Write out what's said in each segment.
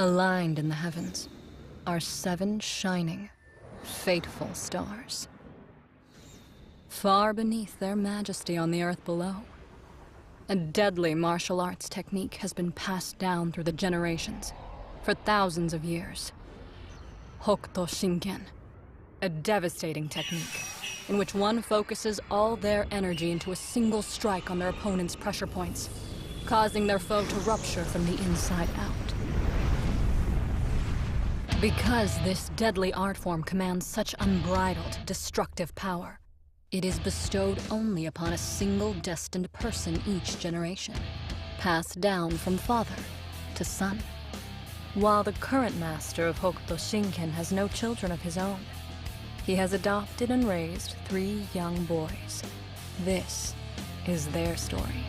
Aligned in the heavens are 7 shining, fateful stars. Far beneath their majesty on the earth below, a deadly martial arts technique has been passed down through the generations for thousands of years. Hokuto Shinken, a devastating technique in which one focuses all their energy into a single strike on their opponent's pressure points, causing their foe to rupture from the inside out. Because this deadly art form commands such unbridled, destructive power, it is bestowed only upon a single destined person each generation, passed down from father to son. While the current master of Hokuto Shinken has no children of his own, he has adopted and raised 3 young boys. This is their story.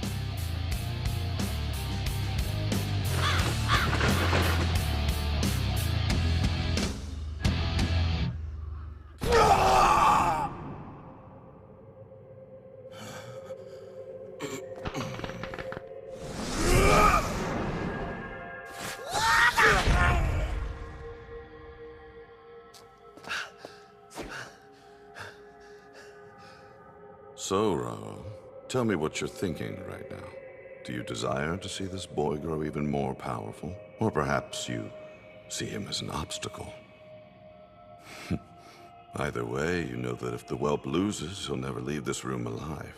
So, Rao, tell me what you're thinking right now. Do you desire to see this boy grow even more powerful? Or perhaps you see him as an obstacle? Either way, you know that if the whelp loses, he'll never leave this room alive.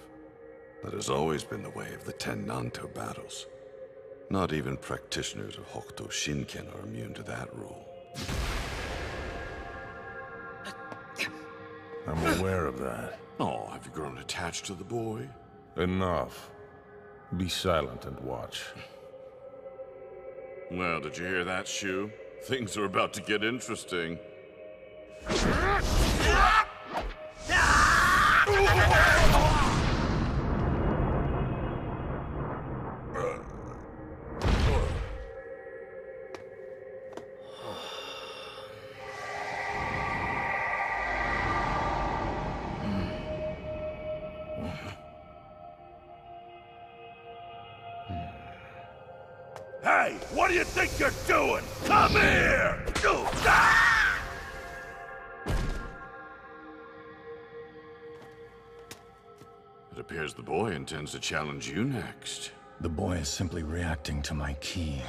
That has always been the way of the 10 Nanto battles. Not even practitioners of Hokuto Shinken are immune to that rule. I'm aware of that. Oh, have you grown attached to the boy? Enough. Be silent and watch. Well, did you hear that, Shu? Things are about to get interesting. Hey, what do you think you're doing? Come here! It appears the boy intends to challenge you next. The boy is simply reacting to my ki.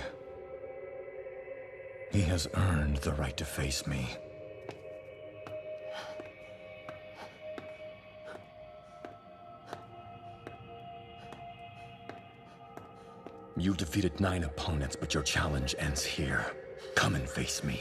He has earned the right to face me. You defeated 9 opponents, but your challenge ends here. Come and face me.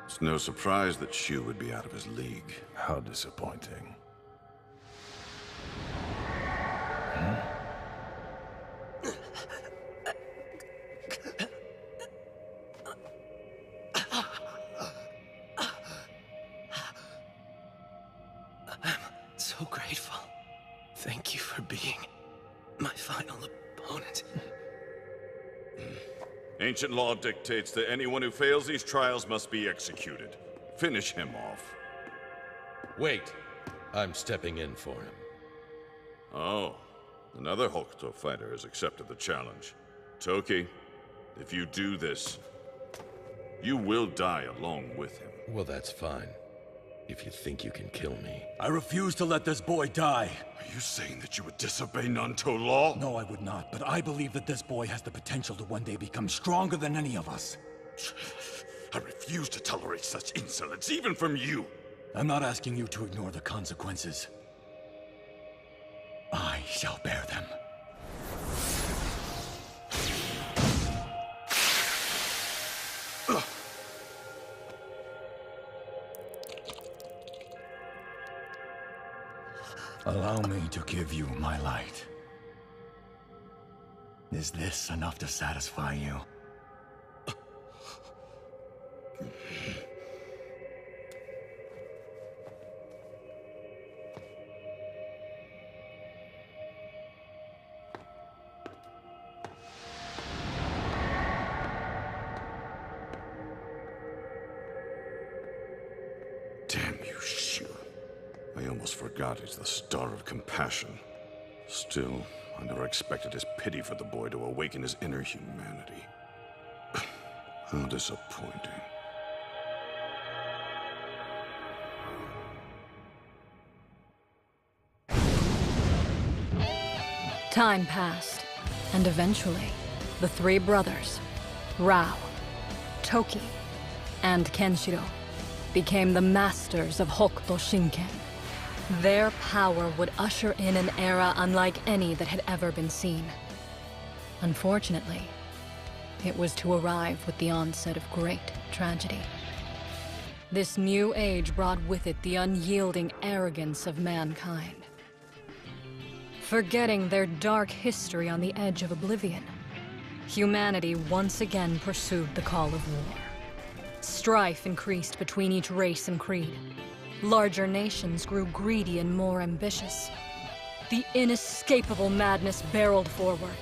It's no surprise that Shu would be out of his league. How disappointing. I'm so grateful. Thank you for being my final opponent. Ancient law dictates that anyone who fails these trials must be executed. Finish him off. Wait. I'm stepping in for him. Oh, another Hokuto fighter has accepted the challenge. Toki, if you do this, you will die along with him. Well, that's fine. If you think you can kill me. I refuse to let this boy die. Are you saying that you would disobey Nanto law? No, I would not, but I believe that this boy has the potential to one day become stronger than any of us. I refuse to tolerate such insolence, even from you. I'm not asking you to ignore the consequences. I shall bear them. Allow me to give you my light. Is this enough to satisfy you? almost forgot he's the star of compassion. Still, I never expected his pity for the boy to awaken his inner humanity. How disappointing. Time passed, and eventually, the three brothers, Rao, Toki, and Kenshiro, became the masters of Hokuto Shinken. Their power would usher in an era unlike any that had ever been seen. Unfortunately, it was to arrive with the onset of great tragedy. This new age brought with it the unyielding arrogance of mankind. Forgetting their dark history on the edge of oblivion, humanity once again pursued the call of war. Strife increased between each race and creed. Larger nations grew greedy and more ambitious. The inescapable madness barreled forward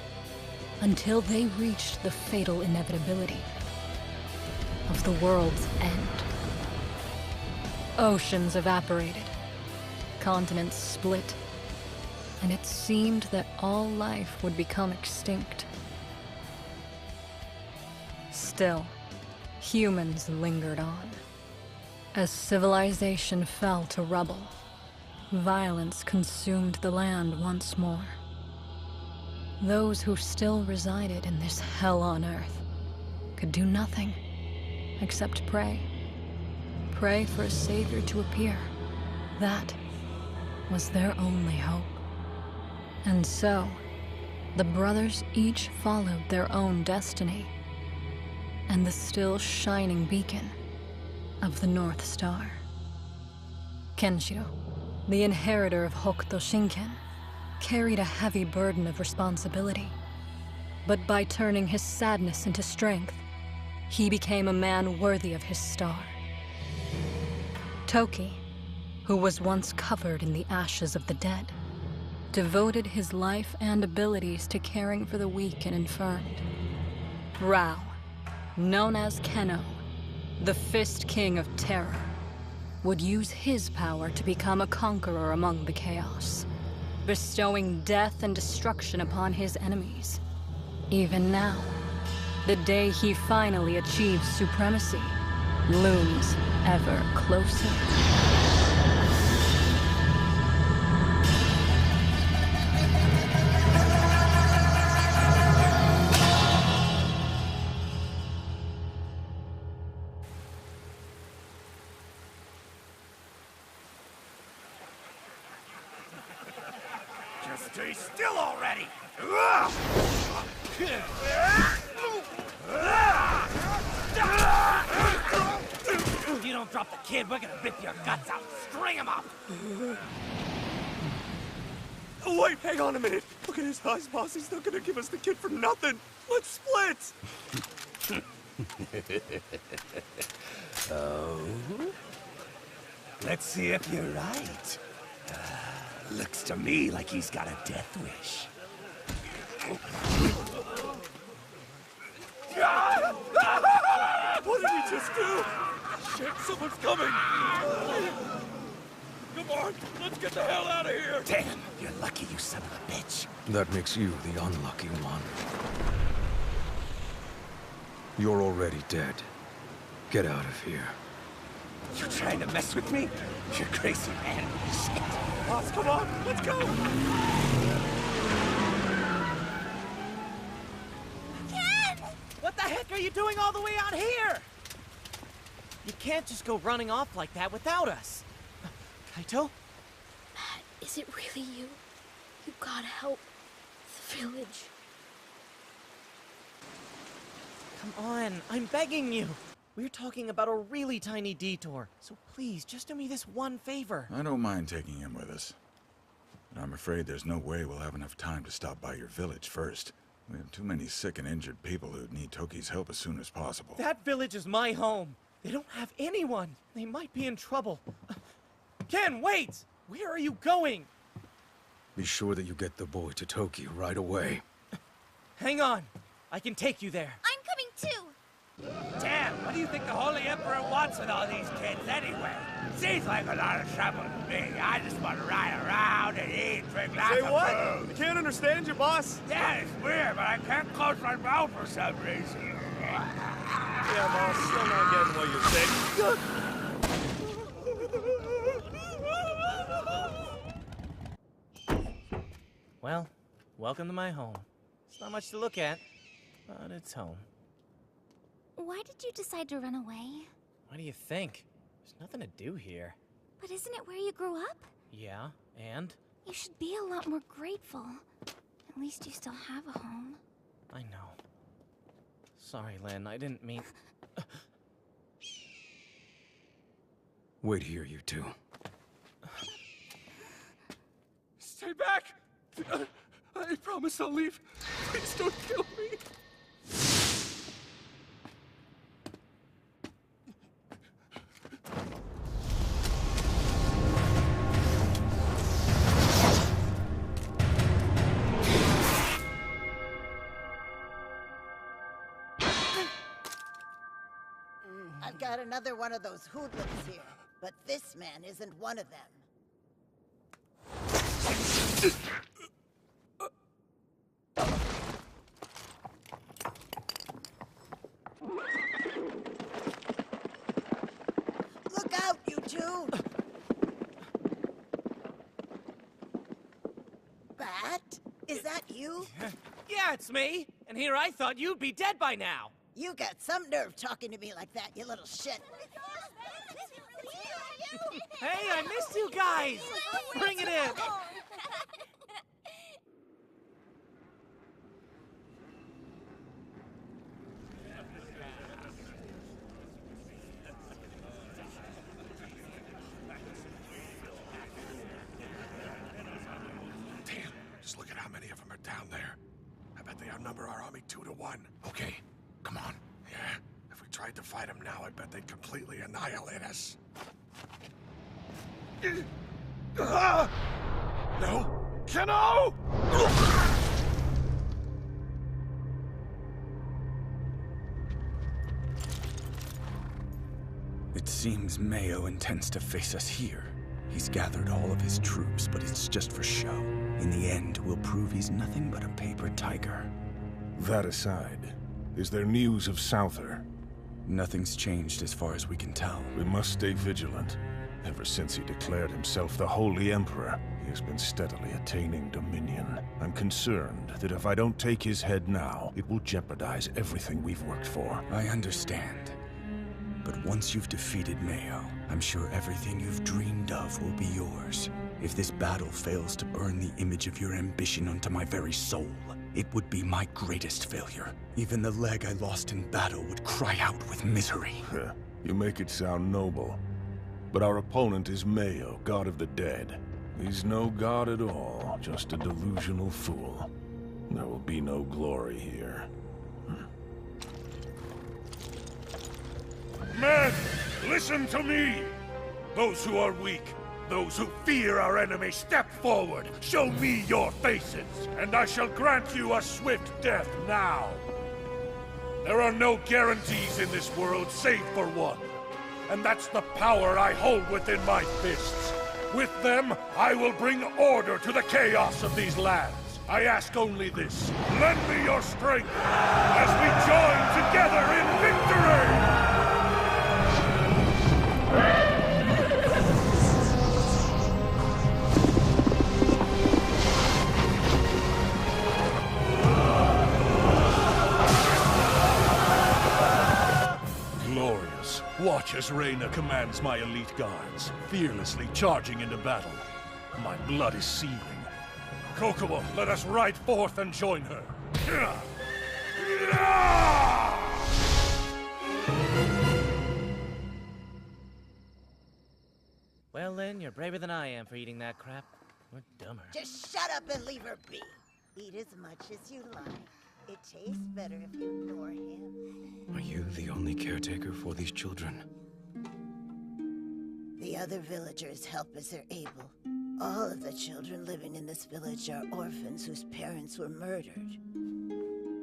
until they reached the fatal inevitability of the world's end. Oceans evaporated, continents split, and it seemed that all life would become extinct. Still, humans lingered on. As civilization fell to rubble, violence consumed the land once more. Those who still resided in this hell on earth could do nothing except pray. Pray for a savior to appear. That was their only hope. And so, the brothers each followed their own destiny, and the still shining beacon of the North Star. Kenshiro, the inheritor of Hokuto Shinken, carried a heavy burden of responsibility. But by turning his sadness into strength, he became a man worthy of his star. Toki, who was once covered in the ashes of the dead, devoted his life and abilities to caring for the weak and infirmed. Rao, known as Kenno, the Fist King of Terror, would use his power to become a conqueror among the chaos, bestowing death and destruction upon his enemies. Even now, the day he finally achieves supremacy looms ever closer. Just stay still already! If you don't drop the kid, we're gonna rip your guts out and string him up! Wait, hang on a minute. Look at his eyes, boss. He's not gonna give us the kid for nothing. Let's split! Oh? Let's see if you're right. Looks to me like he's got a death wish. What did he just do? Shit, someone's coming! Come on, let's get the hell out of here! Damn, you're lucky, you son of a bitch. That makes you the unlucky one. You're already dead. Get out of here. You trying to mess with me? You're crazy, man. Shit. Boss, come on, let's go! Ken! What the heck are you doing all the way out here? You can't just go running off like that without us. Kaito? Matt, is it really you? You gotta help the village. Come on, I'm begging you. We're talking about a really tiny detour, so please, just do me this one favor. I don't mind taking him with us. But I'm afraid there's no way we'll have enough time to stop by your village first. We have too many sick and injured people who need Toki's help as soon as possible. That village is my home. They don't have anyone. They might be in trouble. Ken, wait! Where are you going? Be sure that you get the boy to Toki right away. Hang on. I can take you there. I'm coming too! Damn, what are you think the Holy Emperor wants with all these kids anyway? Seems like a lot of trouble to me. I just want to ride around and eat, drink lots of Say what? food. I can't understand you, boss. Yeah, it's weird, but I can't close my mouth for some reason. Yeah, boss, still not getting what you're saying. Well, welcome to my home. It's not much to look at, but it's home. Why did you decide to run away? What do you think? There's nothing to do here. But isn't it where you grew up? Yeah, and? You should be a lot more grateful. At least you still have a home. I know. Sorry, Lynn, I didn't mean... Wait here, you two. Stay back! I promise I'll leave. Please don't kill me. I've got another one of those hoodlums here, but this man isn't one of them. Look out, you two! Bat? Is that you? Yeah, it's me! And here I thought you'd be dead by now! You got some nerve talking to me like that, you little shit. Hey, I missed you guys! Bring it in! Damn, just look at how many of them are down there. I bet they outnumber our army 2 to 1. Okay, come on. Yeah, if we tried to fight them now, I bet they'd completely annihilate us. No! Keno! It seems Mayo intends to face us here. He's gathered all of his troops, but it's just for show. In the end, we'll prove he's nothing but a paper tiger. That aside, is there news of Souther? Nothing's changed as far as we can tell. We must stay vigilant. Ever since he declared himself the Holy Emperor, he has been steadily attaining dominion. I'm concerned that if I don't take his head now, it will jeopardize everything we've worked for. I understand. But once you've defeated Mayo, I'm sure everything you've dreamed of will be yours. If this battle fails to burn the image of your ambition onto my very soul, it would be my greatest failure. Even the leg I lost in battle would cry out with misery. You make it sound noble. But our opponent is Mayo, god of the dead. He's no god at all, just a delusional fool. There will be no glory here. Men, listen to me! Those who are weak, those who fear our enemy, step forward! Show me your faces, and I shall grant you a swift death now! There are no guarantees in this world save for one. And that's the power I hold within my fists. With them, I will bring order to the chaos of these lands. I ask only this. Lend me your strength as we join together in victory! Glorious. Watch as Reina commands my elite guards, fearlessly charging into battle. My blood is seething. Kokomo, let us ride forth and join her. Well, Lynn, you're braver than I am for eating that crap. We're dumber. Just shut up and leave her be. Eat as much as you like. It tastes better if you ignore him. Are you the only caretaker for these children? The other villagers help as they're able. All of the children living in this village are orphans whose parents were murdered.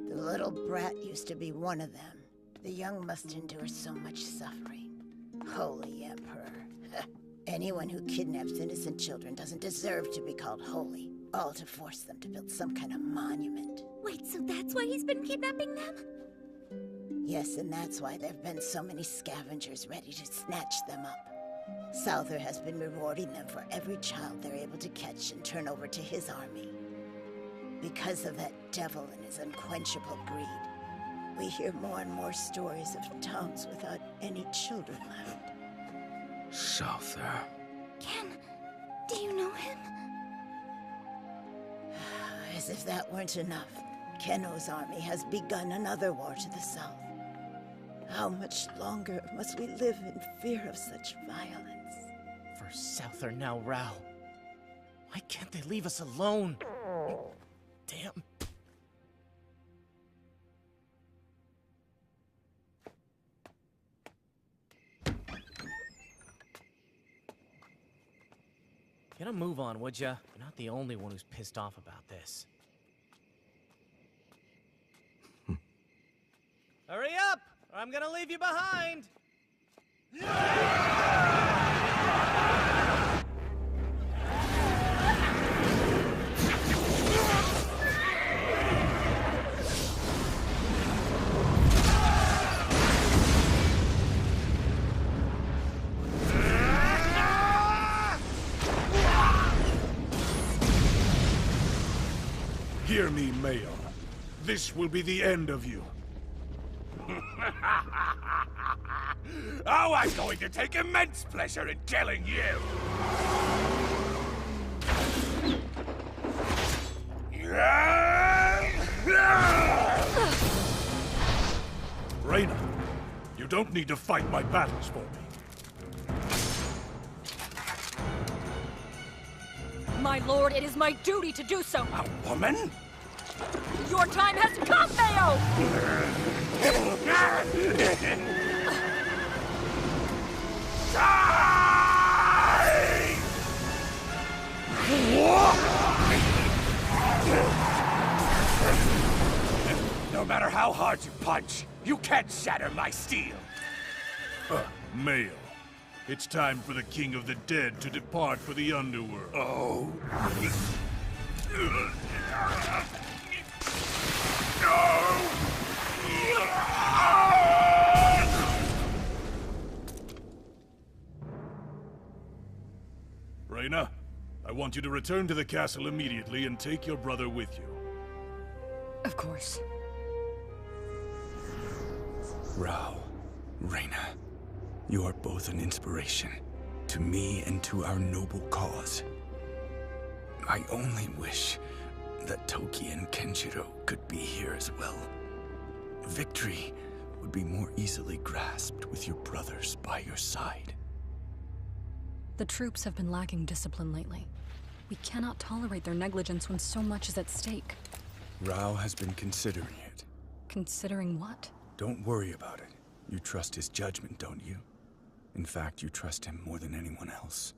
The little brat used to be one of them. The young must endure so much suffering. Holy Emperor. Anyone who kidnaps innocent children doesn't deserve to be called holy. All to force them to build some kind of monument. Wait, so that's why he's been kidnapping them? Yes, and that's why there have been so many scavengers ready to snatch them up. Souther has been rewarding them for every child they're able to catch and turn over to his army. Because of that devil and his unquenchable greed, we hear more and more stories of towns without any children left. Souther. Ken, do you know him? As if that weren't enough, Kenno's army has begun another war to the south. How much longer must we live in fear of such violence? For Souther now, Rao. Why can't they leave us alone? Damn. Get a move on, would ya? You're not the only one who's pissed off about this. Hurry up, or I'm gonna leave you behind! Hear me, Mayo. This will be the end of you. Oh, I'm going to take immense pleasure in killing you! Reina, you don't need to fight my battles for me. My lord, it is my duty to do so. A woman? Your time has come, Mayo! No matter how hard you punch, you can't shatter my steel. Mayo, it's time for the King of the Dead to depart for the underworld. Oh. Reina, I want you to return to the castle immediately and take your brother with you. Of course. Rao, Reina, you are both an inspiration to me and to our noble cause. I only wish that Toki and Kenshiro could be here as well. Victory would be more easily grasped with your brothers by your side. The troops have been lacking discipline lately. We cannot tolerate their negligence when so much is at stake. Rao has been considering it. Considering what? Don't worry about it. You trust his judgment, don't you? In fact, you trust him more than anyone else.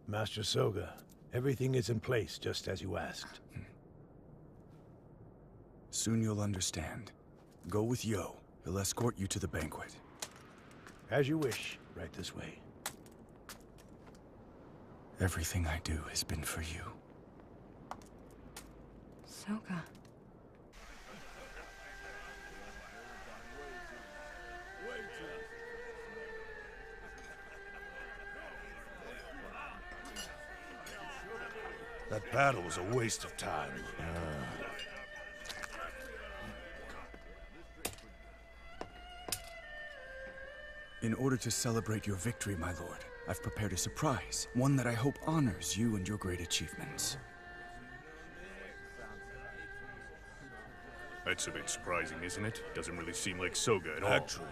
Master Soga, everything is in place just as you asked. Soon you'll understand. Go with Yo. He'll escort you to the banquet. As you wish. Right this way. Everything I do has been for you. Soga. That battle was a waste of time. In order to celebrate your victory, my lord, I've prepared a surprise. One that I hope honors you and your great achievements. That's a bit surprising, isn't it? Doesn't really seem like Soga at all. Actually,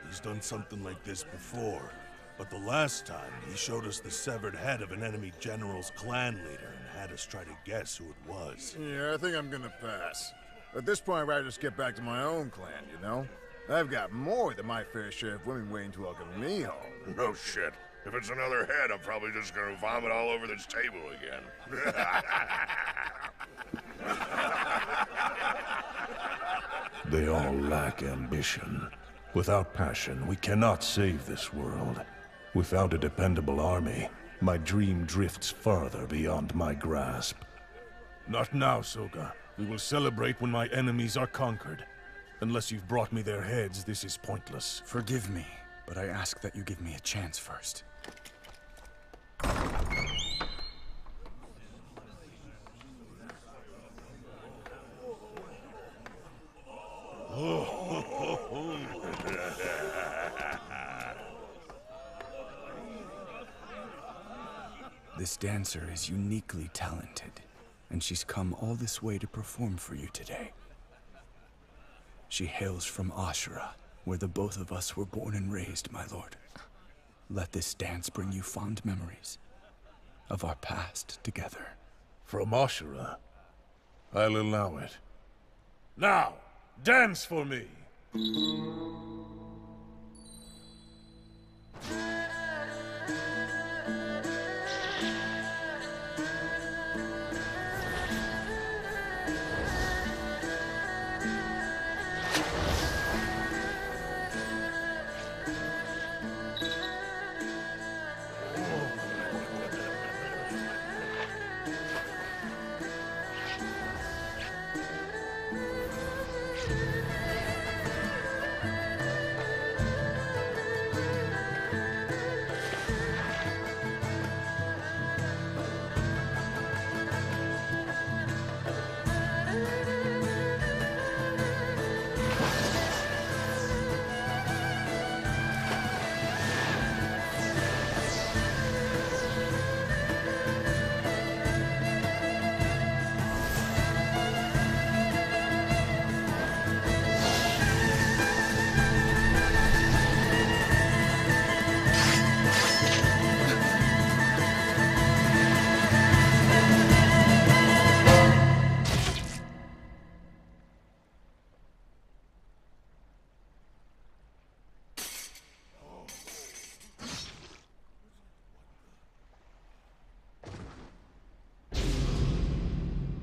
he's done something like this before. But the last time, he showed us the severed head of an enemy general's clan leader and had us try to guess who it was. Yeah, I think I'm gonna pass. At this point, I'd rather just get back to my own clan, you know? I've got more than my fair share of women waiting to welcome me home. No shit. If it's another head, I'm probably just gonna vomit all over this table again. They all lack ambition. Without passion, we cannot save this world. Without a dependable army, my dream drifts farther beyond my grasp. Not now, Soga. We will celebrate when my enemies are conquered. Unless you've brought me their heads, this is pointless. Forgive me, but I ask that you give me a chance first. This dancer is uniquely talented, and she's come all this way to perform for you today. She hails from Ashura, where the both of us were born and raised, my lord. Let this dance bring you fond memories of our past together. From Ashura? I'll allow it. Now, dance for me!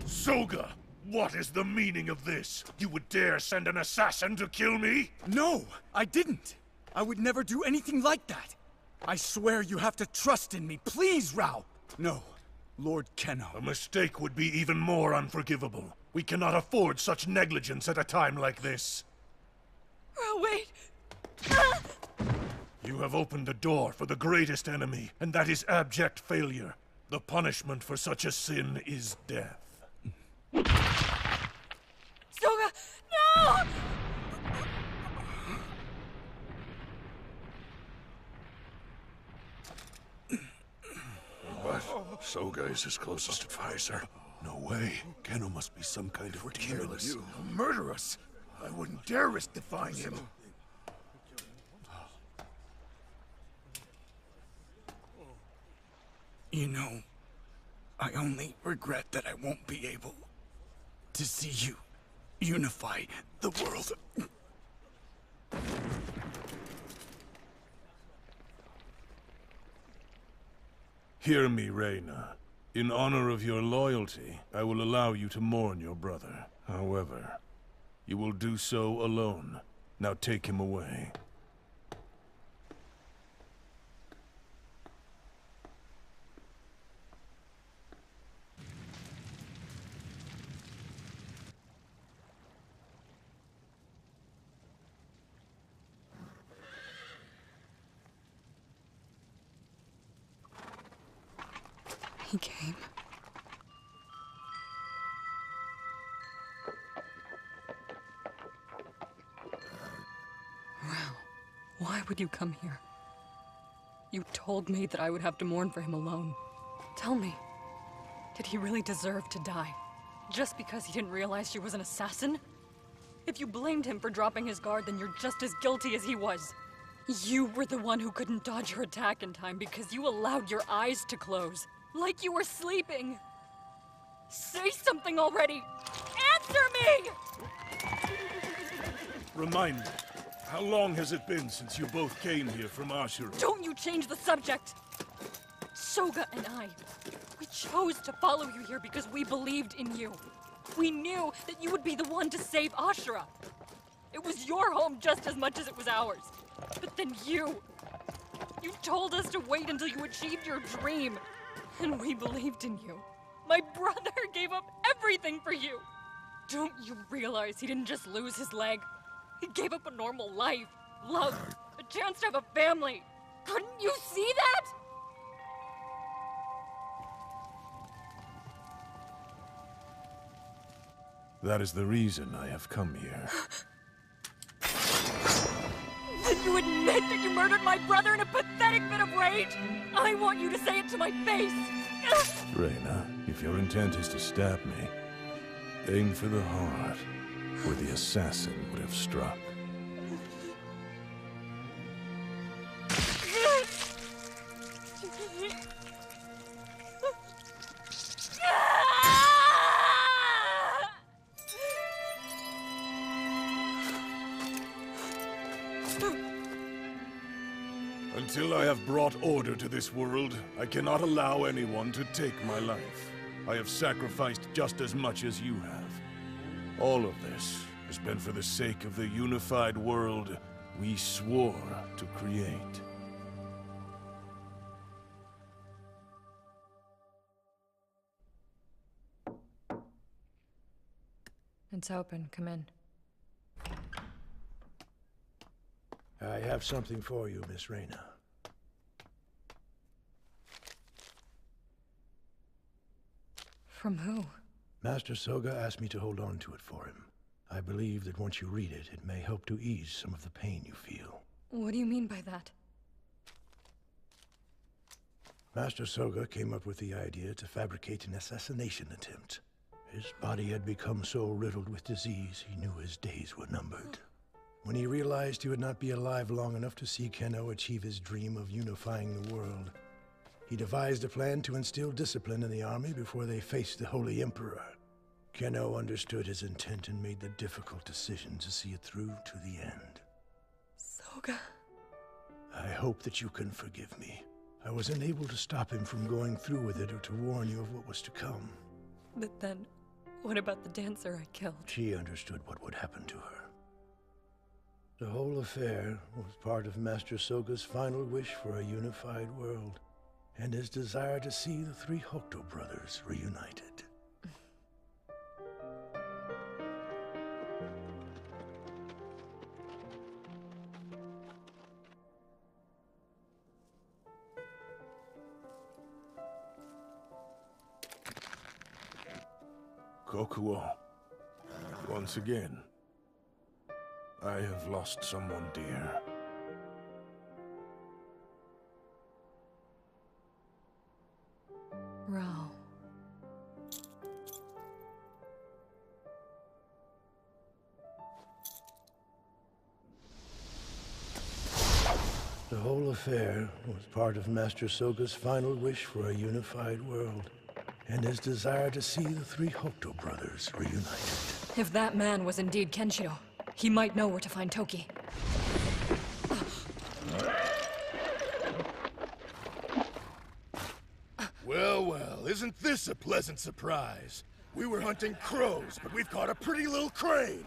Soga! What is the meaning of this? You would dare send an assassin to kill me? No, I didn't! I would never do anything like that! I swear you have to trust in me. Please, Rao! No, Lord Kenno. A mistake would be even more unforgivable. We cannot afford such negligence at a time like this. Rao, wait! You have opened the door for the greatest enemy, and that is abject failure. The punishment for such a sin is death. Soga, no! What? Soga is his closest advisor. No way. Kenno must be some kind of demon. You murder us. I wouldn't dare risk defying him. You know, I only regret that I won't be able to see you unify the world. Hear me, Reina. In honor of your loyalty, I will allow you to mourn your brother. However, you will do so alone. Now take him away. He came. Rao, why would you come here? You told me that I would have to mourn for him alone. Tell me, did he really deserve to die? Just because he didn't realize she was an assassin? If you blamed him for dropping his guard, then you're just as guilty as he was. You were the one who couldn't dodge her attack in time because you allowed your eyes to close. Like you were sleeping. Say something already! Answer me! Remind me, how long has it been since you both came here from Ashura? Don't you change the subject! Soga and I, we chose to follow you here because we believed in you. We knew that you would be the one to save Ashura. It was your home just as much as it was ours. But then you told us to wait until you achieved your dream. And we believed in you. My brother gave up everything for you. Don't you realize he didn't just lose his leg? He gave up a normal life, love, a chance to have a family. Couldn't you see that? That is the reason I have come here. Did you admit that you murdered my brother in a pathetic fit of rage? I want you to say it to my face. Reyna, if your intent is to stab me, aim for the heart, where the assassin would have struck. Until I have brought order to this world, I cannot allow anyone to take my life. I have sacrificed just as much as you have. All of this has been for the sake of the unified world we swore to create. It's open. Come in. I have something for you, Miss Reyna. From who? Master Soga asked me to hold on to it for him. I believe that once you read it, it may help to ease some of the pain you feel. What do you mean by that? Master Soga came up with the idea to fabricate an assassination attempt. His body had become so riddled with disease, he knew his days were numbered. When he realized he would not be alive long enough to see Kenno achieve his dream of unifying the world, he devised a plan to instill discipline in the army before they faced the Holy Emperor. Kenno understood his intent and made the difficult decision to see it through to the end. Soga. I hope that you can forgive me. I was unable to stop him from going through with it or to warn you of what was to come. But then, what about the dancer I killed? She understood what would happen to her. The whole affair was part of Master Soga's final wish for a unified world, and his desire to see the three Hokuto brothers reunited. Kokuo, once again, I have lost someone dear. Rao. The whole affair was part of Master Soga's final wish for a unified world, and his desire to see the three Hokuto brothers reunited. If that man was indeed Kenshiro, he might know where to find Toki. Well, well, isn't this a pleasant surprise? We were hunting crows, but we've caught a pretty little crane.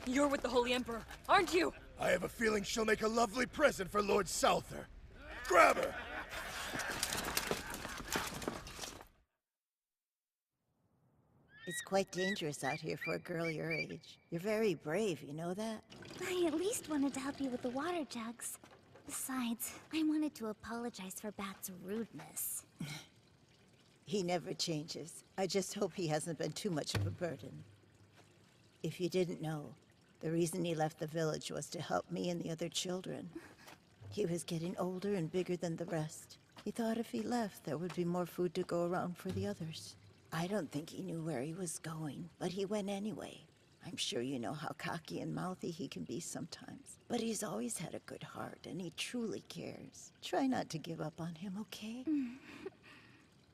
You're with the Holy Emperor, aren't you? I have a feeling she'll make a lovely present for Lord Souther. Grab her! It's quite dangerous out here for a girl your age. You're very brave, you know that? I at least wanted to help you with the water jugs. Besides, I wanted to apologize for Bat's rudeness. He never changes. I just hope he hasn't been too much of a burden. If you didn't know, the reason he left the village was to help me and the other children. He was getting older and bigger than the rest. He thought if he left, there would be more food to go around for the others. I don't think he knew where he was going, but he went anyway. I'm sure you know how cocky and mouthy he can be sometimes. But he's always had a good heart, and he truly cares. Try not to give up on him, okay?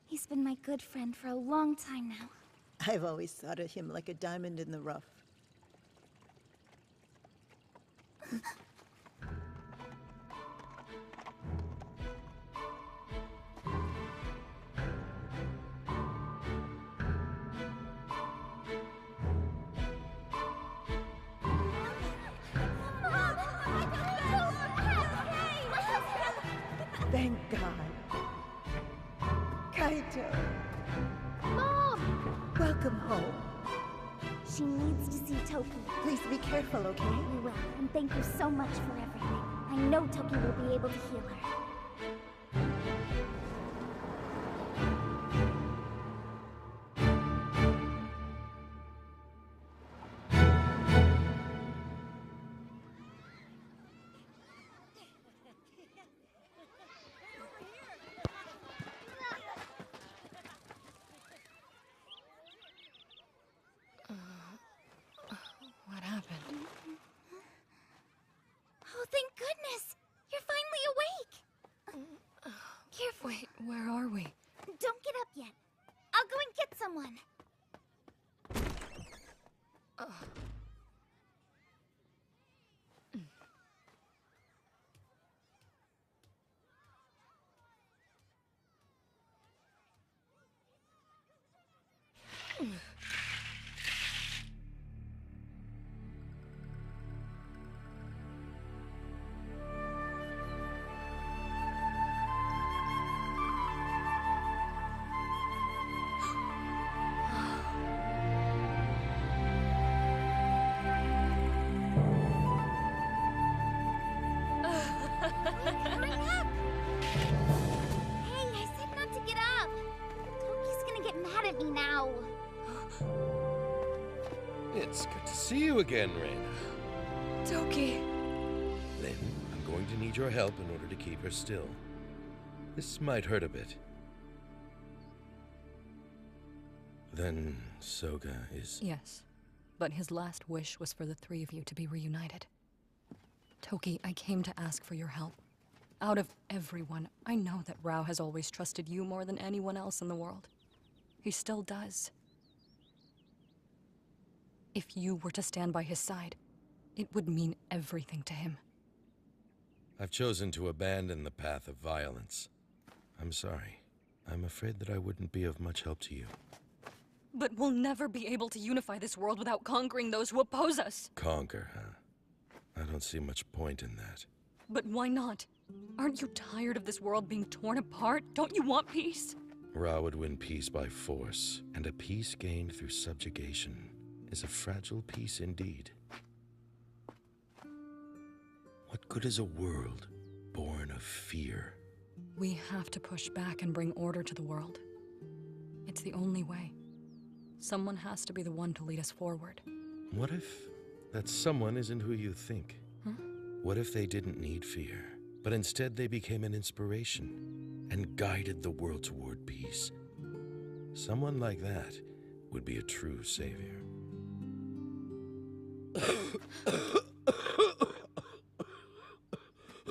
He's been my good friend for a long time now. I've always thought of him like a diamond in the rough. Thank God. Kaito! Mom! Welcome home. She needs to see Toki. Please be careful, okay? We will, and thank you so much for everything. I know Toki will be able to heal her. What happened? Oh, thank goodness! You're finally awake! Careful. Wait, where are we? Don't get up yet. I'll go and get someone. Hurry up! Hey, I said not to get up. Toki's gonna get mad at me now. It's good to see you again, Reina. Toki! Lynn, I'm going to need your help in order to keep her still. This might hurt a bit. Then Soga is... Yes, but his last wish was for the three of you to be reunited. Toki, I came to ask for your help. Out of everyone, I know that Rao has always trusted you more than anyone else in the world. He still does. If you were to stand by his side, it would mean everything to him. I've chosen to abandon the path of violence. I'm sorry. I'm afraid that I wouldn't be of much help to you. But we'll never be able to unify this world without conquering those who oppose us. Conquer, huh? I don't see much point in that. But why not? Aren't you tired of this world being torn apart? Don't you want peace? Ra would win peace by force, and a peace gained through subjugation is a fragile peace indeed. What good is a world born of fear? We have to push back and bring order to the world. It's the only way. Someone has to be the one to lead us forward. What if that someone isn't who you think? Huh? What if they didn't need fear, but instead they became an inspiration and guided the world toward peace? Someone like that would be a true savior.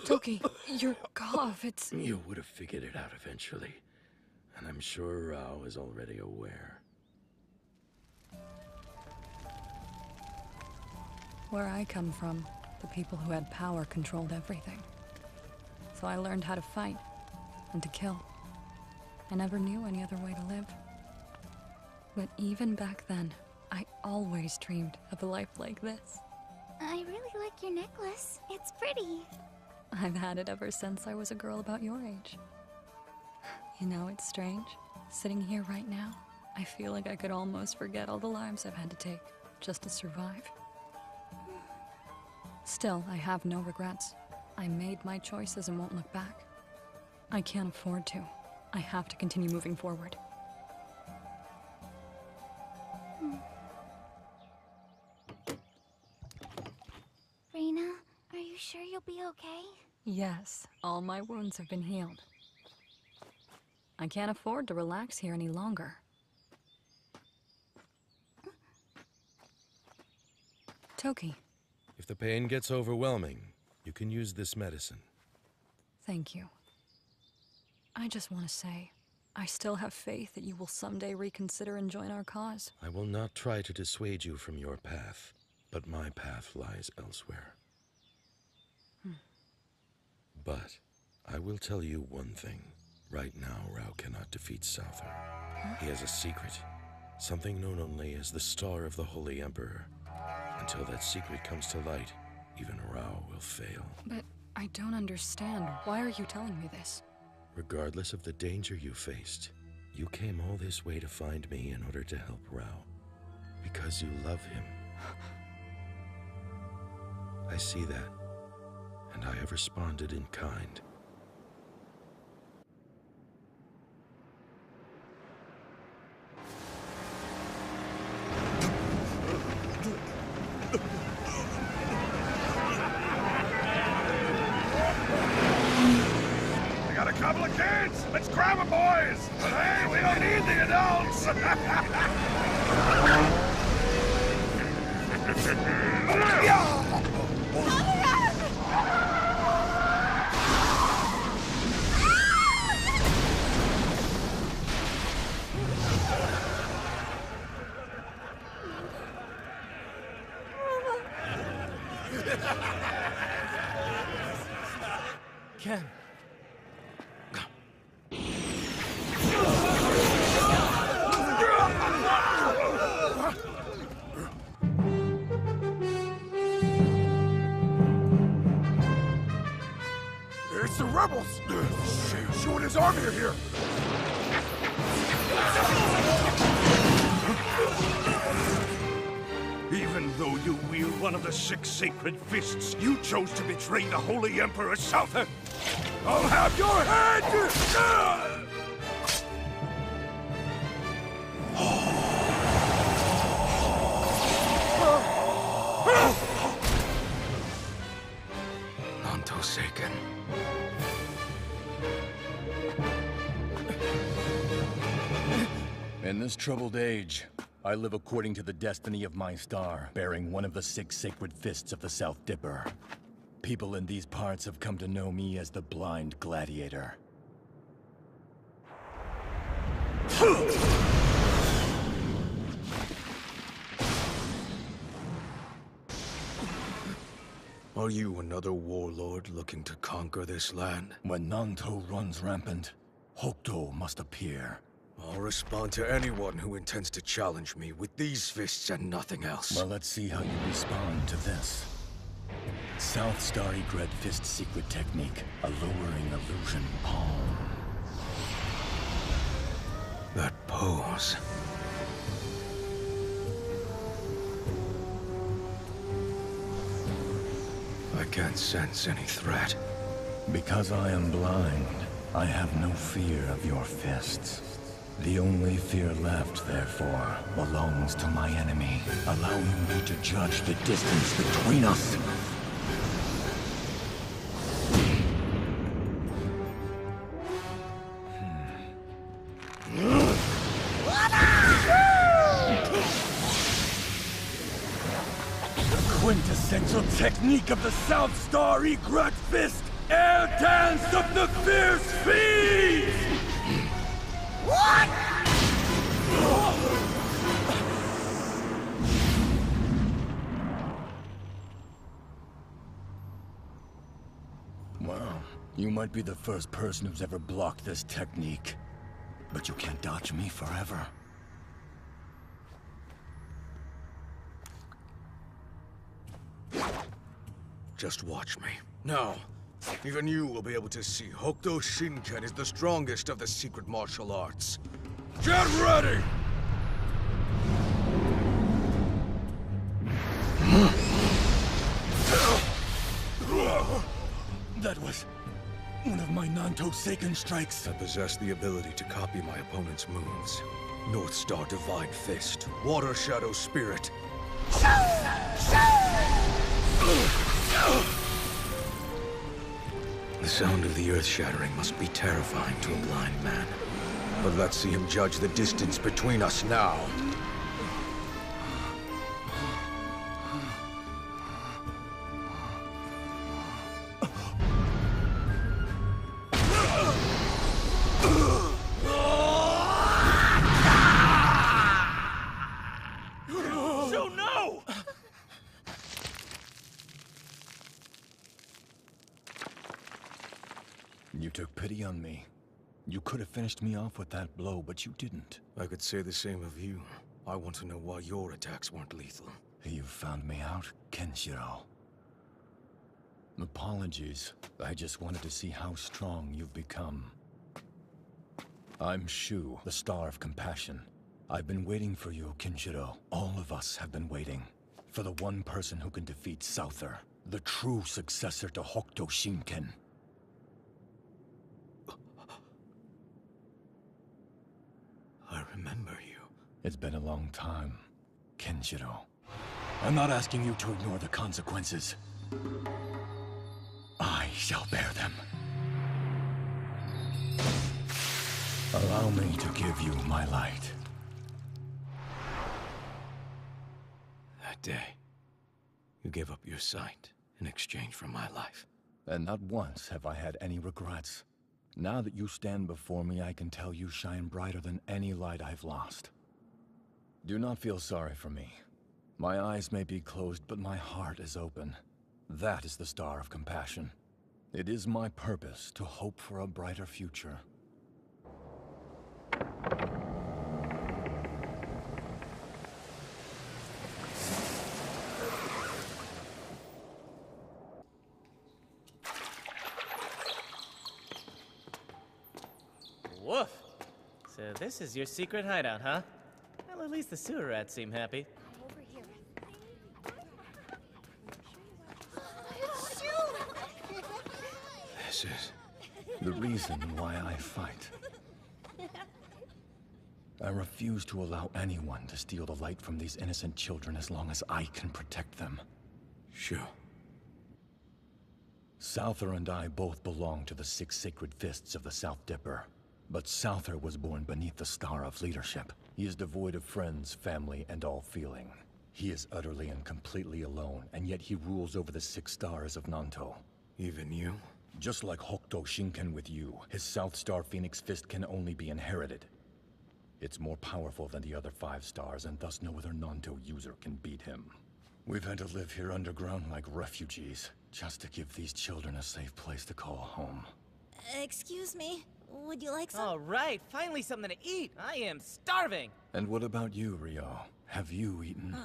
Toki, your cough, it's... You would have figured it out eventually. And I'm sure Rao is already aware. Where I come from, the people who had power controlled everything. So I learned how to fight and to kill. I never knew any other way to live. But even back then, I always dreamed of a life like this. I really like your necklace. It's pretty. I've had it ever since I was a girl about your age. You know, it's strange. Sitting here right now, I feel like I could almost forget all the lives I've had to take just to survive. Still, I have no regrets. I made my choices and won't look back. I can't afford to. I have to continue moving forward. Reina, are you sure you'll be okay? Yes, all my wounds have been healed. I can't afford to relax here any longer. Toki. If the pain gets overwhelming, you can use this medicine. Thank you. I just want to say, I still have faith that you will someday reconsider and join our cause. I will not try to dissuade you from your path, but my path lies elsewhere. But I will tell you one thing. Right now, Rao cannot defeat Souther. He has a secret, something known only as the Star of the Holy Emperor. Until that secret comes to light, even Rao will fail. But I don't understand. Why are you telling me this? Regardless of the danger you faced, you came all this way to find me in order to help Rao. Because you love him. I see that, and I have responded in kind. I got a couple of kids! Let's grab them, boys! But hey, we don't need the adults! Ken. It's the rebels! Shu and his army are here! Even though you wield one of the 6 sacred fists, you chose to betray the Holy Emperor Souther! I'll have your head! Nanto-seiken. In this troubled age, I live according to the destiny of my star, bearing one of the 6 sacred fists of the South Dipper. People in these parts have come to know me as the Blind Gladiator. Are you another warlord looking to conquer this land? When Nanto runs rampant, Hokuto must appear. I'll respond to anyone who intends to challenge me with these fists and nothing else. Well, let's see how you respond to this. South Starry Dread Fist secret technique, a lowering illusion palm. That pose. I can't sense any threat. Because I am blind, I have no fear of your fists. The only fear left, therefore, belongs to my enemy, allowing me to judge the distance between us. Quintessential technique of the South Star Egret Fist! Air Dance of the Fierce Fiends! What? Well, you might be the first person who's ever blocked this technique. But you can't dodge me forever. Just watch me. Now, even you will be able to see Hokuto Shinken is the strongest of the secret martial arts. Get ready! That was one of my Nanto-seiken strikes. I possess the ability to copy my opponent's moves. North Star Divine Fist, Water Shadow Spirit. The sound of the earth shattering must be terrifying to a blind man. But let's see him judge the distance between us now. So no! You took pity on me. You could have finished me off with that blow, but you didn't. I could say the same of you. I want to know why your attacks weren't lethal. You found me out, Kenshiro. Apologies. I just wanted to see how strong you've become. I'm Shu, the Star of Compassion. I've been waiting for you, Kinshiro. All of us have been waiting. For the one person who can defeat Souther. The true successor to Hokuto Shinken. I remember you. It's been a long time, Kenshiro. I'm not asking you to ignore the consequences. I shall bear them. Allow me to give you my light. That day, you gave up your sight in exchange for my life. And not once have I had any regrets. Now that you stand before me, I can tell you shine brighter than any light I've lost. Do not feel sorry for me. My eyes may be closed, but my heart is open. That is the Star of Compassion. It is my purpose to hope for a brighter future. Woof! So this is your secret hideout, huh? Well, at least the sewer rats seem happy. This is the reason why I fight. I refuse to allow anyone to steal the light from these innocent children as long as I can protect them. Sure. Souther and I both belong to the 6 sacred fists of the South Dipper. But Souther was born beneath the Star of Leadership. He is devoid of friends, family, and all feeling. He is utterly and completely alone, and yet he rules over the 6 stars of Nanto. Even you? Just like Hokuto Shinken with you, his South Star Phoenix Fist can only be inherited. It's more powerful than the other 5 stars, and thus no other Nanto user can beat him. We've had to live here underground like refugees, just to give these children a safe place to call home. Excuse me, would you like some? All right, finally something to eat. I am starving. And what about you, Ryo? Have you eaten?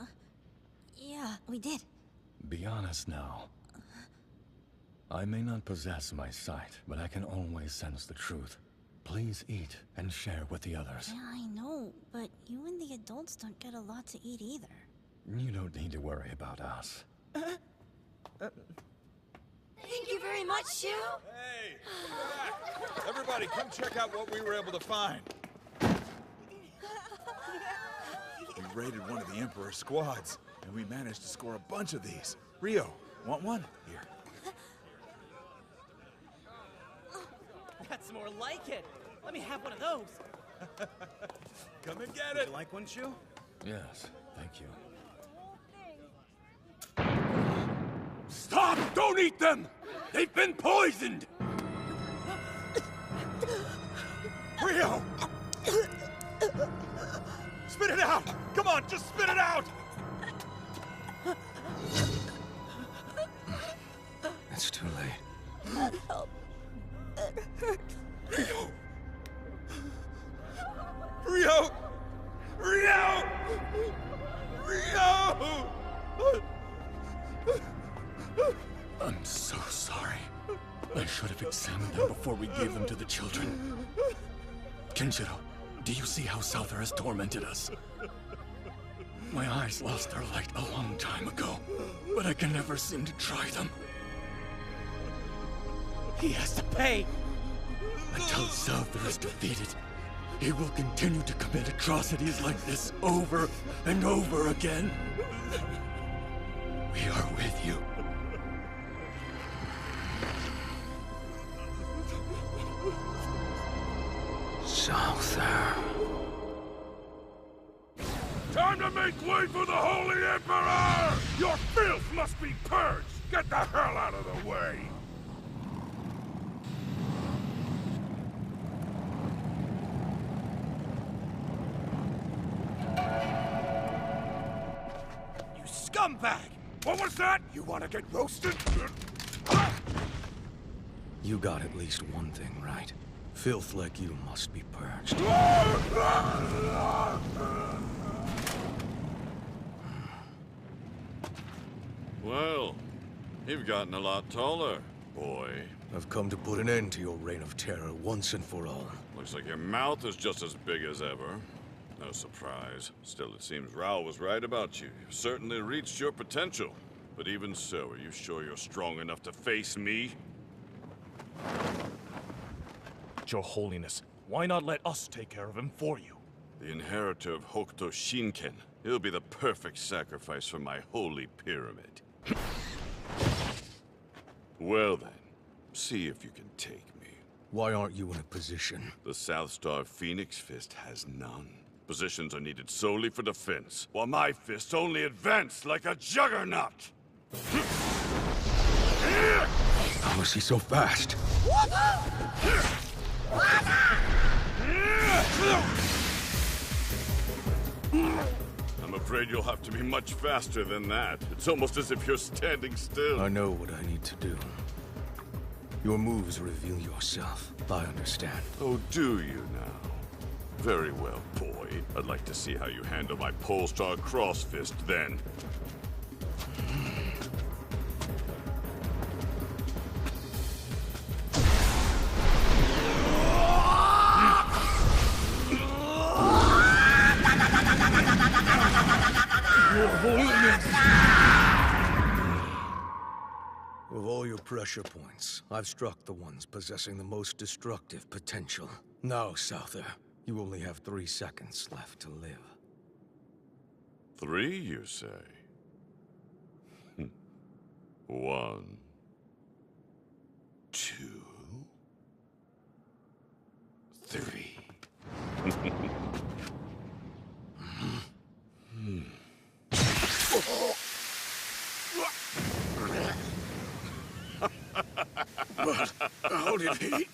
Yeah, we did. Be honest now. I may not possess my sight, but I can always sense the truth. Please eat and share with the others. Yeah, I know, but you and the adults don't get a lot to eat either. You don't need to worry about us. Thank you very much, Shu! Hey! Everybody, come check out what we were able to find. We raided one of the Emperor's squads, and we managed to score a bunch of these. Ryo, want one? Here. That's more like it. Let me have one of those. Come and get it. You like one, Shu? Yes, thank you. Stop! Don't eat them! They've been poisoned! Ryo! Spit it out! Come on, just spit it out! It's too late. Help. It hurts. Ryo! Ryo! Ryo! Ryo! I'm so sorry. I should have examined them before we gave them to the children. Kenshiro, do you see how Souther has tormented us? My eyes lost their light a long time ago, but I can never seem to try them. He has to pay! Until Souther is defeated, he will continue to commit atrocities like this over and over again. We are with you. Souther. Time to make way for the Holy Emperor! Your filth must be purged! Get the hell out of the way! You scumbag! What was that? You want to get roasted? You got at least one thing right. Filth like you must be purged. Well, you've gotten a lot taller. boy? I've come to put an end to your reign of terror once and for all. Looks like your mouth is just as big as ever. No surprise. Still, it seems Rao was right about you. You've certainly reached your potential. But even so, are you sure you're strong enough to face me? Your Holiness, why not let us take care of him for you? The inheritor of Hokuto Shinken. He'll be the perfect sacrifice for my holy pyramid. Well then, see if you can take me. Why aren't you in a position? The South Star Phoenix Fist has none. Positions are needed solely for defense, while my fists only advance like a juggernaut! How is he so fast? I'm afraid you'll have to be much faster than that. It's almost as if you're standing still. I know what I need to do. Your moves reveal yourself. I understand. Oh, do you now? Very well, boy. I'd like to see how you handle my Polestar Cross Fist then. Of all your pressure points, I've struck the ones possessing the most destructive potential. Now, Souther, you only have 3 seconds left to live. 3, you say? 1, 2, 3. But how did he?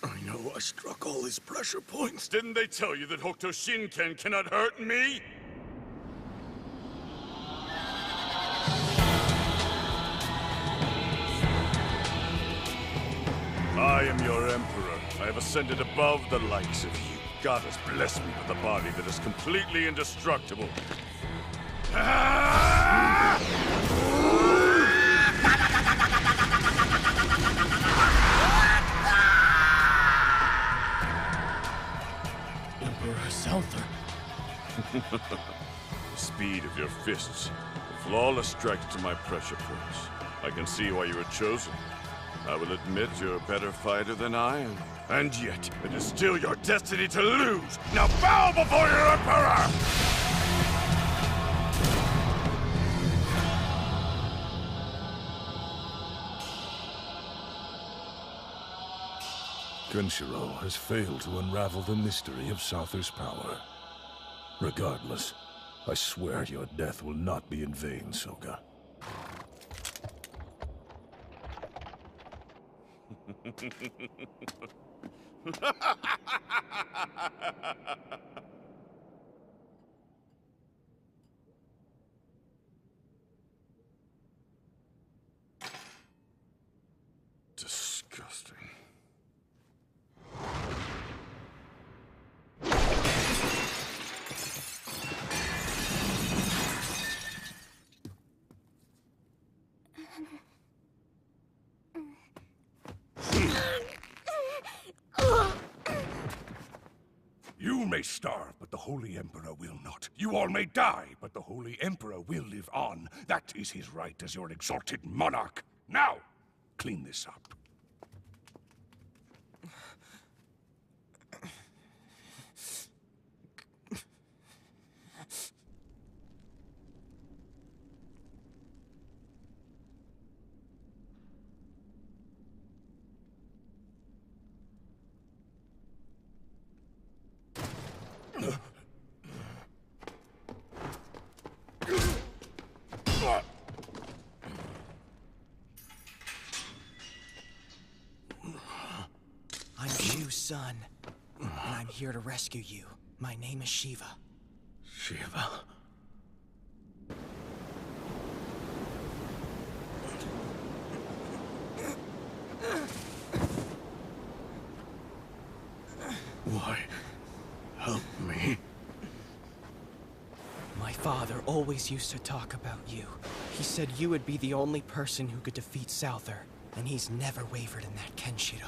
I know I struck all his pressure points. Didn't they tell you that Hokuto Shinken cannot hurt me? I am your emperor. I have ascended above the likes of you. God has blessed me with a body that is completely indestructible. Emperor Souther. The speed of your fists, the flawless strikes to my pressure points. I can see why you were chosen. I will admit you're a better fighter than I am. And yet, it is still your destiny to lose! Now bow before your emperor! Kenshiro has failed to unravel the mystery of Souther's power. Regardless, I swear your death will not be in vain, Soga. Disgusting. You may starve, but the Holy Emperor will not. You all may die, but the Holy Emperor will live on. That is his right as your exalted monarch. Now, clean this up. I'm Shu's son, and I'm here to rescue you. My name is Shiva. Shiva? Why? Help me. My father always used to talk about you. He said you would be the only person who could defeat Souther. And he's never wavered in that Kenshiro.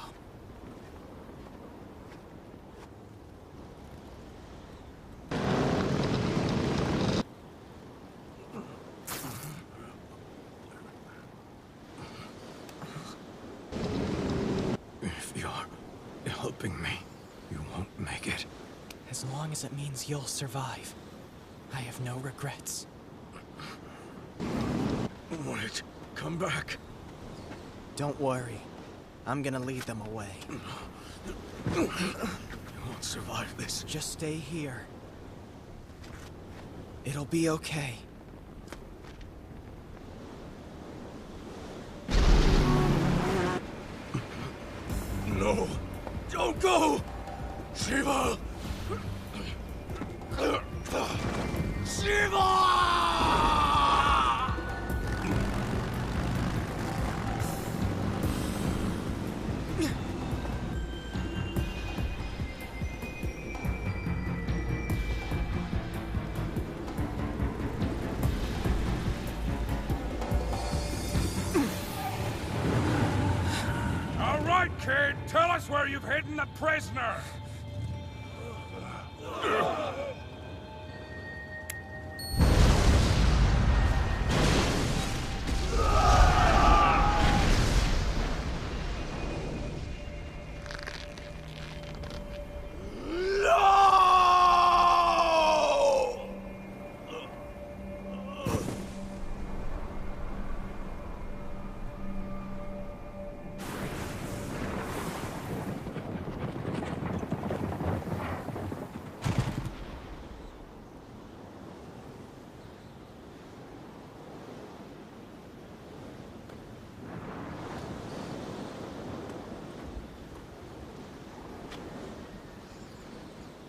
If you're helping me, you won't make it. As long as it means you'll survive, I have no regrets. Wait, come back. Don't worry. I'm gonna lead them away. You won't survive this. Just stay here. It'll be okay. No! Don't go! Shiva! Shiva! All right, kid, tell us where you've hidden the prisoner.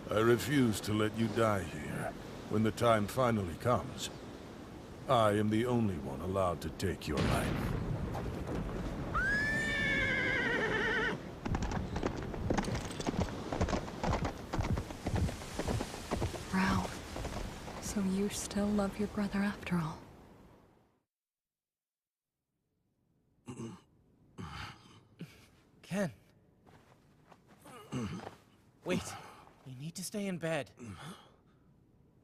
I refuse to let you die here. When the time finally comes, I am the only one allowed to take your life. Rao, so you still love your brother after all? Ken. Wait. You need to stay in bed.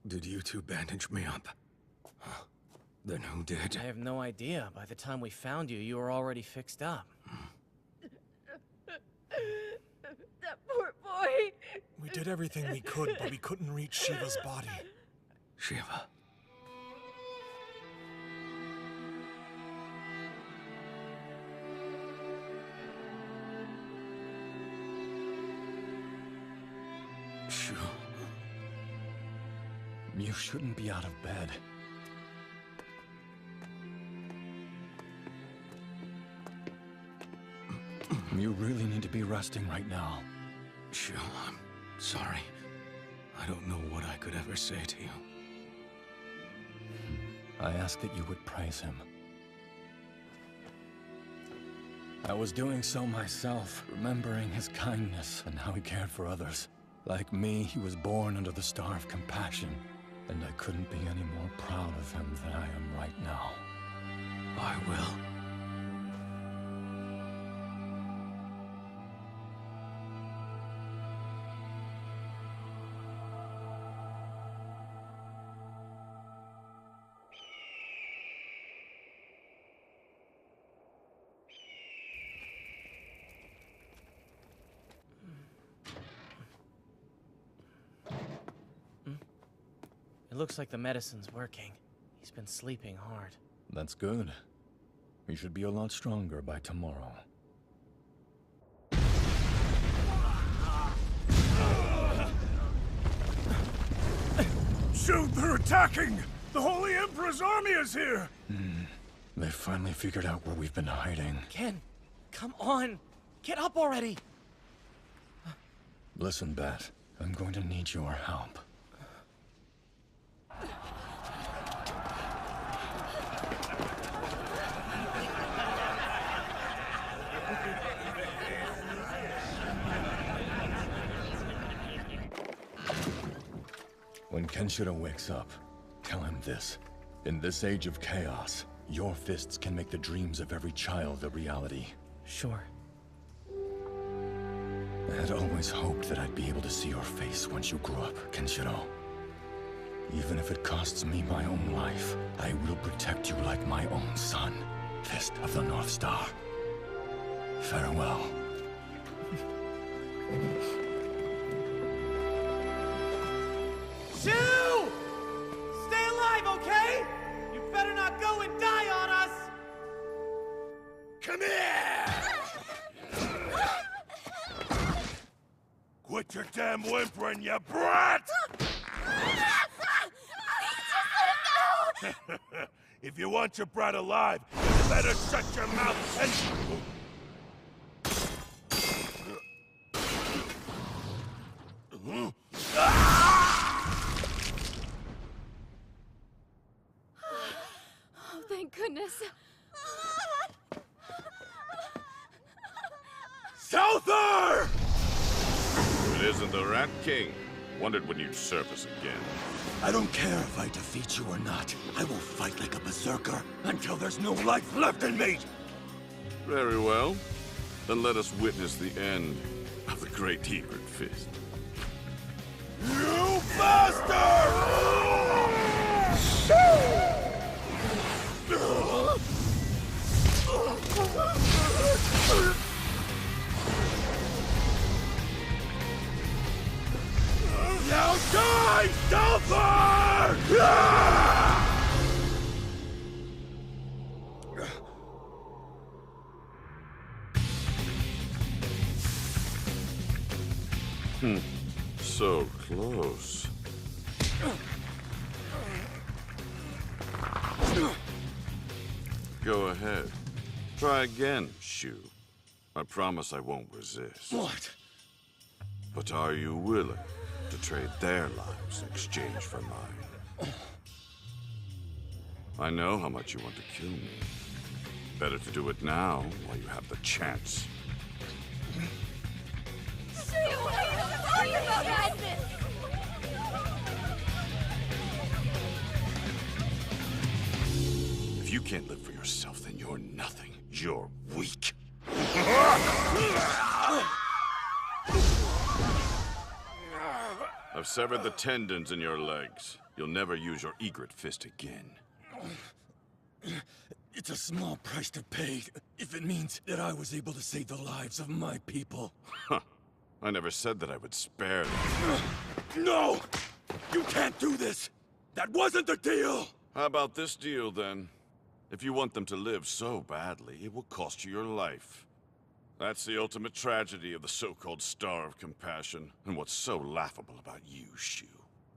Did you two bandage me up? Then who did? I have no idea. By the time we found you, you were already fixed up. That poor boy. We did everything we could, but we couldn't reach Shiva's body. Shiva. Shu. You shouldn't be out of bed. You really need to be resting right now. Shu, I'm sorry. I don't know what I could ever say to you. I ask that you would praise him. I was doing so myself, remembering his kindness and how he cared for others. Like me, he was born under the star of compassion, and I couldn't be any more proud of him than I am right now. I will. It looks like the medicine's working. He's been sleeping hard. That's good. He should be a lot stronger by tomorrow. Shoot, they're attacking! The Holy Emperor's army is here! They finally figured out where we've been hiding. Ken, come on! Get up already! Listen, Bat. I'm going to need your help. When Kenshiro wakes up, tell him this. In this age of chaos, your fists can make the dreams of every child a reality. Sure. I had always hoped that I'd be able to see your face once you grew up, Kenshiro. Even if it costs me my own life, I will protect you like my own son. Fist of the North Star. Farewell. Shoo! Stay alive, okay? You better not go and die on us! Come here! Quit your damn whimpering, you brat! If you want your brat alive, you better shut your mouth and... Oh, thank goodness. Souther! It isn't the Rat King. Wondered when you'd surface again. I don't care if I defeat you or not. I will fight like a berserker until there's no life left in me! Very well. Then let us witness the end of the Great Egret Fist. You bastard! Now die, Souther! So close. Go ahead. Try again, Shu. I promise I won't resist. What? But are you willing to trade their lives in exchange for mine? I know how much you want to kill me. Better to do it now while you have the chance. If you can't live for yourself, then you're nothing. You're weak. I've severed the tendons in your legs. You'll never use your egret fist again. It's a small price to pay if it means that I was able to save the lives of my people. Huh. I never said that I would spare them. No! You can't do this! That wasn't the deal! How about this deal, then? If you want them to live so badly, it will cost you your life. That's the ultimate tragedy of the so-called Star of Compassion, and what's so laughable about you, Shu.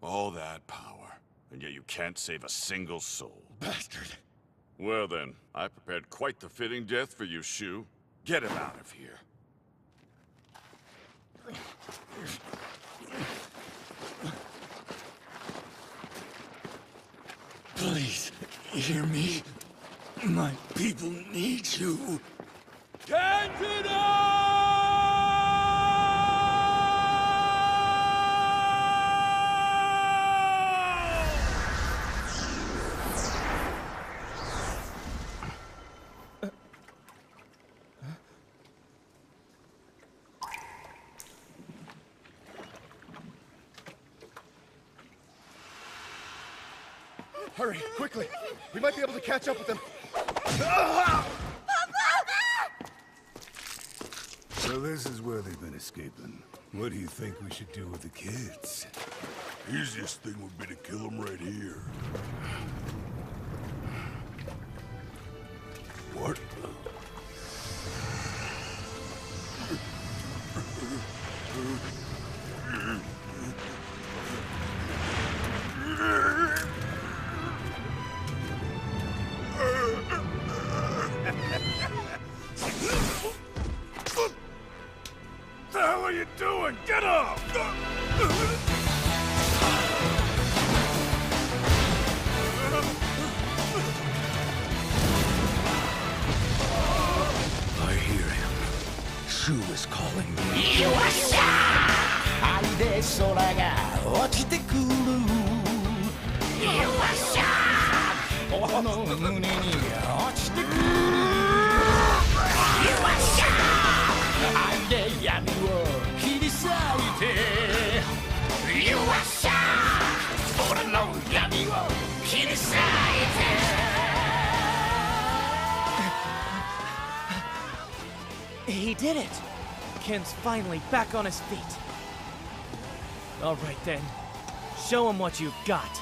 All that power, and yet you can't save a single soul. Bastard! Well then, I prepared quite the fitting death for you, Shu. Get him out of here. Please, hear me. My people need you. Hurry, quickly! We might be able to catch up with them. So this is where they've been escaping. What do you think we should do with the kids? Easiest thing would be to kill them right here. What? What the hell are you doing? Get up! I hear him. Shu is calling me. よっしゃー灰で空が落ちてくるよっしゃー俺の胸に落ちてくるよっしゃー He did it! Ken's finally back on his feet. All right then, show him what you've got.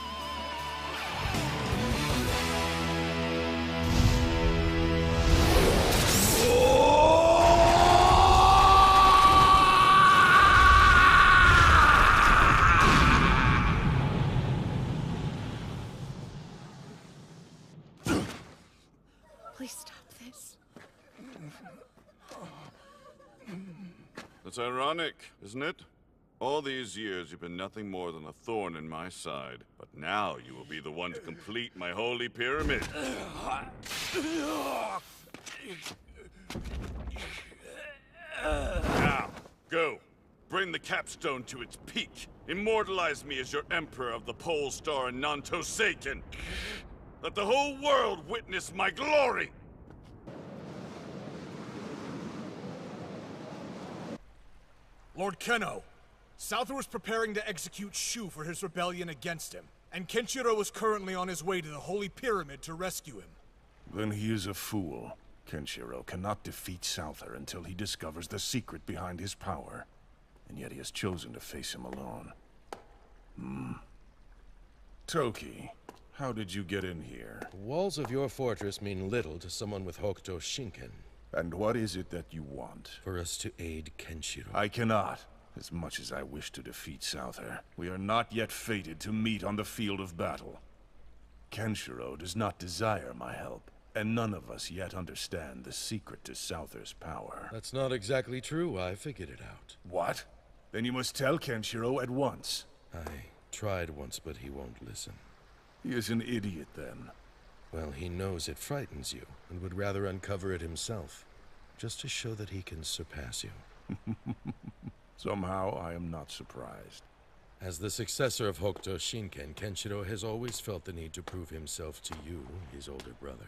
Please stop this. That's ironic, isn't it? All these years you've been nothing more than a thorn in my side. But now you will be the one to complete my holy pyramid. Now, go. Bring the capstone to its peak. Immortalize me as your emperor of the Pole Star and Nanto Seiken. Let the whole world witness my glory! Lord Kenno, Souther was preparing to execute Shu for his rebellion against him, and Kenshiro is currently on his way to the Holy Pyramid to rescue him. Then he is a fool. Kenshiro cannot defeat Souther until he discovers the secret behind his power. And yet he has chosen to face him alone. Toki, how did you get in here? The walls of your fortress mean little to someone with Hokuto Shinken. And what is it that you want? For us to aid Kenshiro. I cannot. As much as I wish to defeat Souther, we are not yet fated to meet on the field of battle. Kenshiro does not desire my help, and none of us yet understand the secret to Souther's power. That's not exactly true. I figured it out. What? Then you must tell Kenshiro at once. I tried once, but he won't listen. He is an idiot, then. Well, he knows it frightens you, and would rather uncover it himself, just to show that he can surpass you. Somehow, I am not surprised. As the successor of Hokuto Shinken, Kenshiro has always felt the need to prove himself to you, his older brother.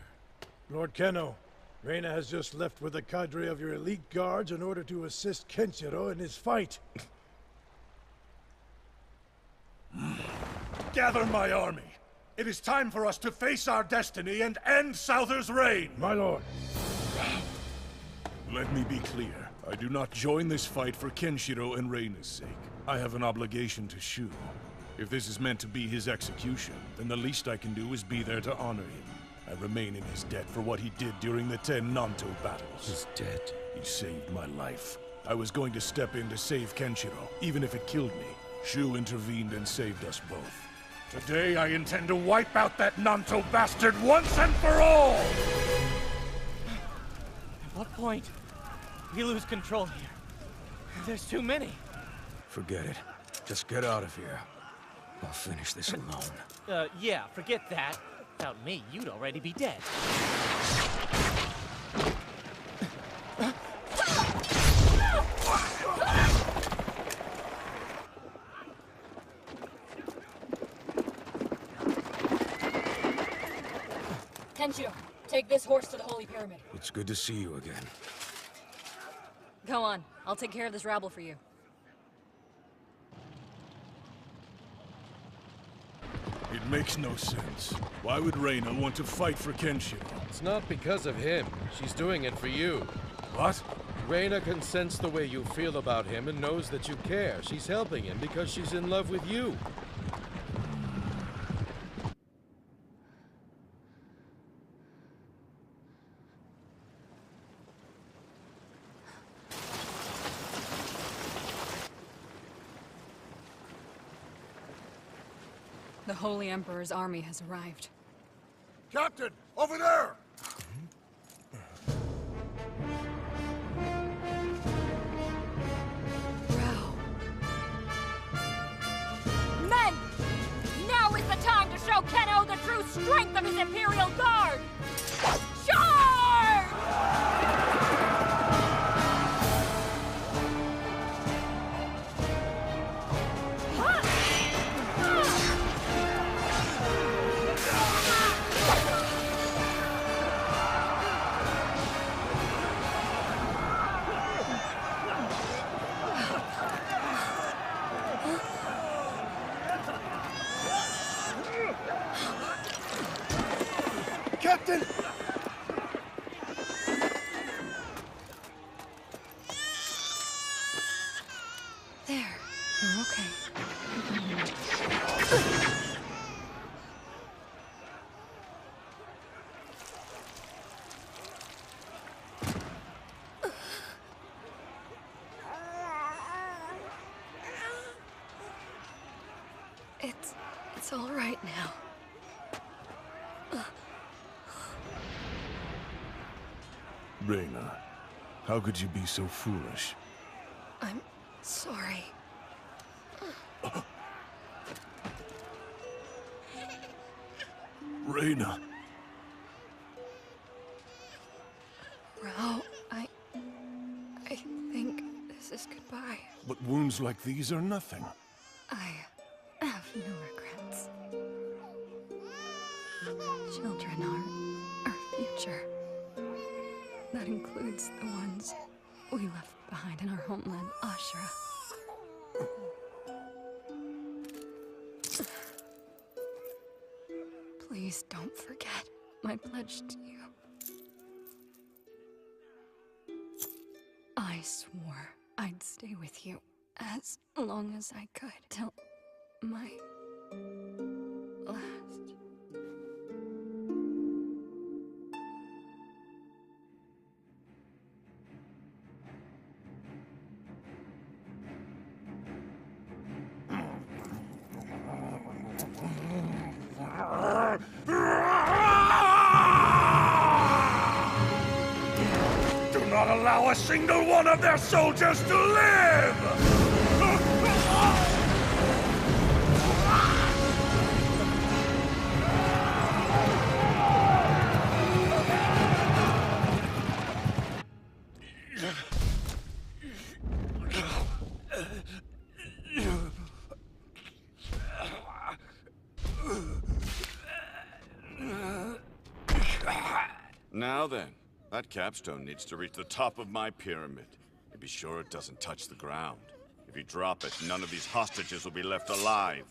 Lord Kenno, Reina has just left with a cadre of your elite guards in order to assist Kenshiro in his fight. Gather my army. It is time for us to face our destiny and end Souther's reign. My lord. Let me be clear. I do not join this fight for Kenshiro and Reina's sake. I have an obligation to Shu. If this is meant to be his execution, then the least I can do is be there to honor him. I remain in his debt for what he did during the 10 Nanto battles. His debt? He saved my life. I was going to step in to save Kenshiro, even if it killed me. Shu intervened and saved us both. Today I intend to wipe out that Nanto bastard once and for all! At what point we lose control here? There's too many. Forget it. Just get out of here. I'll finish this alone. Yeah, forget that. Without me, you'd already be dead. Kenshiro, take this horse to the Holy Pyramid. It's good to see you again. Go on. I'll take care of this rabble for you. It makes no sense. Why would Reina want to fight for Kenshiro? It's not because of him. She's doing it for you. What? Reina can sense the way you feel about him and knows that you care. She's helping him because she's in love with you. The Holy Emperor's army has arrived. Captain, over there! Men! Now is the time to show Kenno the true strength of his Imperial Guard! Charge! Captain! all right now. Reina, how could you be so foolish? I'm sorry. Reina! Rao, I think this is goodbye. But wounds like these are nothing. I have no regrets. Children are our future. That includes the ones we left behind in our homeland, Ashura. Please don't forget my pledge to you. I swore I'd stay with you as long as I could, till my last. Do not allow a single one of their soldiers to live! Now then, that capstone needs to reach the top of my pyramid. And be sure it doesn't touch the ground. If you drop it, none of these hostages will be left alive.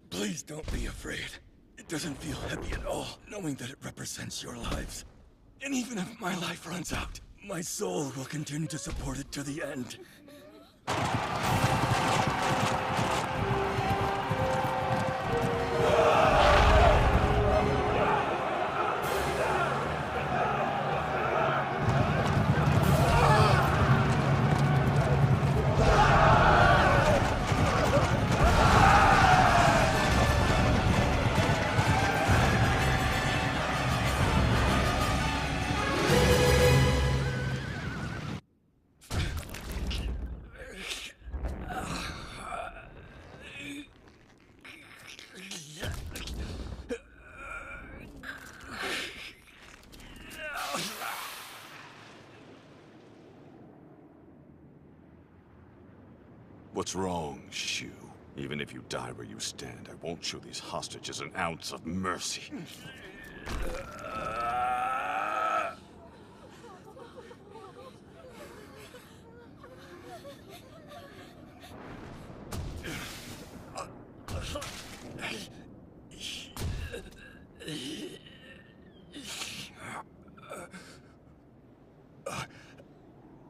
Please don't be afraid. It doesn't feel heavy at all, knowing that it represents your lives. And even if my life runs out, my soul will continue to support it to the end. What's wrong, Shu? Even if you die where you stand, I won't show these hostages an ounce of mercy.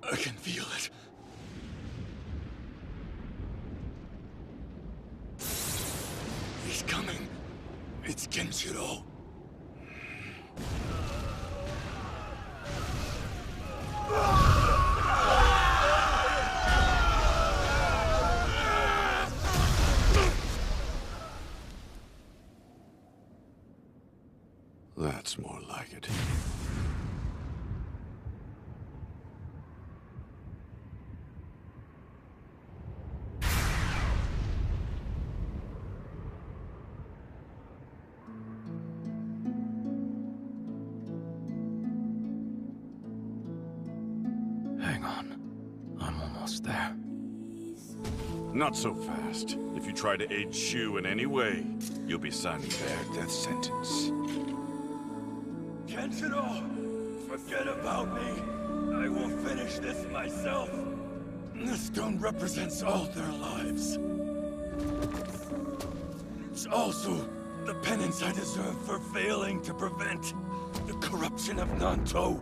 I can feel it. He's coming. It's Kenshiro. That's more like it. Hang on. I'm almost there. Not so fast. If you try to aid Shu in any way, you'll be signing their death sentence. Kenshiro! Forget about me! I will finish this myself! The stone represents all their lives. It's also the penance I deserve for failing to prevent the corruption of Nanto.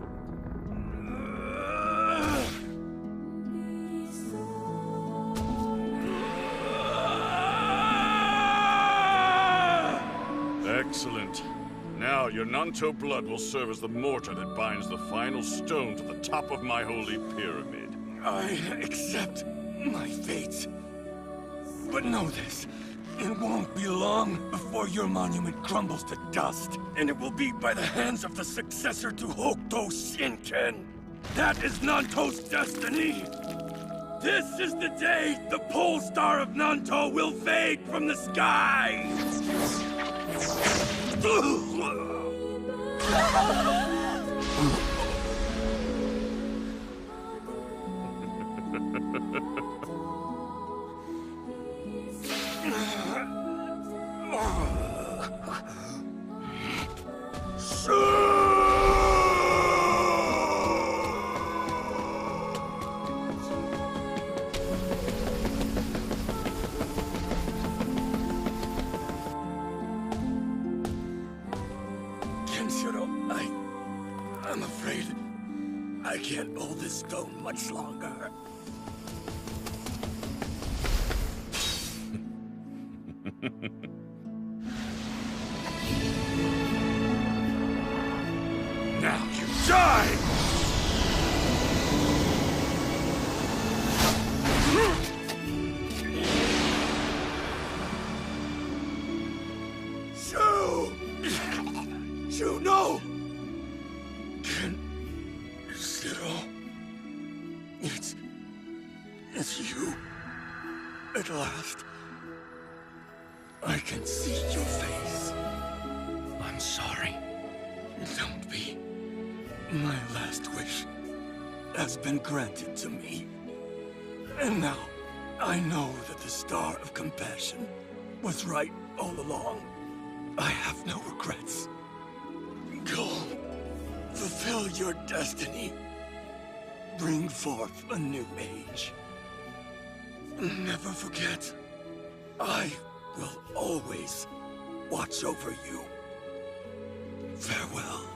Excellent. Now your Nanto blood will serve as the mortar that binds the final stone to the top of my holy pyramid. I accept my fate. But know this, it won't be long before your monument crumbles to dust. And it will be by the hands of the successor to Hokuto Shinken. That is Nanto's destiny. This is the day the pole star of Nanto will fade from the sky! I'm afraid I can't hold this stone much longer. Now you die! Shu! Shu, no! It's you. At last. I can see your face. I'm sorry. Don't be. My last wish has been granted to me. And now, I know that the Star of Compassion was right all along. I have no regrets. Go. Fulfill your destiny. Bring forth a new age. Never forget, I will always watch over you. Farewell.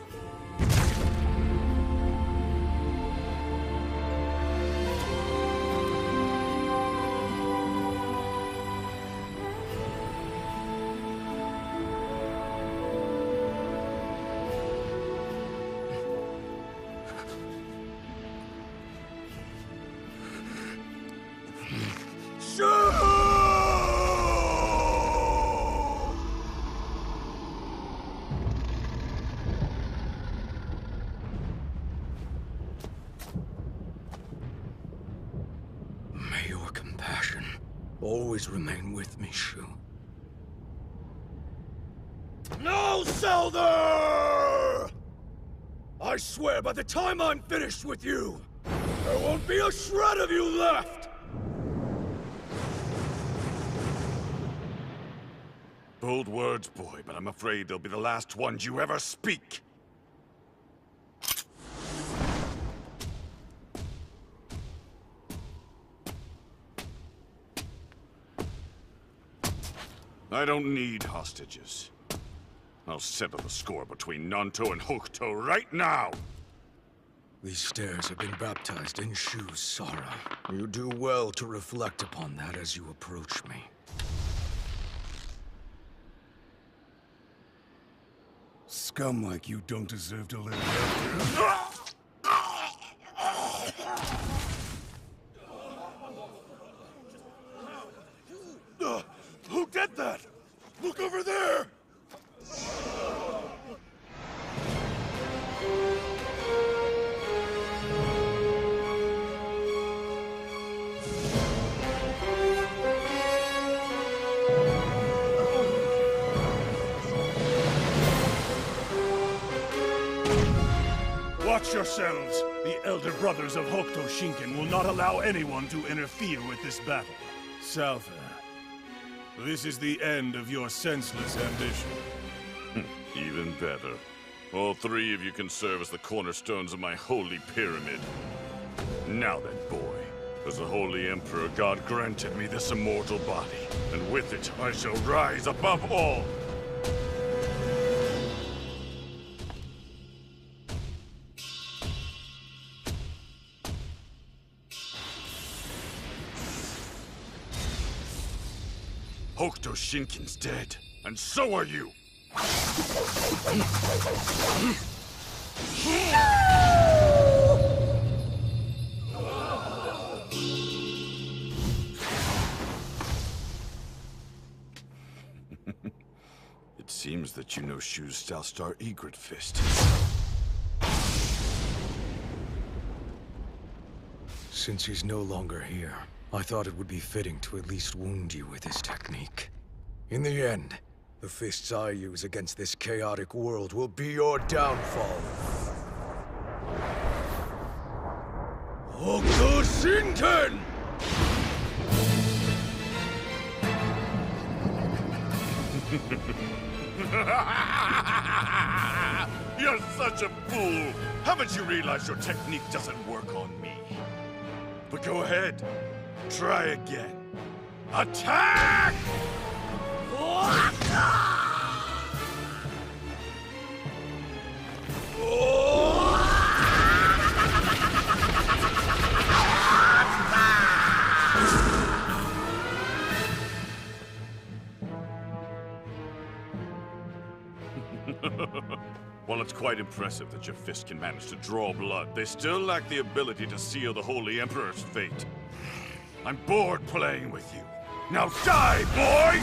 May your compassion always remain with me, Shu. No, Souther! I swear by the time I'm finished with you, there won't be a shred of you left! Bold words, boy, but I'm afraid they'll be the last ones you ever speak. I don't need hostages. I'll settle the score between Nanto and Hokuto right now! These stairs have been baptized in Shu's sorrow. You do well to reflect upon that as you approach me. Scum like you don't deserve to live after. Who did that? Look over there! Watch yourselves. The elder brothers of Hokuto Shinken will not allow anyone to interfere with this battle. Souther, this is the end of your senseless ambition. Even better. All three of you can serve as the cornerstones of my holy pyramid. Now then, boy. As the Holy Emperor, God granted me this immortal body, and with it, I shall rise above all. Hokuto Shinken's dead, and so are you! It seems that you know Shu's Southstar Egret Fist. Since he's no longer here, I thought it would be fitting to at least wound you with his technique. In the end, the fists I use against this chaotic world will be your downfall. Hokuto Shinken! You're such a fool! Haven't you realized your technique doesn't work on me? But go ahead. Try again. Attack! While it's quite impressive that your fist can manage to draw blood, they still lack the ability to seal the Holy Emperor's fate. I'm bored playing with you. Now die, boy!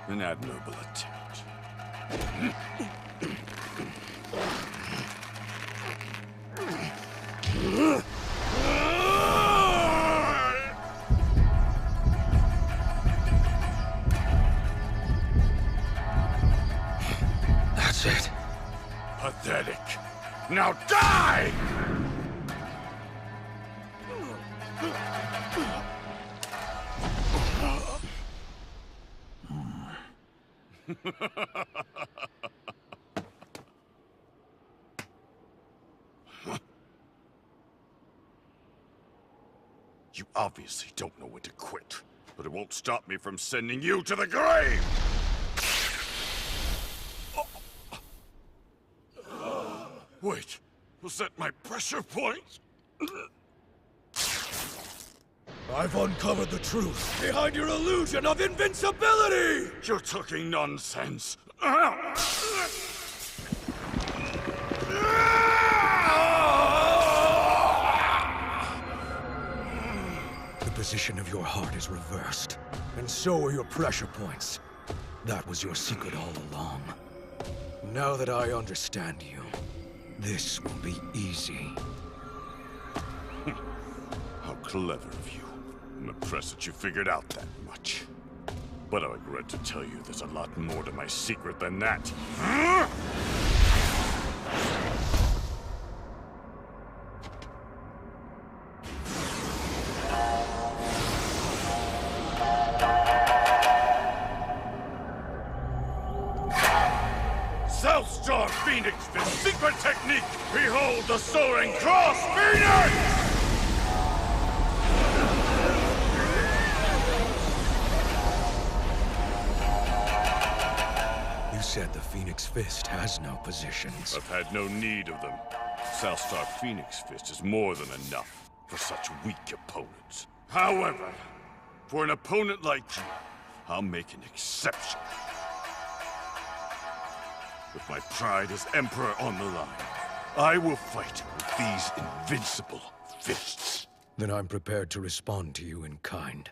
An admirable attempt. That's it. Pathetic. Now die! You obviously don't know when to quit, but it won't stop me from sending you to the grave! Wait, was that my pressure point? I've uncovered the truth behind your illusion of invincibility! You're talking nonsense. The position of your heart is reversed, and so are your pressure points. That was your secret all along. Now that I understand you, this will be easy. How clever of you. I'm impressed that you figured out that much. But I regret to tell you there's a lot more to my secret than that. Southstar Phoenix, the secret technique! Behold the soaring cross Phoenix! You said the Phoenix Fist has no positions. I've had no need of them. Southstar Phoenix Fist is more than enough for such weak opponents. However, for an opponent like you, I'll make an exception. With my pride as Emperor on the line, I will fight with these invincible fists. Then I'm prepared to respond to you in kind.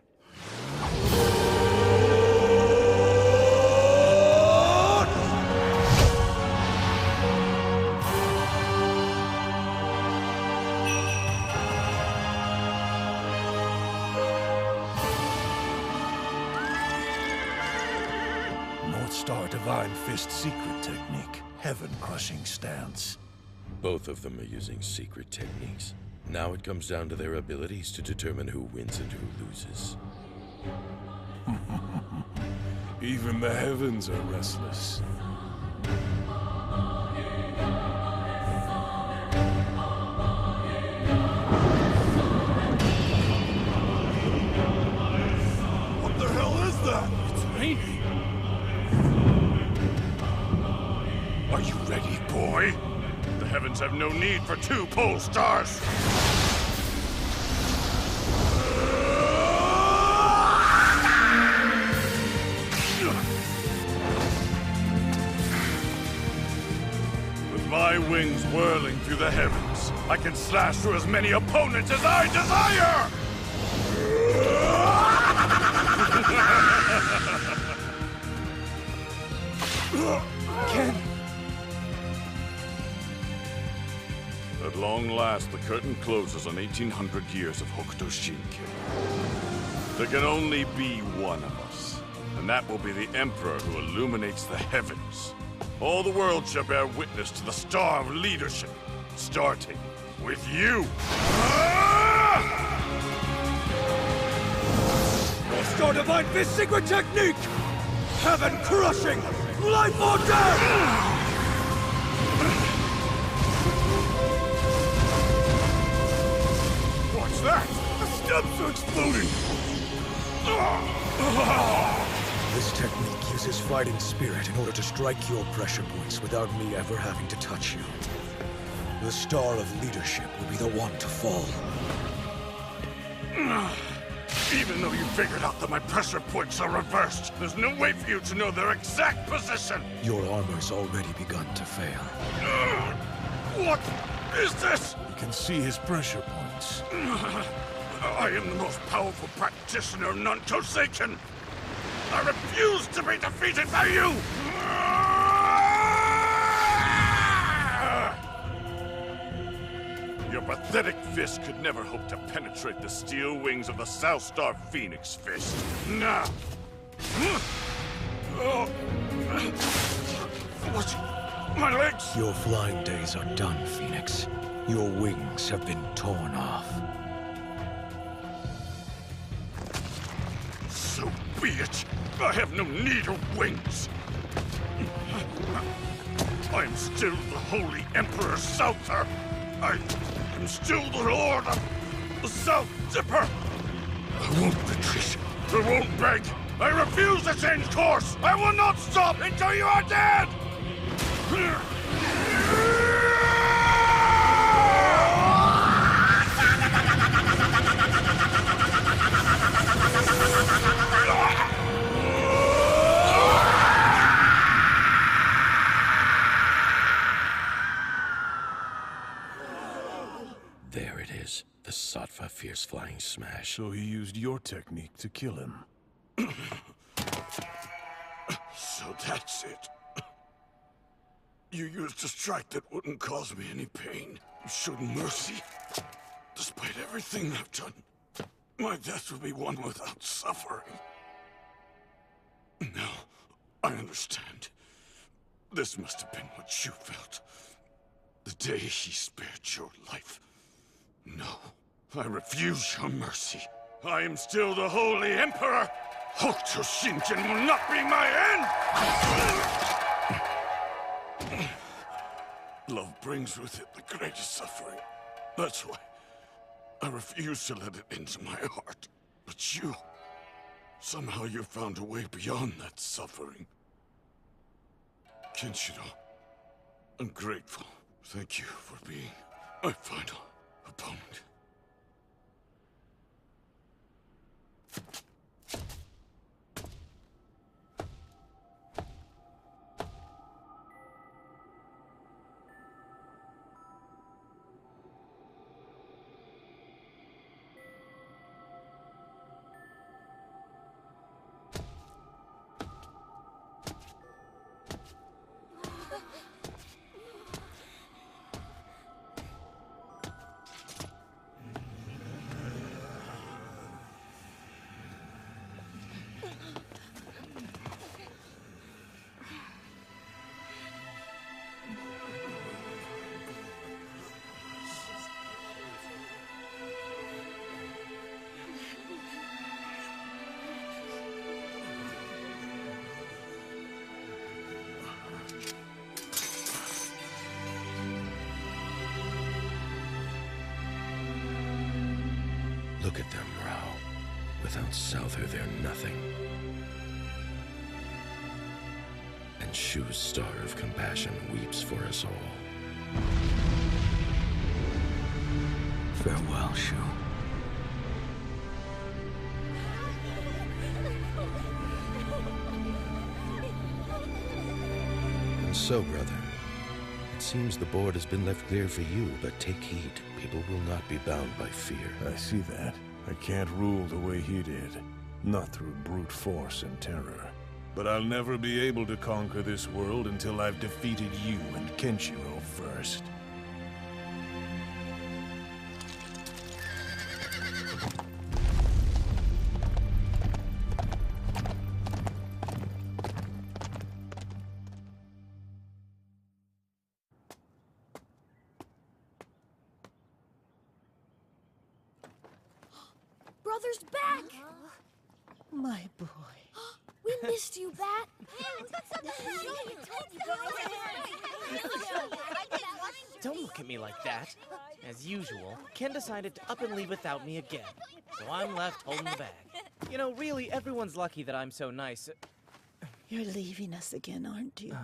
Star Divine Fist secret technique. Heaven-crushing stance. Both of them are using secret techniques. Now it comes down to their abilities to determine who wins and who loses. Even the heavens are restless. What the hell is that? It's raining. Are you ready, boy? The heavens have no need for two pole stars. With my wings whirling through the heavens, I can slash through as many opponents as I desire! Ken! At long last, the curtain closes on 1800 years of Hokuto Shinken. There can only be one of us, and that will be the Emperor who illuminates the heavens. All the world shall bear witness to the star of leadership, starting with you. Star Divine Fist secret technique! Heaven crushing! Life or death! What's that? The steps are exploding! This technique uses fighting spirit in order to strike your pressure points without me ever having to touch you. The star of leadership will be the one to fall. Even though you figured out that my pressure points are reversed, there's no way for you to know their exact position! Your armor's already begun to fail. What is this? You can see his pressure points. I am the most powerful practitioner of Nanto-Seiken! I refuse to be defeated by you! Your pathetic fist could never hope to penetrate the steel wings of the South Star Phoenix Fist. Now! What? My legs? Your flying days are done, Phoenix. Your wings have been torn off. So be it. I have no need of wings. I am still the Holy Emperor Souther. I am still the Lord of the South Dipper. I won't retreat. I won't beg. I refuse to change course. I will not stop until you are dead. There it is. The Sattva Fierce Flying Smash. So he used your technique to kill him. So that's it. You used a strike that wouldn't cause me any pain. You showed mercy. Despite everything I've done, my death will be one without suffering. Now, I understand. This must have been what you felt. The day he spared your life. No, I refuse your mercy. I am still the Holy Emperor. Hokuto Shinken will not be my end! Love brings with it the greatest suffering. That's why I refuse to let it into my heart. But you, somehow you found a way beyond that suffering. Kenshiro, I'm grateful. Thank you for being my final opponent. Look at them, Rao. Without Souther, they're nothing. And Shu's star of compassion weeps for us all. Farewell, Shu. And so, brother, it seems the board has been left clear for you, but take heed. People will not be bound by fear. I see that. I can't rule the way he did. Not through brute force and terror. But I'll never be able to conquer this world until I've defeated you and Kenshiro first. Brother's back! My boy. We missed you, Bat! Don't look at me like that. As usual, Ken decided to up and leave without me again. So I'm left holding the bag. You know, really, everyone's lucky that I'm so nice. You're leaving us again, aren't you?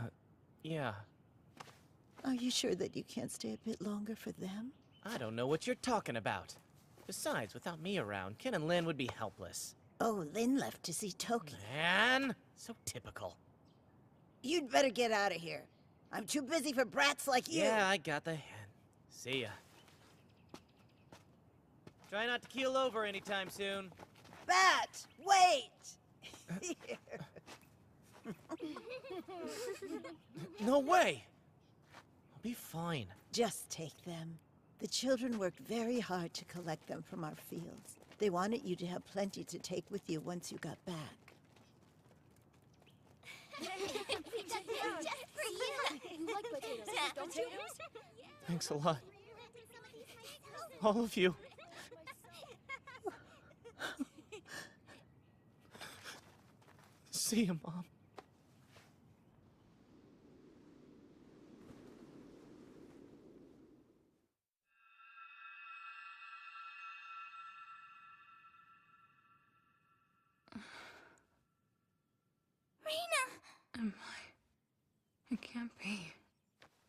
Yeah. Are you sure that you can't stay a bit longer for them? I don't know what you're talking about. Besides, without me around, Ken and Lin would be helpless. Oh, Lin left to see Toki. Man, so typical. You'd better get out of here. I'm too busy for brats like you. Yeah, I got the hint. See ya. Try not to keel over anytime soon. Bat, wait! No way! I'll be fine. Just take them. The children worked very hard to collect them from our fields. They wanted you to have plenty to take with you once you got back. Thanks a lot. All of you. See you, Mom. Am I? It can't be.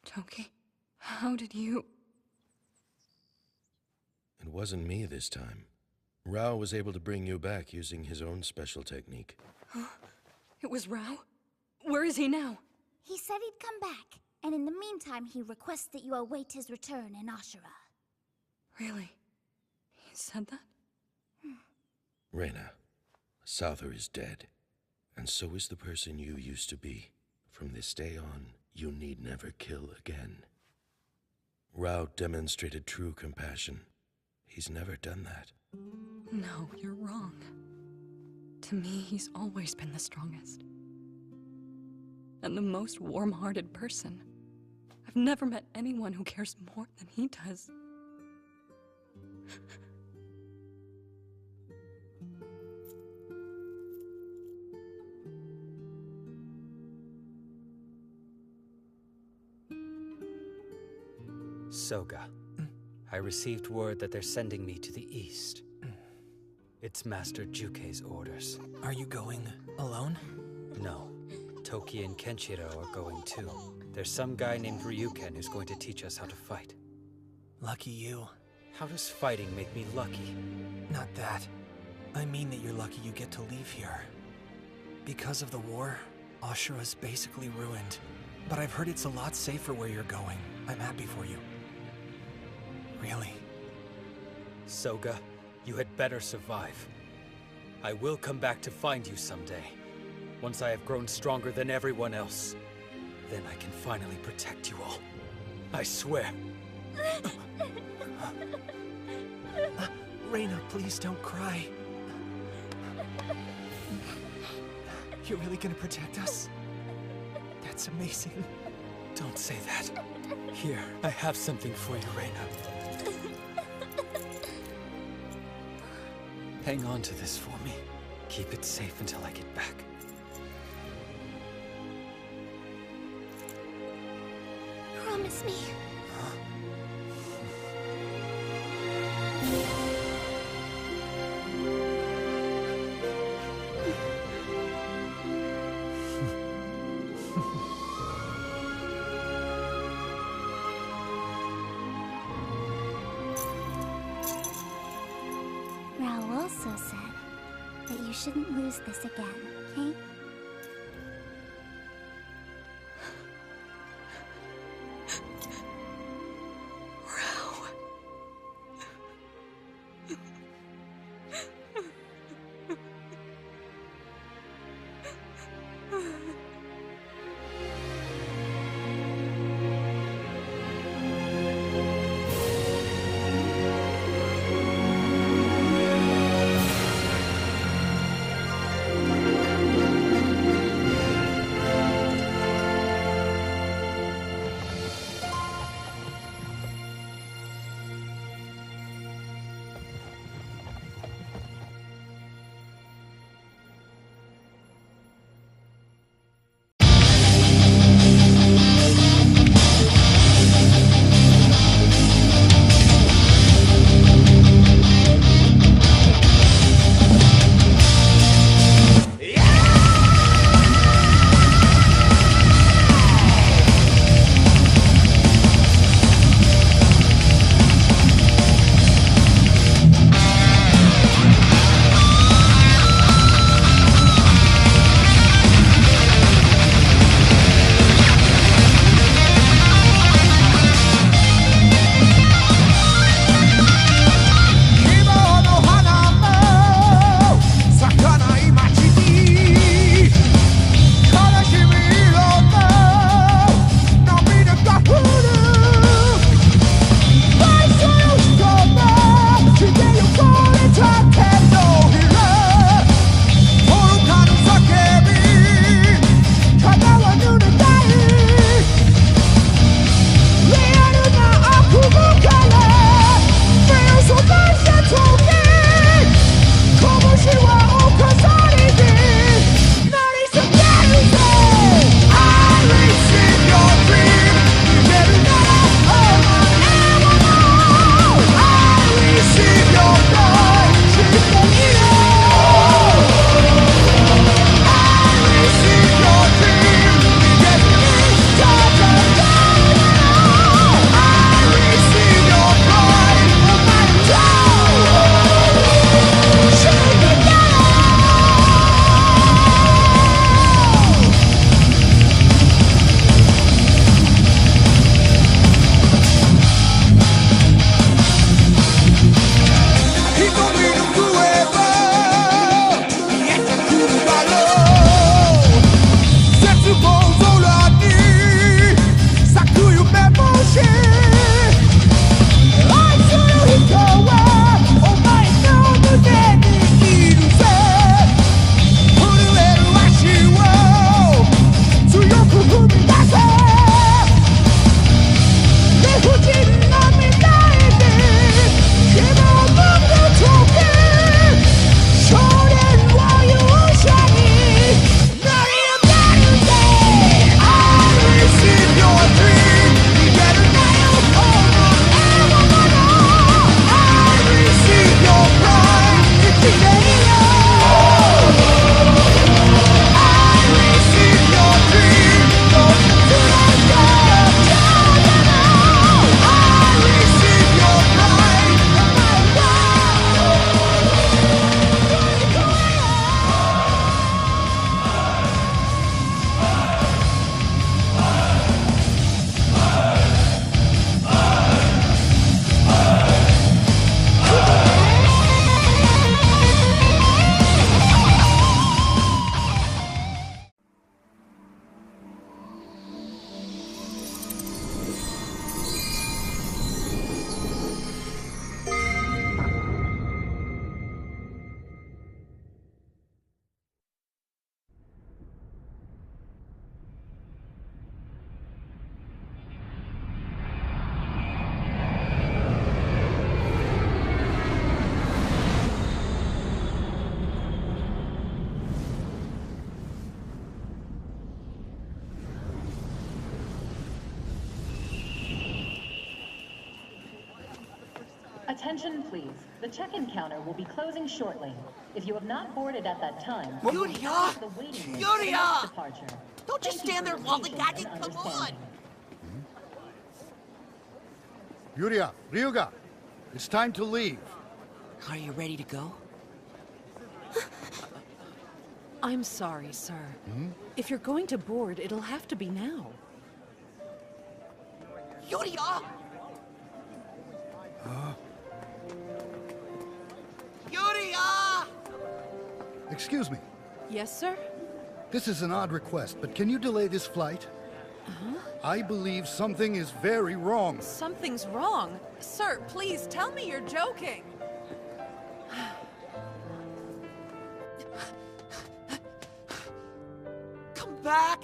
Toki, how did you... It wasn't me this time. Rao was able to bring you back using his own special technique. It was Rao? Where is he now? He said he'd come back, and in the meantime he requests that you await his return in Ashura. Really? He said that? Reina, Souther is dead, and so is the person you used to be. From this day on, you need never kill again. Rao demonstrated true compassion. He's never done that. No, you're wrong. To me, he's always been the strongest. And the most warm-hearted person. I've never met anyone who cares more than he does. Soga, I received word that they're sending me to the east. It's Master Jukei's orders. Are you going alone? No. Toki and Kenshiro are going too. There's some guy named Ryuken who's going to teach us how to fight. Lucky you. How does fighting make me lucky? Not that. I mean that you're lucky you get to leave here. Because of the war, Ashura's basically ruined. But I've heard it's a lot safer where you're going. I'm happy for you. Really. Soga, you had better survive. I will come back to find you someday. Once I have grown stronger than everyone else. Then I can finally protect you all. I swear. Reina, please don't cry. You're really gonna protect us? That's amazing. Don't say that. Here, I have something for you, Reina. Hang on to this for me. Keep it safe until I get back. Promise me. shouldn't lose this again, okay? Attention, please. The check-in counter will be closing shortly. If you have not boarded at that time, Yuria! the waiting list for Yuria! next departure. Don't just stand there while the guy just come on! Yuria, Ryuga, it's time to leave. Are you ready to go? I'm sorry, sir. Hmm? If you're going to board, it'll have to be now. Yuria! Yuria! Excuse me. Yes, sir? This is an odd request, but can you delay this flight? I believe something is very wrong. Something's wrong. Sir, please tell me you're joking. Come back!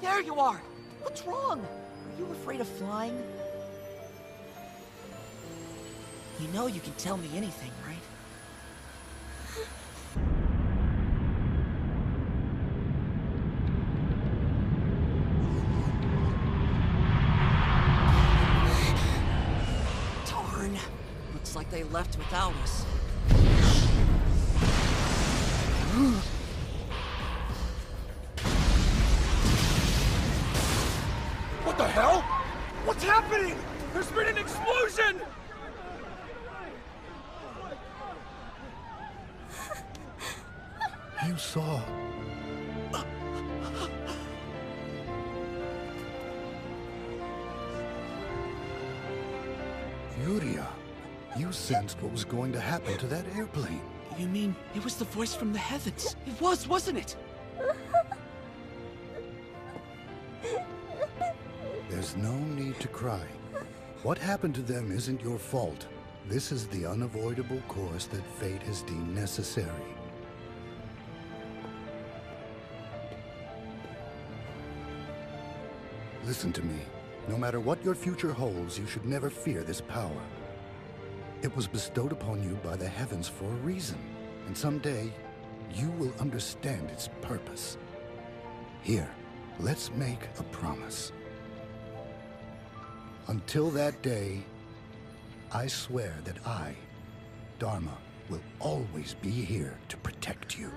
There you are! What's wrong? Are you afraid of flying? You know you can tell me anything, right? Darn. Looks like they left without us. What the hell? What's happening? There's been an explosion! You saw. Yuria, you sensed what was going to happen to that airplane. You mean it was the voice from the heavens? It was, wasn't it? There's no need to cry. What happened to them isn't your fault. This is the unavoidable course that fate has deemed necessary. Listen to me. No matter what your future holds, you should never fear this power. It was bestowed upon you by the heavens for a reason, and someday you will understand its purpose. Here, let's make a promise. Until that day, I swear that I, Dharma, will always be here to protect you.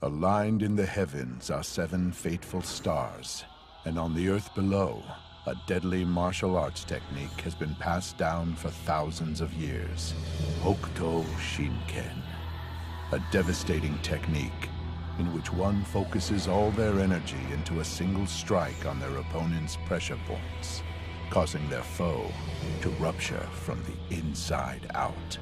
Aligned in the heavens are 7 fateful stars, and on the earth below, a deadly martial arts technique has been passed down for thousands of years. Hokuto Shinken, a devastating technique in which one focuses all their energy into a single strike on their opponent's pressure points, causing their foe to rupture from the inside out.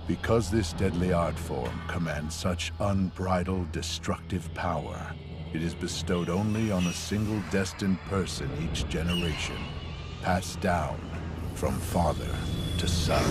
Because this deadly art form commands such unbridled destructive power, it is bestowed only on a single destined person each generation, passed down from father to son.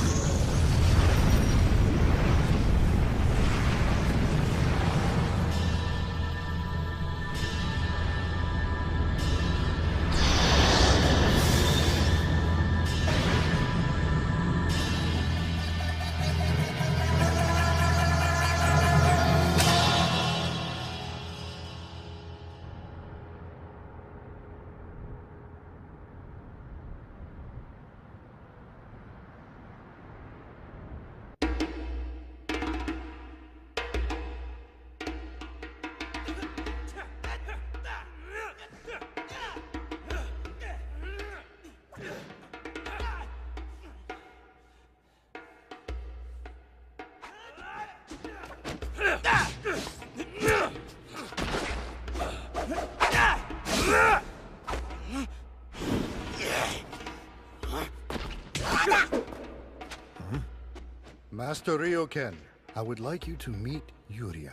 Master Ryoken, I would like you to meet Yuria.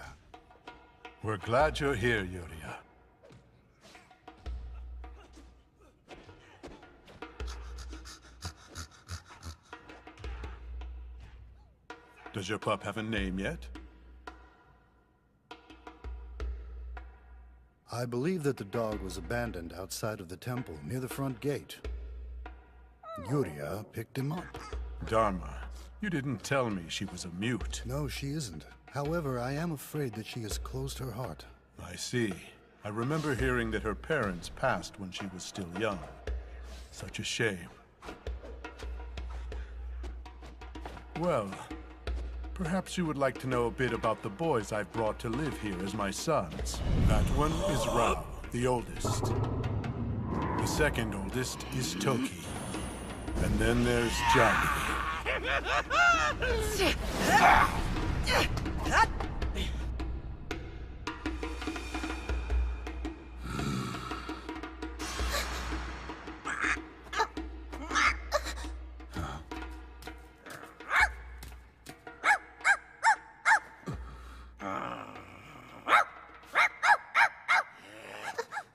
We're glad you're here, Yuria. Does your pup have a name yet? I believe that the dog was abandoned outside of the temple, near the front gate. Yuria picked him up. Dharma, you didn't tell me she was a mute. No, she isn't. However, I am afraid that she has closed her heart. I see. I remember hearing that her parents passed when she was still young. Such a shame. Well, perhaps you would like to know a bit about the boys I've brought to live here as my sons. That one is Rao, the oldest. The second oldest is Toki. And then there's Johnny.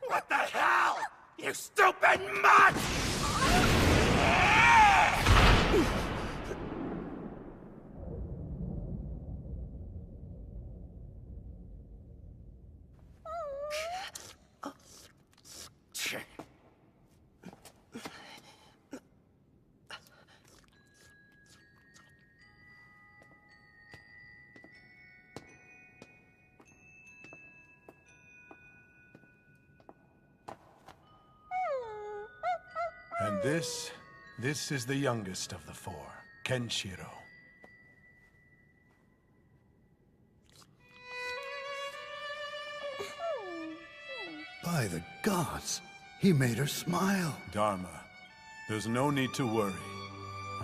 What the hell? You stupid mutt! And this is the youngest of the four, Kenshiro. By the gods, he made her smile. Dharma, there's no need to worry.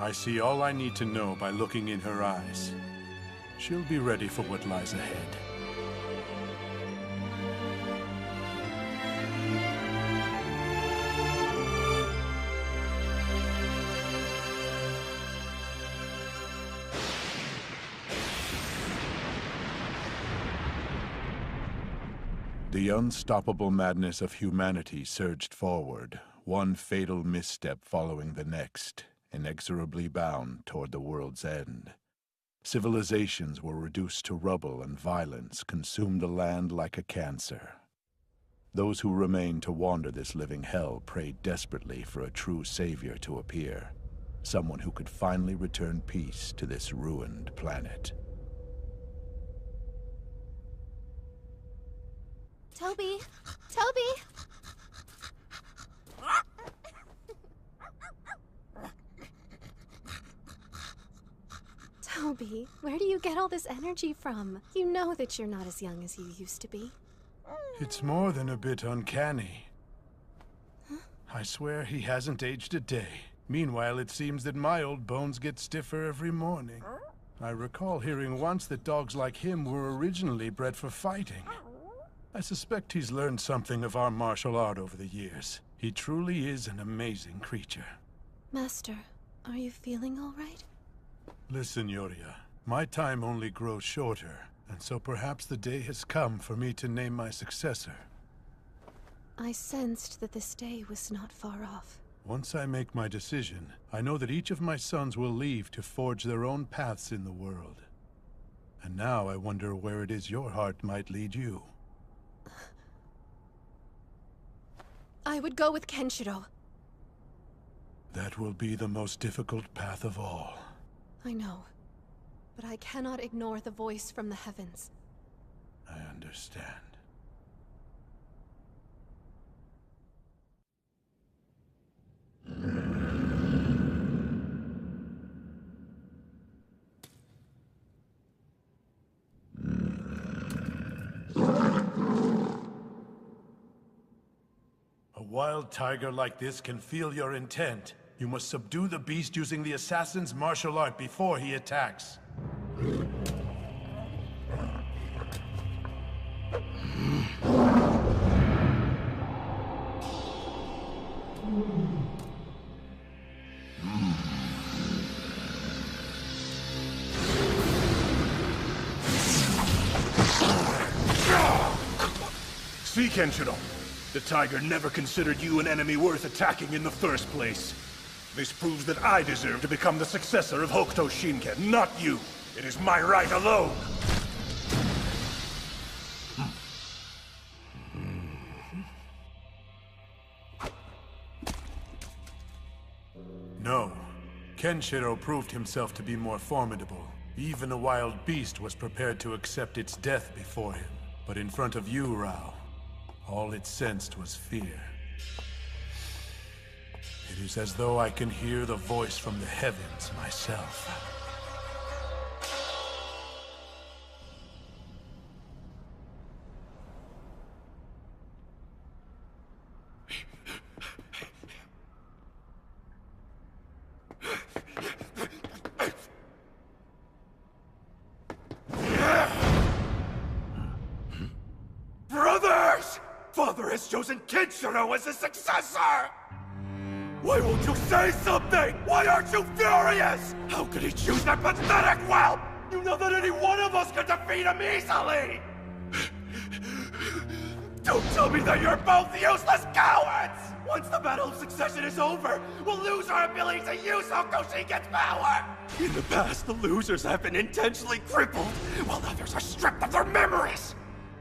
I see all I need to know by looking in her eyes. She'll be ready for what lies ahead. The unstoppable madness of humanity surged forward, one fatal misstep following the next, inexorably bound toward the world's end. Civilizations were reduced to rubble, and violence consumed the land like a cancer. Those who remained to wander this living hell prayed desperately for a true savior to appear, someone who could finally return peace to this ruined planet. Toby! Toby! Toby, where do you get all this energy from? You know that you're not as young as you used to be. It's more than a bit uncanny. I swear he hasn't aged a day. Meanwhile, it seems that my old bones get stiffer every morning. I recall hearing once that dogs like him were originally bred for fighting. I suspect he's learned something of our martial art over the years. He truly is an amazing creature. Master, are you feeling all right? Listen, Yuria, my time only grows shorter, and so perhaps the day has come for me to name my successor. I sensed that this day was not far off. Once I make my decision, I know that each of my sons will leave to forge their own paths in the world. And now I wonder where it is your heart might lead you. I would go with Kenshiro. That will be the most difficult path of all. I know, but I cannot ignore the voice from the heavens. I understand. A wild tiger like this can feel your intent. You must subdue the beast using the assassin's martial art before he attacks. See, Kenshiro, the tiger never considered you an enemy worth attacking in the first place. This proves that I deserve to become the successor of Hokuto Shinken, not you. It is my right alone. No. Kenshiro proved himself to be more formidable. Even a wild beast was prepared to accept its death before him. But in front of you, Rao, all it sensed was fear. It is as though I can hear the voice from the heavens myself. Brothers! Father has chosen Kenshiro as his successor! Why won't you say something? Why aren't you furious? How could he choose that pathetic whelp? You know that any one of us could defeat him easily! Don't tell me that you're both useless cowards! Once the Battle of Succession is over, we'll lose our ability to use Hokushinken's power! In the past, the losers have been intentionally crippled, while others are stripped of their memories!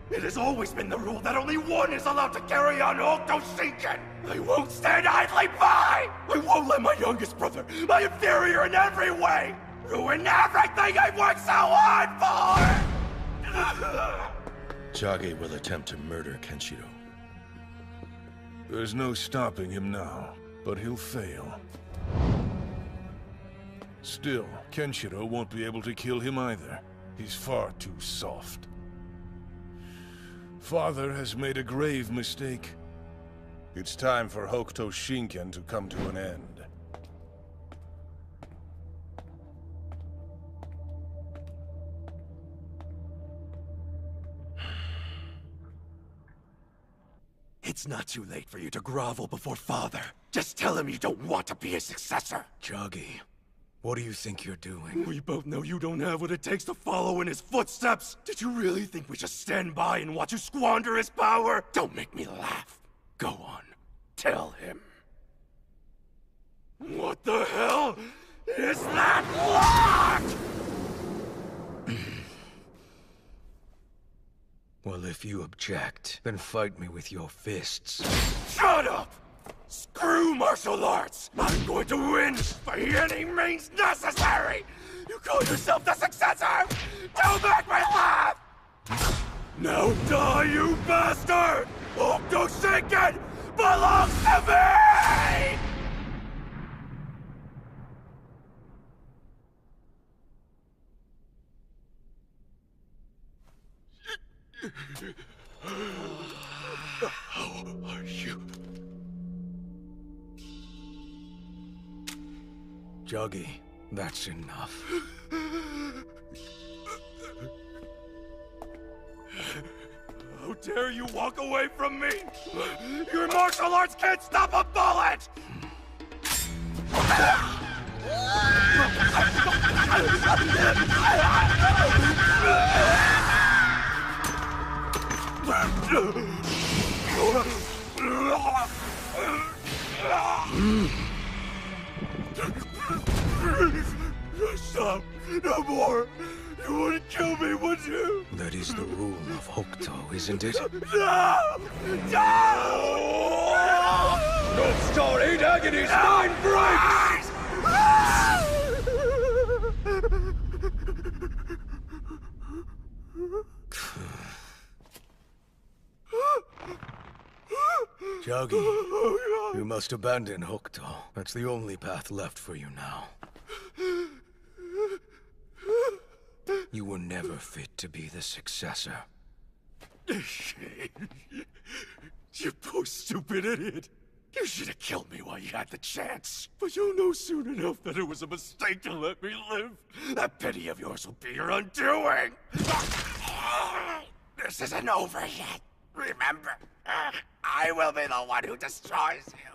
It has always been the rule that only one is allowed to carry on Hokushinken! I won't stand idly by! I won't let my youngest brother, my inferior in every way, ruin everything I worked so hard for! Chage will attempt to murder Kenshiro. There's no stopping him now, but he'll fail. Still, Kenshiro won't be able to kill him either. He's far too soft. Father has made a grave mistake. It's time for Hokuto Shinken to come to an end. It's not too late for you to grovel before Father. Just tell him you don't want to be his successor. Chage, what do you think you're doing? We both know you don't have what it takes to follow in his footsteps. Did you really think we just stand by and watch you squander his power? Don't make me laugh. Go on. Tell him. What the hell is that lock? Well, if you object, then fight me with your fists. Shut up! Screw martial arts! I'm going to win by any means necessary! You call yourself the successor? Don't make me laugh! Now die, you bastard! Hokuto Shinken belongs to me! How are you? Chage, that's enough. How dare you walk away from me? Your martial arts can't stop a bullet! Stop! No more! You wouldn't kill me, would you? That is the rule of Hokuto, isn't it? No! No! North Star 8 Agony's mind breaks! Chage, you must abandon Hokuto. That's the only path left for you now. You were never fit to be the successor. You poor stupid idiot! You should have killed me while you had the chance. But you'll know soon enough that it was a mistake to let me live. That pity of yours will be your undoing! This isn't over yet. Remember, I will be the one who destroys you.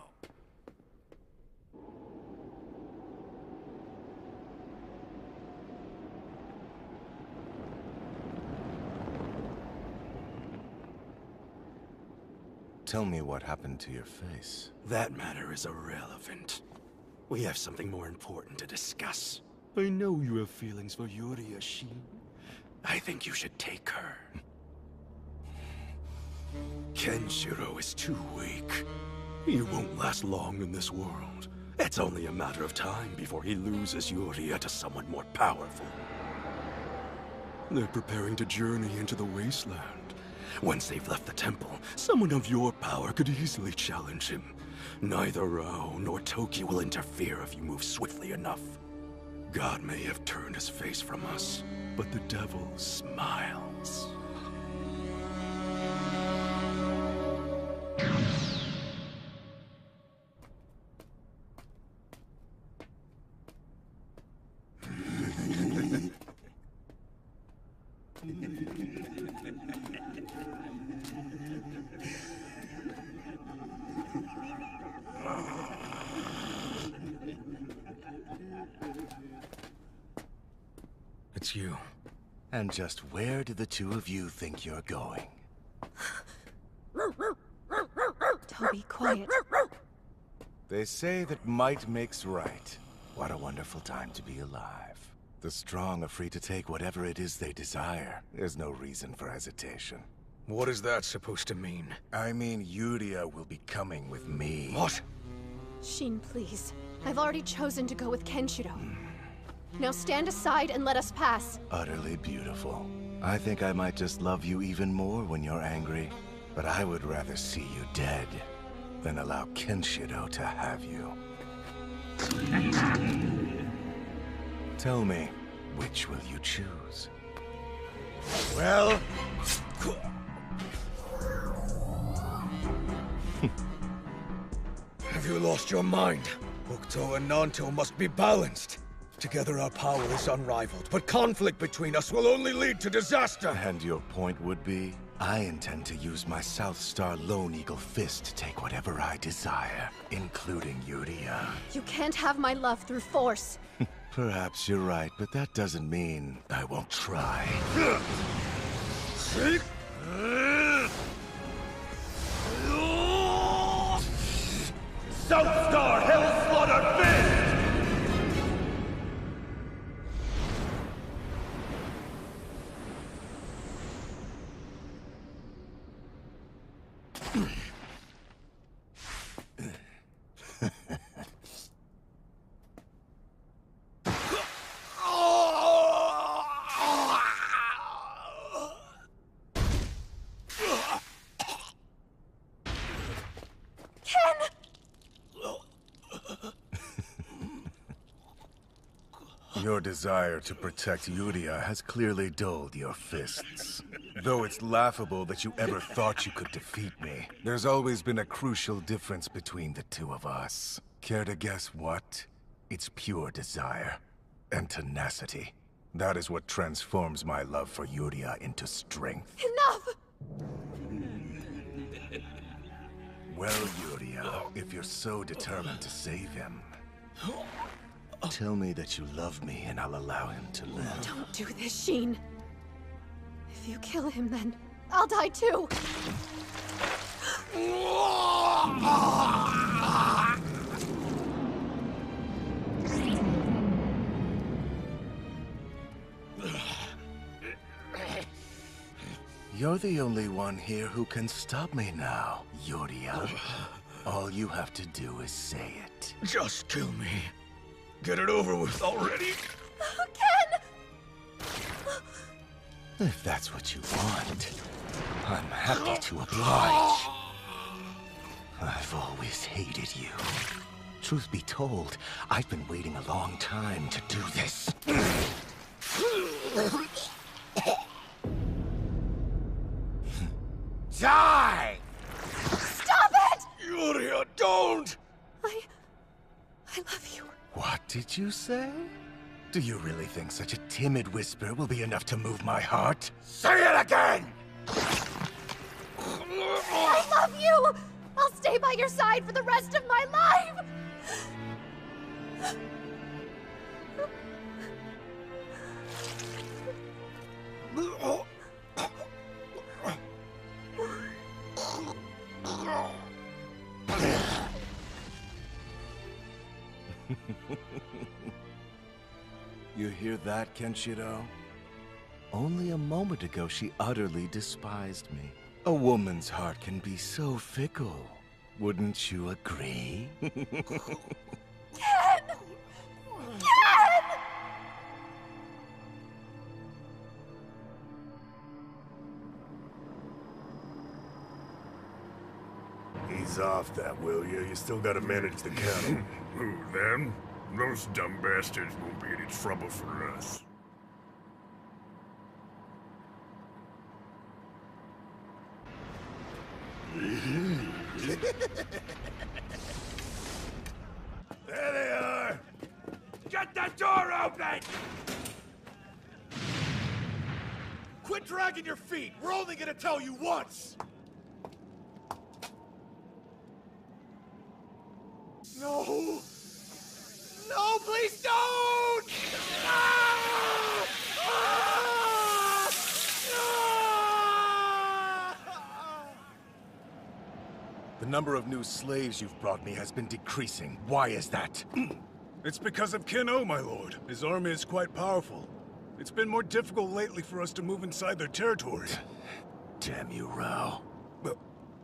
Tell me what happened to your face. That matter is irrelevant. We have something more important to discuss. I know you have feelings for Yuri Yashin. I think you should take her. Kenshiro is too weak. He won't last long in this world. It's only a matter of time before he loses Yuria to someone more powerful. They're preparing to journey into the wasteland. Once they've left the temple, someone of your power could easily challenge him. Neither Rao nor Toki will interfere if you move swiftly enough. God may have turned his face from us, but the devil smiles. It's you. And just where do the two of you think you're going? Toby, quiet. They say that might makes right. What a wonderful time to be alive. The strong are free to take whatever it is they desire. There's no reason for hesitation. What is that supposed to mean? I mean, Yuria will be coming with me. What? Shin, please. I've already chosen to go with Kenshiro. Now stand aside and let us pass. Utterly beautiful. I think I might just love you even more when you're angry. But I would rather see you dead than allow Kenshiro to have you. Tell me, which will you choose? Well... Have you lost your mind? Hokuto and Nanto must be balanced. Together our power is unrivaled, but conflict between us will only lead to disaster! And your point would be? I intend to use my South Star Lone Eagle Fist to take whatever I desire, including Yuria. You can't have my love through force. Perhaps you're right, but that doesn't mean I won't try. South Star Hell Slaughter Fist! Your desire to protect Yuria has clearly dulled your fists. Though it's laughable that you ever thought you could defeat me, there's always been a crucial difference between the two of us. Care to guess what? It's pure desire and tenacity. That is what transforms my love for Yuria into strength. Enough! Well, Yuria, if you're so determined to save him, tell me that you love me and I'll allow him to live. Don't do this, Shin. If you kill him, then I'll die too. You're the only one here who can stop me now, Yuria. All you have to do is say it. Just kill me. Get it over with already. Ken! If that's what you want, I'm happy to oblige. I've always hated you. Truth be told, I've been waiting a long time to do this. Die! Stop it! Yuria, don't! I love you. What did you say? Do you really think such a timid whisper will be enough to move my heart? Say it again! I love you! I'll stay by your side for the rest of my life! You hear that, Kenshiro? Only a moment ago she utterly despised me. A woman's heart can be so fickle. Wouldn't you agree? Ease off that, will you? You still gotta manage the cattle. Who, them? Those dumb bastards won't be any trouble for us. There they are! Get that door open! Quit dragging your feet! We're only gonna tell you once! No! No, please don't! Ah! Ah! Ah! The number of new slaves you've brought me has been decreasing. Why is that? It's because of Keno, my lord. His army is quite powerful. It's been more difficult lately for us to move inside their territory. Damn you, Rao.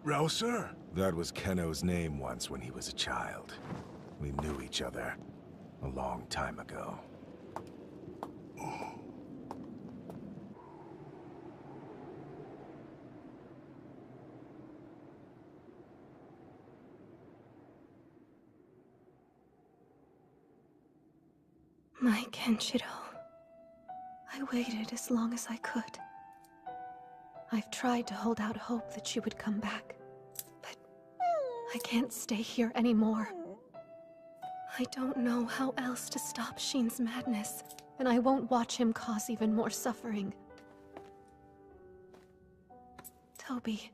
Rao, sir? That was Keno's name once when he was a child. We knew each other a long time ago. My Kenshiro. I waited as long as I could. I've tried to hold out hope that she would come back, but I can't stay here anymore. I don't know how else to stop Shin's madness, and I won't watch him cause even more suffering. Toby.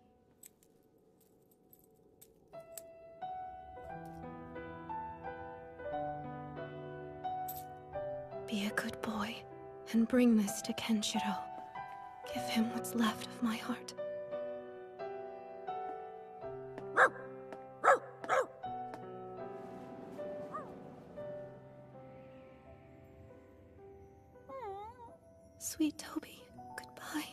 Be a good boy, and bring this to Kenshiro. Give him what's left of my heart. Sweet Toby, goodbye.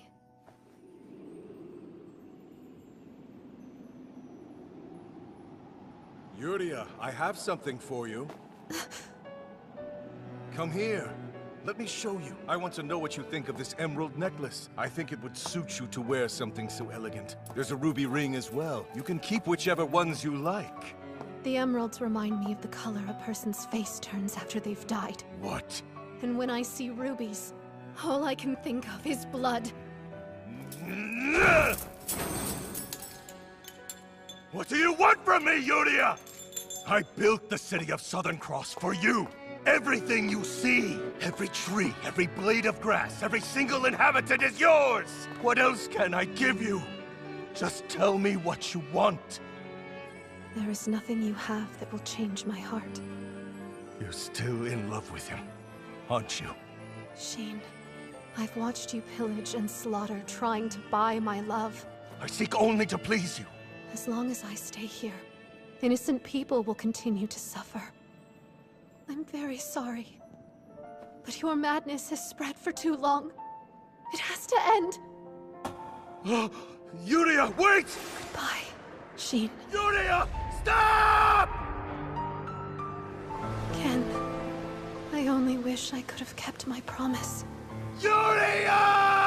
Yuria, I have something for you. Come here. Let me show you. I want to know what you think of this emerald necklace. I think it would suit you to wear something so elegant. There's a ruby ring as well. You can keep whichever ones you like. The emeralds remind me of the color a person's face turns after they've died. What? And when I see rubies, all I can think of is blood. What do you want from me, Yuria? I built the city of Southern Cross for you. Everything you see, every tree, every blade of grass, every single inhabitant is yours! What else can I give you? Just tell me what you want. There is nothing you have that will change my heart. You're still in love with him, aren't you? Shin, I've watched you pillage and slaughter trying to buy my love. I seek only to please you. As long as I stay here, innocent people will continue to suffer. I'm very sorry. But your madness has spread for too long. It has to end. Yuria, wait! Goodbye, Shin. Yuria, stop! Ken, I only wish I could have kept my promise. Yuria!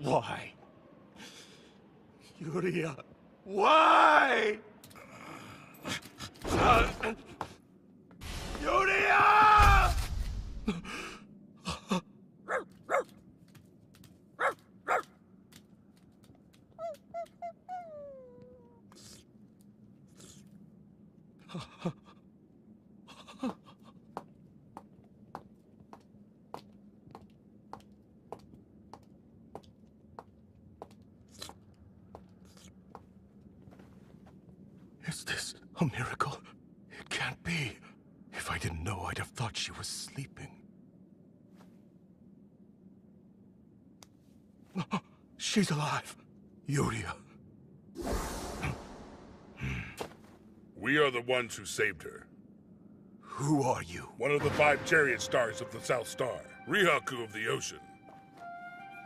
Why? Yuria, why? Yuria! Is this a miracle? It can't be. If I didn't know, I'd have thought she was sleeping. She's alive. Yuria. We are the ones who saved her. Who are you? One of the 5 chariot stars of the South Star, Rihaku of the Ocean.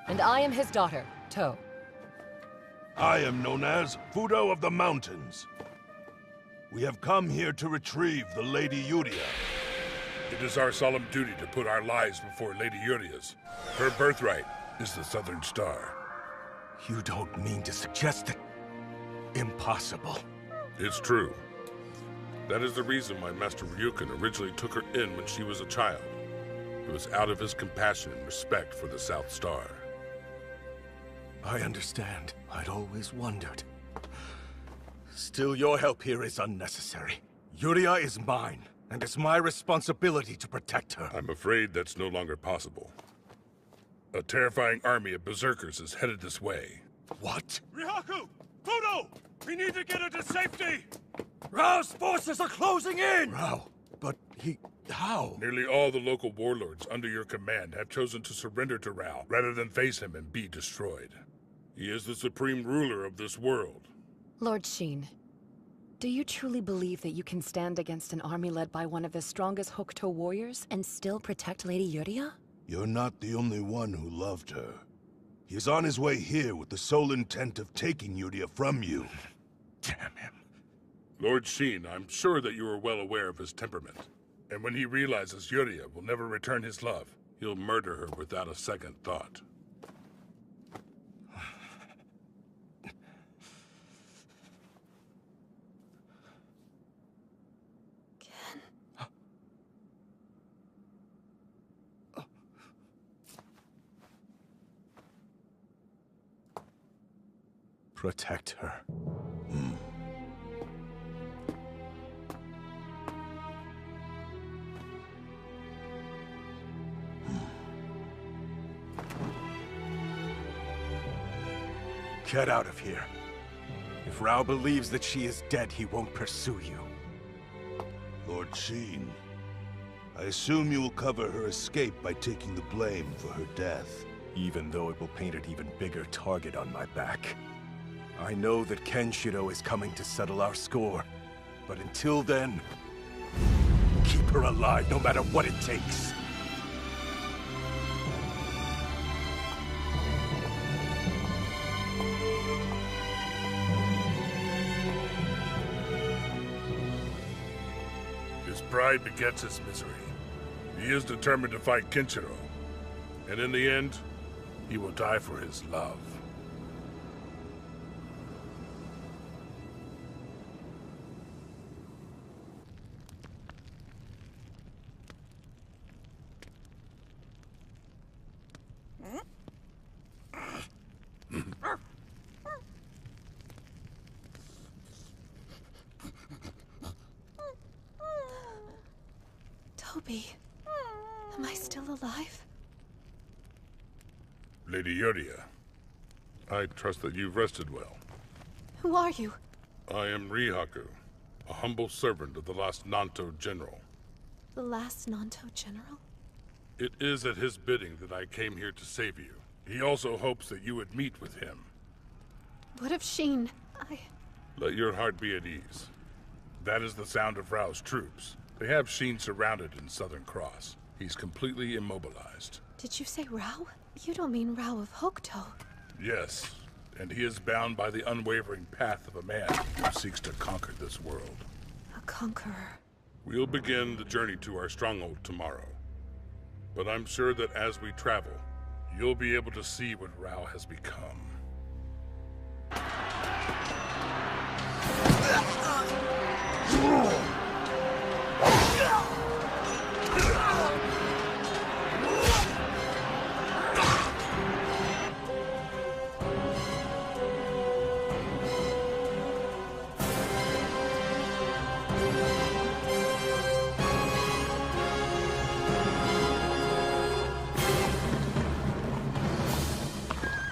And I am his daughter, To. I am known as Fudo of the Mountains. We have come here to retrieve the Lady Yuria. It is our solemn duty to put our lives before Lady Yuria's. Her birthright is the Southern Star. You don't mean to suggest that... Impossible. It's true. That is the reason my master Ryukin originally took her in when she was a child. It was out of his compassion and respect for the South Star. I understand. I'd always wondered. Still, your help here is unnecessary. Yuria is mine, and it's my responsibility to protect her. I'm afraid that's no longer possible. A terrifying army of berserkers is headed this way. What? Rihaku! Fudo! We need to get her to safety! Rao's forces are closing in! Rao, but he... how? Nearly all the local warlords under your command have chosen to surrender to Rao, rather than face him and be destroyed. He is the supreme ruler of this world. Lord Sheen, do you truly believe that you can stand against an army led by one of the strongest Hokuto warriors and still protect Lady Yuria? You're not the only one who loved her. He is on his way here with the sole intent of taking Yuria from you. Damn him. Lord Sheen, I'm sure that you are well aware of his temperament. And when he realizes Yuria will never return his love, he'll murder her without a second thought. Protect her. Get out of here. If Rao believes that she is dead, he won't pursue you. Lord Sheen, I assume you will cover her escape by taking the blame for her death. Even though it will paint an even bigger target on my back. I know that Kenshiro is coming to settle our score, but until then, keep her alive no matter what it takes. His pride begets his misery. He is determined to fight Kenshiro, and in the end, he will die for his love. Toby, am I still alive? Lady Yuria, I trust that you've rested well. Who are you? I am Rihaku, a humble servant of the last Nanto General. The last Nanto General? It is at his bidding that I came here to save you. He also hopes that you would meet with him. What of Sheen? Let your heart be at ease. That is the sound of Rao's troops. They have Sheen surrounded in Southern Cross. He's completely immobilized. Did you say Rao? You don't mean Rao of Hokuto. Yes, and he is bound by the unwavering path of a man who seeks to conquer this world. A conqueror. We'll begin the journey to our stronghold tomorrow. But I'm sure that as we travel, you'll be able to see what Rao has become.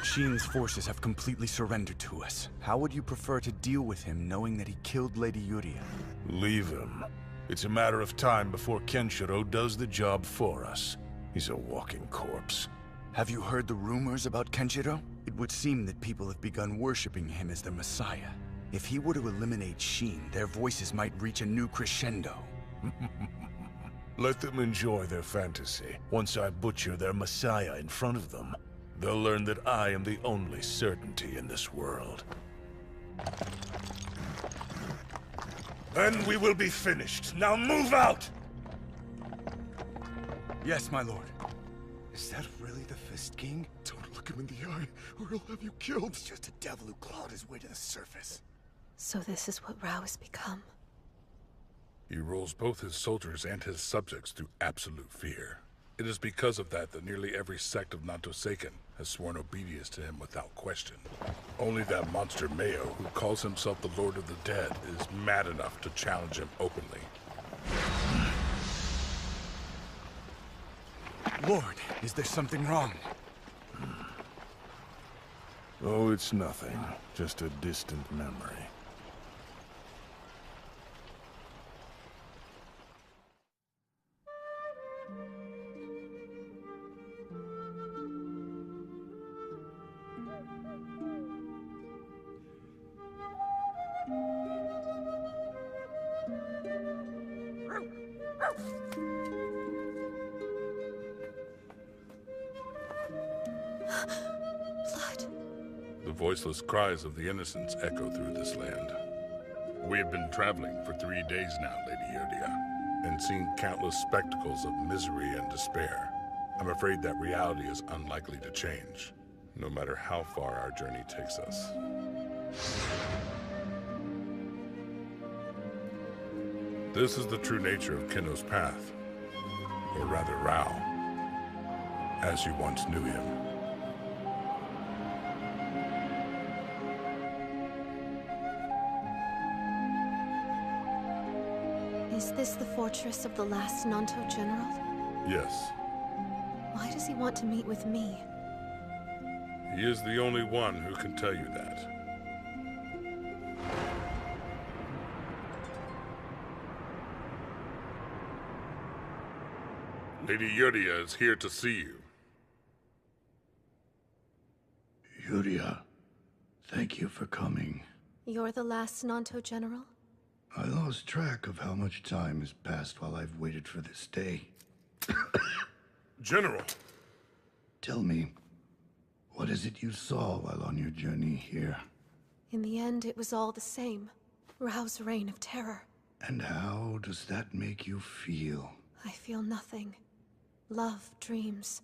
Sheen's forces have completely surrendered to us. How would you prefer to deal with him knowing that he killed Lady Yuria? Leave him. It's a matter of time before Kenshiro does the job for us. He's a walking corpse. Have you heard the rumors about Kenshiro? It would seem that people have begun worshipping him as their messiah. If he were to eliminate Sheen, their voices might reach a new crescendo. Let them enjoy their fantasy. Once I butcher their messiah in front of them, They'll learn that I am the only certainty in this world. Then we will be finished. Now move out! Yes, my lord. Is that really the Fist King? Don't look him in the eye, or he'll have you killed. He's just a devil who clawed his way to the surface. So this is what Rao has become. He rules both his soldiers and his subjects through absolute fear. It is because of that that nearly every sect of Nanto-Seiken has sworn obedience to him without question. Only that monster Mayo, who calls himself the Lord of the Dead, is mad enough to challenge him openly. Lord, is there something wrong? Oh, it's nothing. Just a distant memory. Blood. The voiceless cries of the innocents echo through this land. We have been traveling for 3 days now, Lady Yodia, and seen countless spectacles of misery and despair. I'm afraid that reality is unlikely to change, no matter how far our journey takes us. This is the true nature of Keno's path, or rather Rao, as you once knew him. Is this the fortress of the last Nanto General? Yes, Why does he want to meet with me? he is the only one who can tell you that. Lady Yodia is here to see you. Yuria, thank you for coming. You're the last Nanto General? I lost track of how much time has passed while I've waited for this day. General! Tell me, what is it you saw while on your journey here? In the end, it was all the same. Rao's reign of terror. And how does that make you feel? I feel nothing. Love, dreams.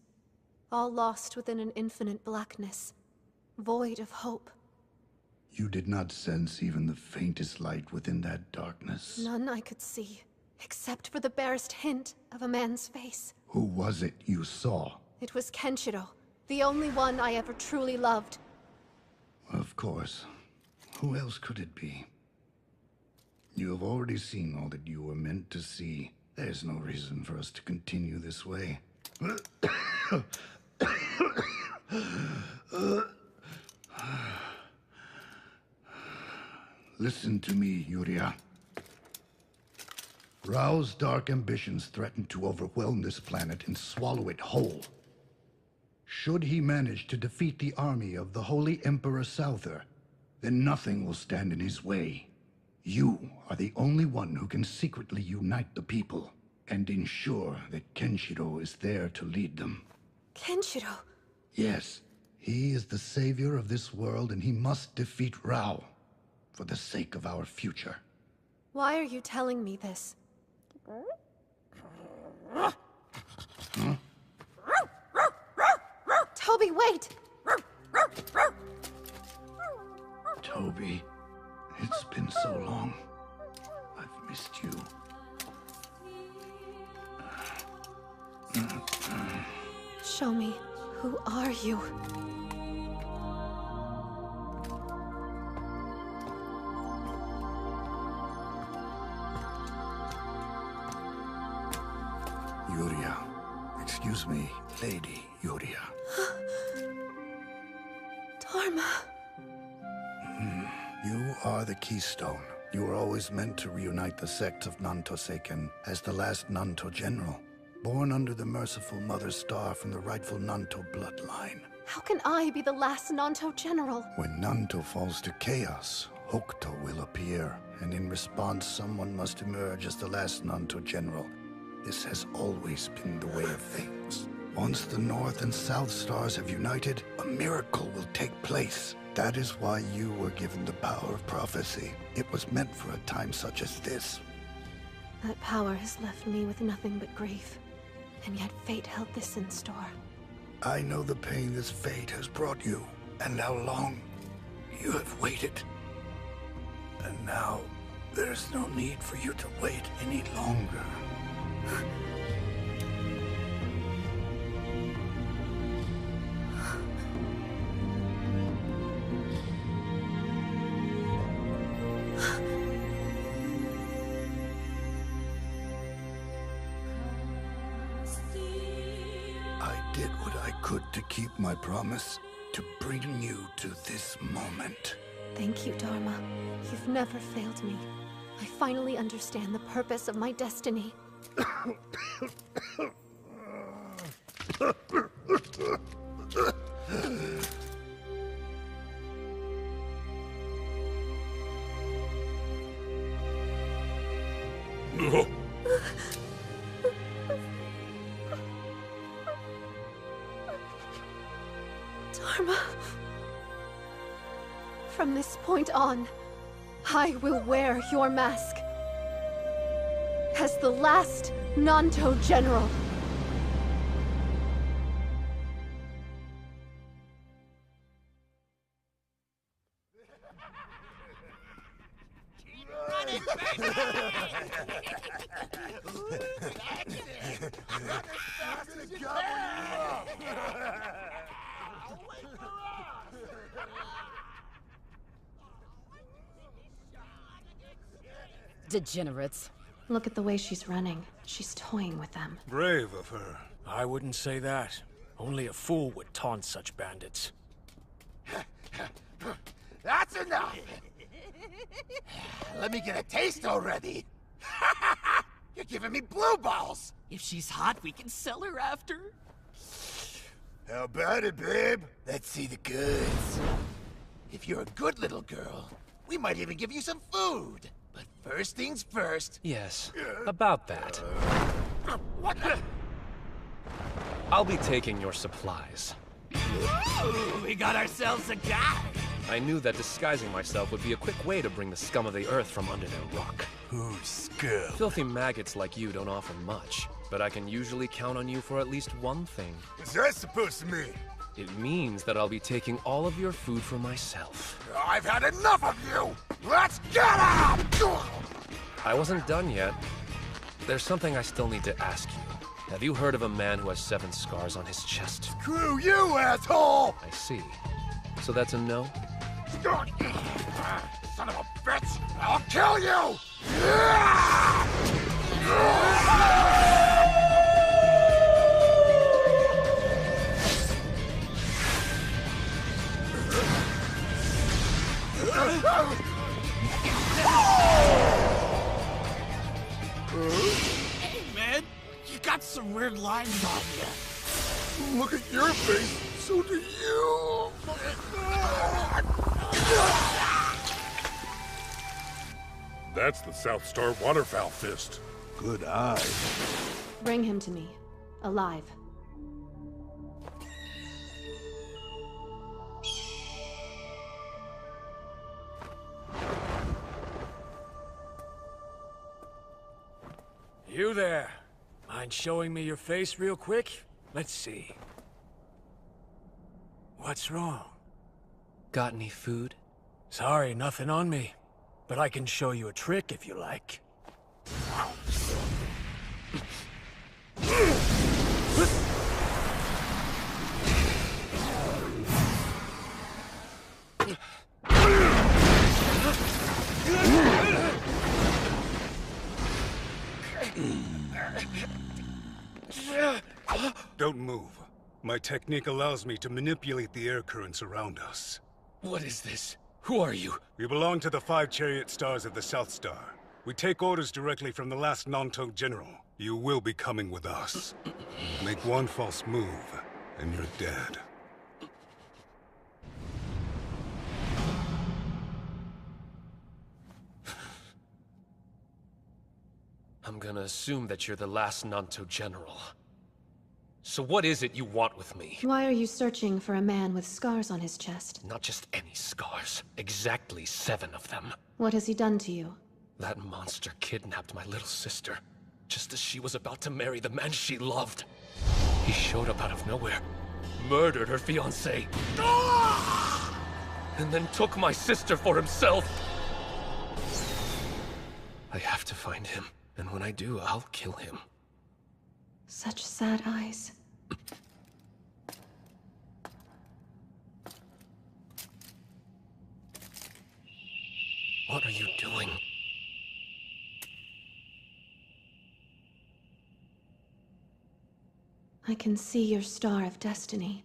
All lost within an infinite blackness. Void of hope. You did not sense even the faintest light within that darkness. None I could see, except for the barest hint of a man's face. Who was it you saw? It was Kenshiro, the only one I ever truly loved. Of course. Who else could it be? You have already seen all that you were meant to see. There's no reason for us to continue this way. Listen to me, Yuria. Rao's dark ambitions threaten to overwhelm this planet and swallow it whole. Should he manage to defeat the army of the Holy Emperor Souther, then nothing will stand in his way. You are the only one who can secretly unite the people and ensure that Kenshiro is there to lead them. Kenshiro? Yes, he is the savior of this world and he must defeat Rao for the sake of our future. Why are you telling me this? Huh? Toby, wait! Toby, it's been so long. I've missed you. Show me, who are you? Yuria. Excuse me, Lady Yuria. Dharma. You are the keystone. You were always meant to reunite the sects of Nanto-Seiken as the last Nanto General, born under the merciful Mother Star from the rightful Nanto bloodline. How can I be the last Nanto General? When Nanto falls to chaos, Hokuto will appear, and in response someone must emerge as the last Nanto General. This has always been the way of things. Once the North and South Stars have united, a miracle will take place. That is why you were given the power of prophecy. It was meant for a time such as this. That power has left me with nothing but grief. And yet fate held this in store. I know the pain this fate has brought you, and how long you have waited. And now, there's no need for you to wait any longer. I did what I could to keep my promise, to bring you to this moment. Thank you, Dharma. You've never failed me. I finally understand the purpose of my destiny. Dharma. From this point on, I will wear your mask. As the last Nanto General. Degenerates. Look at the way she's running. She's toying with them. Brave of her. I wouldn't say that. Only a fool would taunt such bandits. That's enough! Let me get a taste already! You're giving me blue balls! If she's hot, we can sell her after. How about it, babe? Let's see the goods. If you're a good little girl, we might even give you some food. But first things first. Yes, about that. What the? I'll be taking your supplies. We got ourselves a guy! I knew that disguising myself would be a quick way to bring the scum of the earth from under their rock. Who's scum? Filthy maggots like you don't offer much, but I can usually count on you for at least one thing. What's that supposed to mean? It means that I'll be taking all of your food for myself. I've had enough of you! Let's get up! I wasn't done yet. There's something I still need to ask you. Have you heard of a man who has 7 scars on his chest? Screw you, asshole! I see. So that's a no? Son of a bitch! I'll kill you! Hey, man! You got some weird lines on you. Look at your face, so do you! That's the South Star Waterfowl Fist. Good eye. Bring him to me. Alive. You there. Mind showing me your face real quick? Let's see. What's wrong? Got any food? Sorry, nothing on me. But I can show you a trick if you like. Don't move. My technique allows me to manipulate the air currents around us. What is this? Who are you? We belong to the 5 chariot stars of the South Star. We take orders directly from the last Nanto General. You will be coming with us. Make one false move, and you're dead. I'm gonna assume that you're the last Nanto General. So what is it you want with me? Why are you searching for a man with scars on his chest? Not just any scars. Exactly 7 of them. What has he done to you? That monster kidnapped my little sister, just as she was about to marry the man she loved. He showed up out of nowhere, murdered her fiancé, and then took my sister for himself. I have to find him, and when I do, I'll kill him. Such sad eyes. What are you doing? I can see your star of destiny.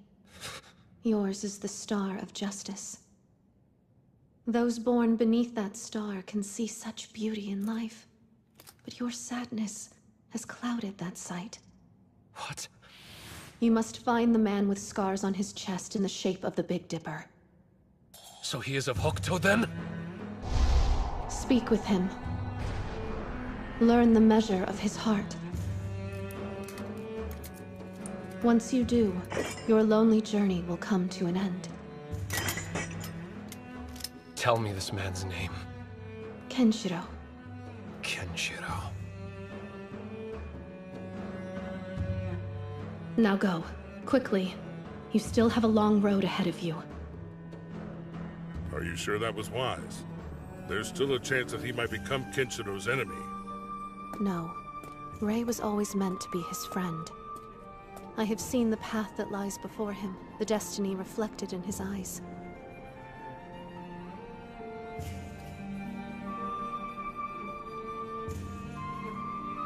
Yours is the star of justice. Those born beneath that star can see such beauty in life, but your sadness has clouded that sight. What? You must find the man with scars on his chest in the shape of the Big Dipper. So he is of Hokuto then? Speak with him. Learn the measure of his heart. Once you do, your lonely journey will come to an end. Tell me this man's name. Kenshiro. Kenshiro. Now go. Quickly. You still have a long road ahead of you. Are you sure that was wise? There's still a chance that he might become Kenshiro's enemy. No. Rei was always meant to be his friend. I have seen the path that lies before him, the destiny reflected in his eyes.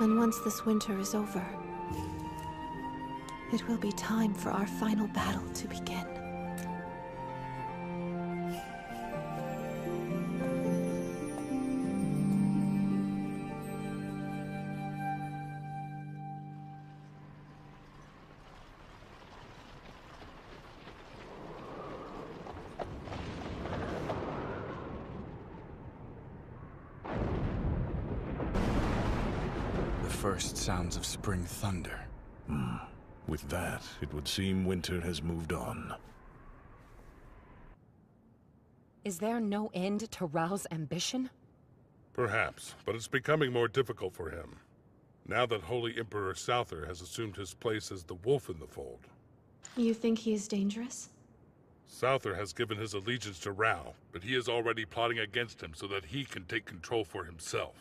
And once this winter is over, it will be time for our final battle to begin. The first sounds of spring thunder. With that, it would seem winter has moved on. Is there no end to Rao's ambition? Perhaps, but it's becoming more difficult for him. Now that Holy Emperor Souther has assumed his place as the wolf in the fold. You think he is dangerous? Souther has given his allegiance to Rao, but he is already plotting against him so that he can take control for himself.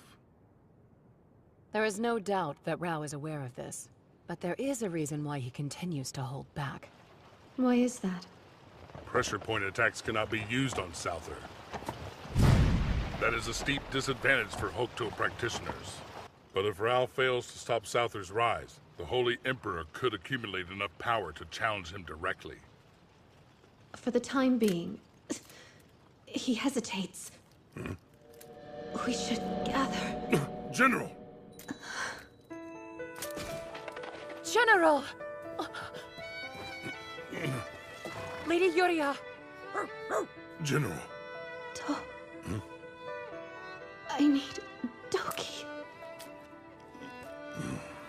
There is no doubt that Rao is aware of this, but there is a reason why he continues to hold back. Why is that? Pressure point attacks cannot be used on Souther. That is a steep disadvantage for Hokuto practitioners. But if Rao fails to stop Souther's rise, the Holy Emperor could accumulate enough power to challenge him directly. For the time being, he hesitates. We should gather. General! General! Lady Yuria! General. I need Toki.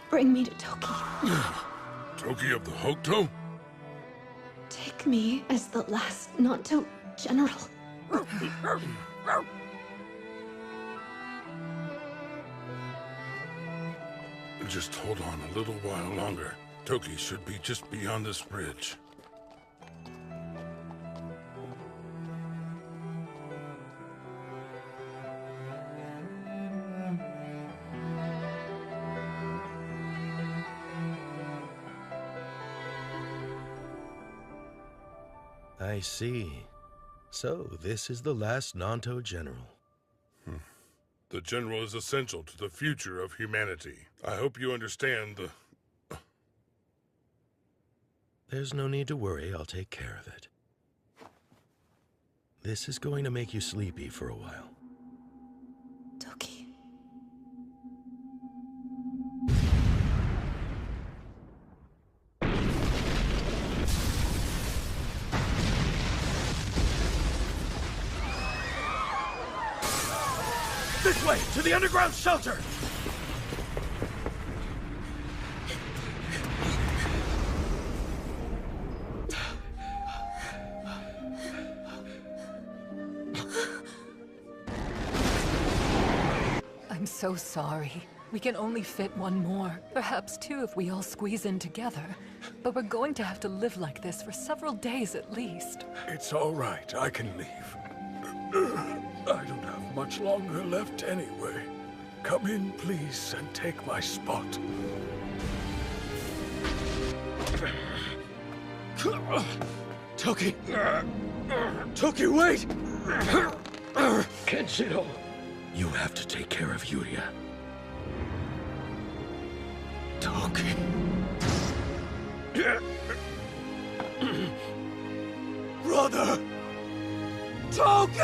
Bring me to Toki. Toki of the Hokuto? Take me as the last Nanto general. Just hold on a little while longer. Toki should be just beyond this bridge. I see. So, this is the last Nanto general. The general is essential to the future of humanity. I hope you understand the... There's no need to worry, I'll take care of it. This is going to make you sleepy for a while. Toki. This way, to the underground shelter! I'm so sorry. We can only fit one more. Perhaps two if we all squeeze in together. But we're going to have to live like this for several days at least. It's all right. I can leave. I don't have much longer left anyway. Come in, please, and take my spot. Toki! Toki, wait! Kenshiro, you have to take care of Yuria. Toki. Brother! Toki!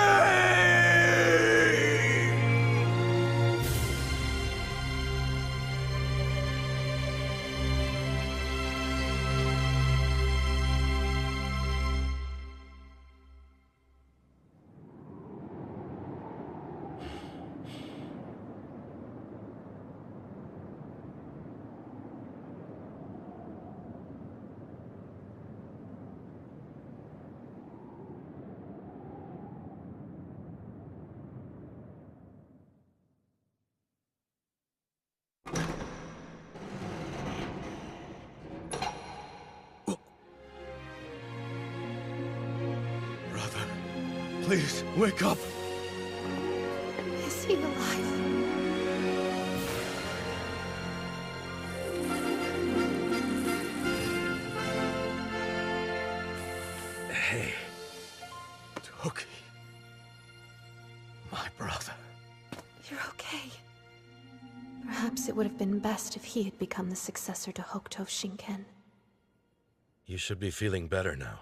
Please, wake up! Is he alive? Hey. Toki. My brother. You're okay. Perhaps it would have been best if he had become the successor to Hokuto Shinken. You should be feeling better now.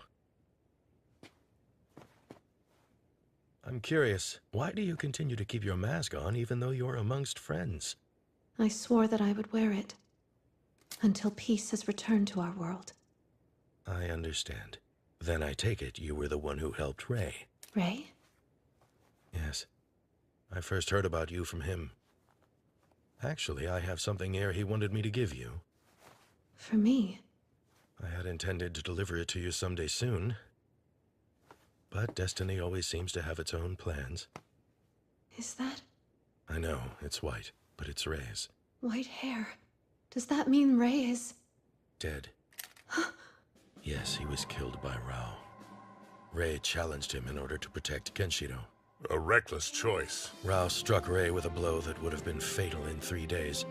I'm curious, why do you continue to keep your mask on even though you're amongst friends? I swore that I would wear it. Until peace has returned to our world. I understand. Then I take it you were the one who helped Ray. Ray? Yes. I first heard about you from him. Actually, I have something here he wanted me to give you. For me? I had intended to deliver it to you someday soon. But destiny always seems to have its own plans. Is that? I know, it's white, but it's Ray's. White hair. Does that mean Ray is... Dead. Yes, he was killed by Rao. Ray challenged him in order to protect Kenshiro. A reckless choice. Rao struck Ray with a blow that would have been fatal in 3 days.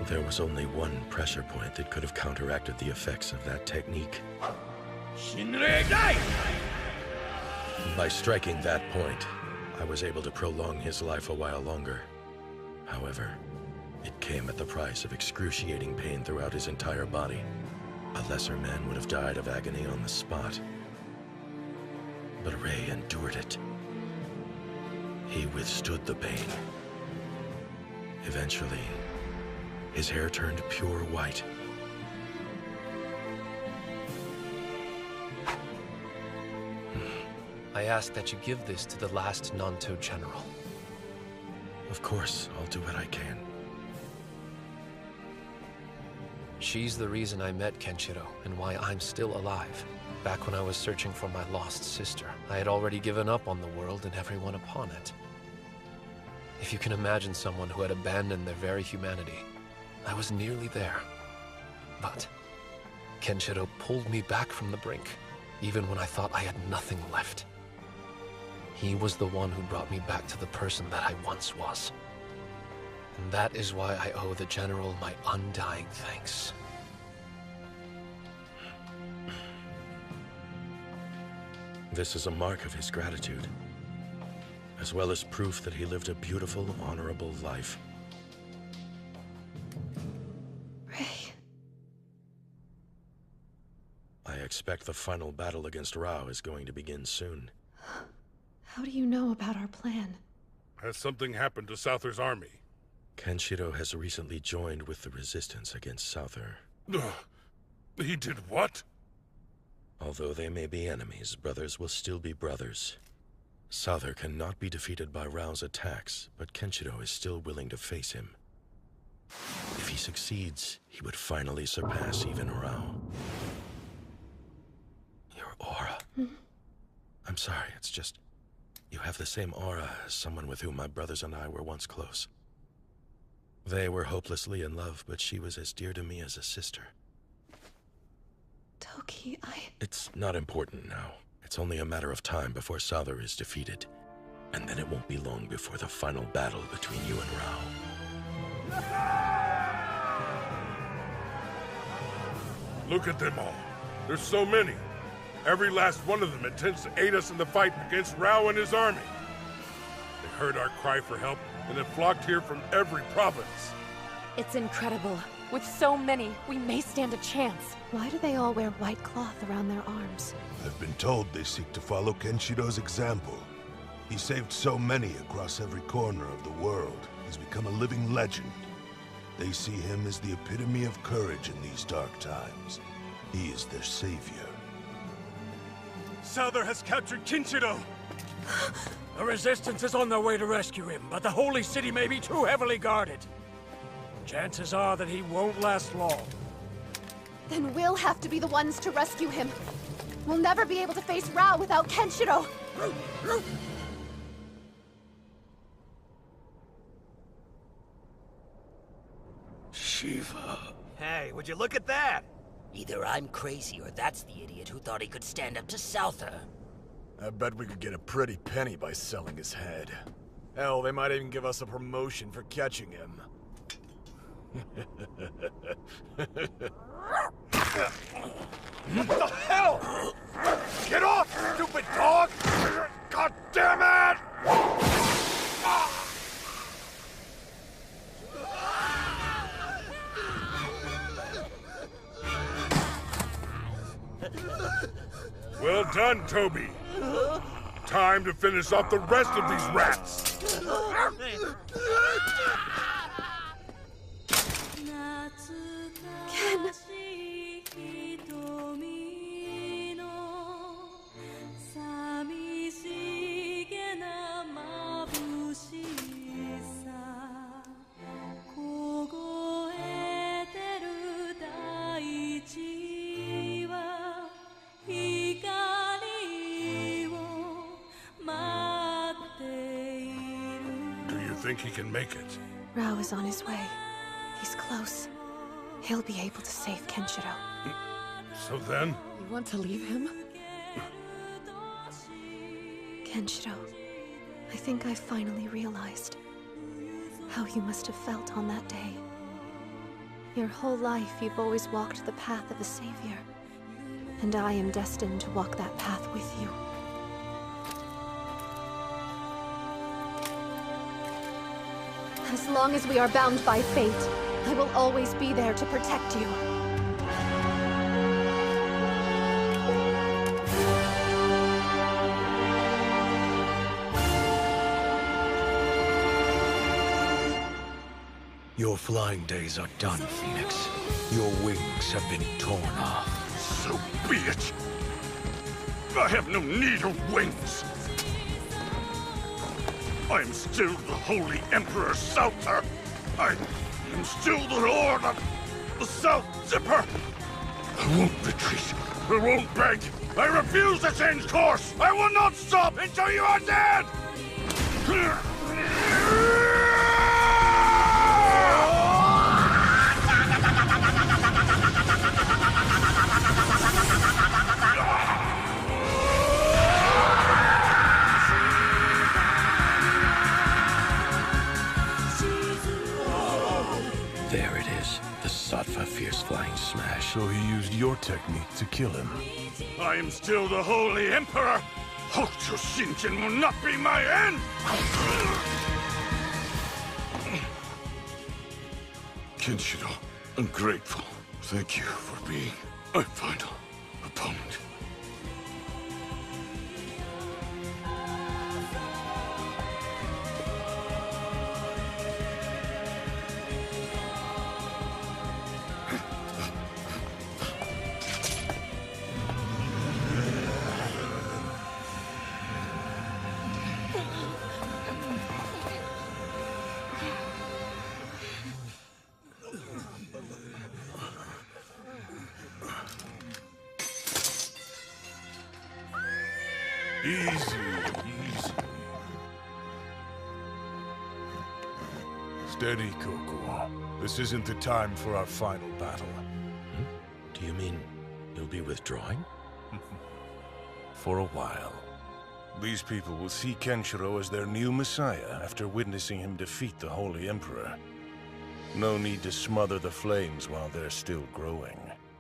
There was only one pressure point that could have counteracted the effects of that technique. By striking that point, I was able to prolong his life a while longer. However, it came at the price of excruciating pain throughout his entire body. A lesser man would have died of agony on the spot. But Ray endured it. He withstood the pain. Eventually, his hair turned pure white. I ask that you give this to the last Nanto general. Of course, I'll do what I can. She's the reason I met Kenshiro, and why I'm still alive. Back when I was searching for my lost sister, I had already given up on the world and everyone upon it. If you can imagine someone who had abandoned their very humanity, I was nearly there. But Kenshiro pulled me back from the brink, even when I thought I had nothing left. He was the one who brought me back to the person that I once was. And that is why I owe the General my undying thanks. This is a mark of his gratitude, as well as proof that he lived a beautiful, honorable life. Ray. I expect the final battle against Rao is going to begin soon. How do you know about our plan? Has something happened to Souther's army? Kenshiro has recently joined with the resistance against Souther. He did what? Although they may be enemies, brothers will still be brothers. Souther cannot be defeated by Rao's attacks, but Kenshiro is still willing to face him. If he succeeds, he would finally surpass even Rao. I'm sorry, it's just... You have the same aura as someone with whom my brothers and I were once close. They were hopelessly in love, but she was as dear to me as a sister. Toki, It's not important now. It's only a matter of time before Souther is defeated. And then it won't be long before the final battle between you and Rao. Look at them all. There's so many. Every last one of them intends to aid us in the fight against Rao and his army. They heard our cry for help and have flocked here from every province. It's incredible. With so many, we may stand a chance. Why do they all wear white cloth around their arms? I've been told they seek to follow Kenshiro's example. He saved so many across every corner of the world. He's become a living legend. They see him as the epitome of courage in these dark times. He is their savior. Souther has captured Kenshiro! The Resistance is on their way to rescue him, but the Holy City may be too heavily guarded. Chances are that he won't last long. Then we'll have to be the ones to rescue him. We'll never be able to face Rao without Kenshiro! Shiva. Hey, would you look at that? Either I'm crazy or that's the idiot who thought he could stand up to Souther. I bet we could get a pretty penny by selling his head. Hell, they might even give us a promotion for catching him. What the hell? Get off, stupid dog! God damn it! Well done, Toby. Time to finish off the rest of these rats. Ken! Do you think he can make it? Rao is on his way. He's close. He'll be able to save Kenshiro. So then? You want to leave him? Kenshiro, I think I finally realized how you must have felt on that day. Your whole life, you've always walked the path of a savior. And I am destined to walk that path with you. As long as we are bound by fate, I will always be there to protect you. Your flying days are done, Phoenix. Your wings have been torn off. So be it. I have no need of wings. I am still the Holy Emperor Souther. I am still the Lord of the South Zipper. I won't retreat. I won't beg. I refuse to change course. I will not stop until you are dead. There it is. The Sattva Fierce Flying Smash. So he used your technique to kill him. I am still the Holy Emperor. Hokuto Shinshin will not be my end. Kenshiro, I'm grateful. Thank you for being my final opponent. Easy, easy. Steady, Coco. This isn't the time for our final battle. Do you mean you'll be withdrawing? For a while. These people will see Kenshiro as their new messiah after witnessing him defeat the Holy Emperor. No need to smother the flames while they're still growing.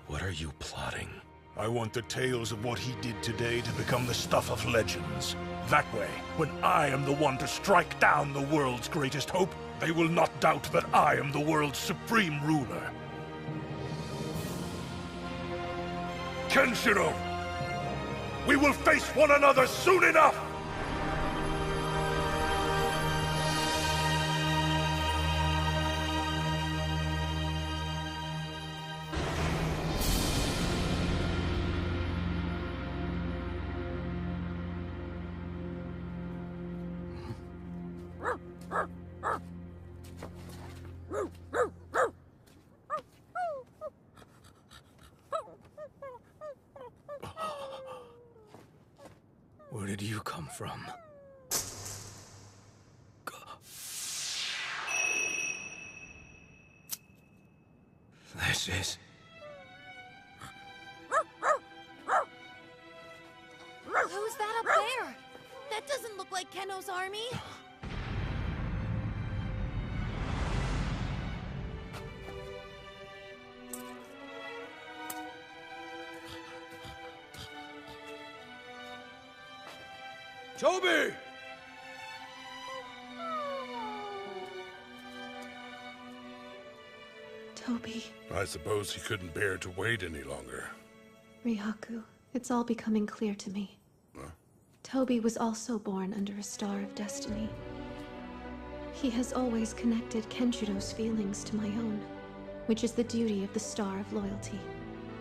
What are you plotting? I want the tales of what he did today to become the stuff of legends. That way, when I am the one to strike down the world's greatest hope, they will not doubt that I am the world's supreme ruler. Kenshiro! We will face one another soon enough! Where did you come from? This is... Who's that up there? That doesn't look like Keno's army. Toby! Toby. I suppose he couldn't bear to wait any longer. Rihaku, it's all becoming clear to me. Huh? Toby was also born under a star of destiny. He has always connected Kenshiro's feelings to my own, which is the duty of the Star of Loyalty,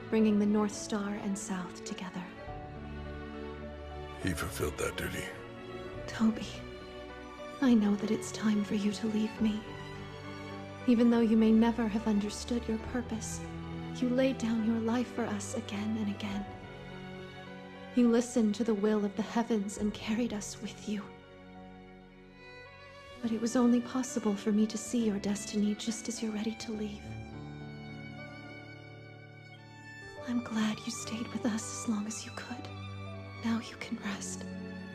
bringing the North Star and South together. He fulfilled that duty. Toby, I know that it's time for you to leave me. Even though you may never have understood your purpose, you laid down your life for us again and again. You listened to the will of the heavens and carried us with you. But it was only possible for me to see your destiny just as you're ready to leave. I'm glad you stayed with us as long as you could. Now you can rest.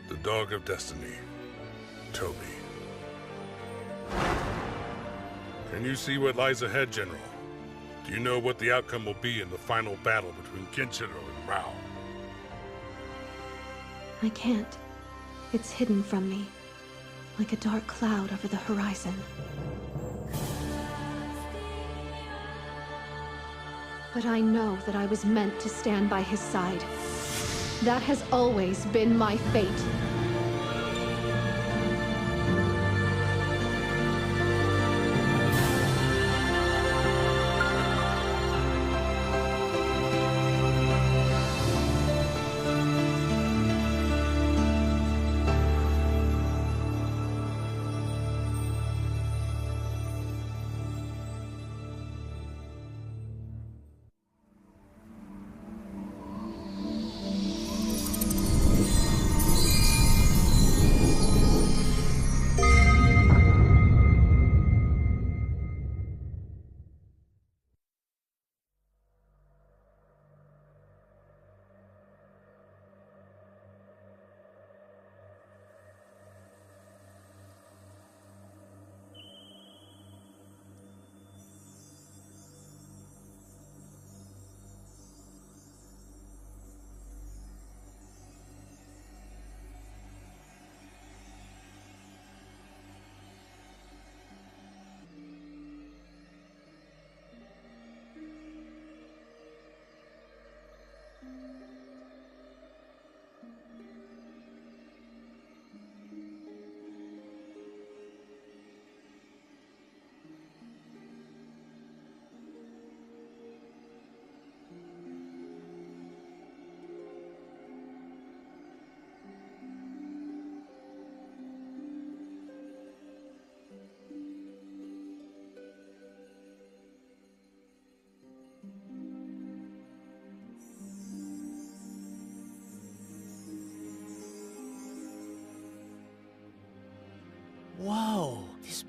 The Dog of Destiny, Toby. Can you see what lies ahead, General? Do you know what the outcome will be in the final battle between Kenshiro and Rao? I can't. It's hidden from me, like a dark cloud over the horizon. But I know that I was meant to stand by his side. That has always been my fate.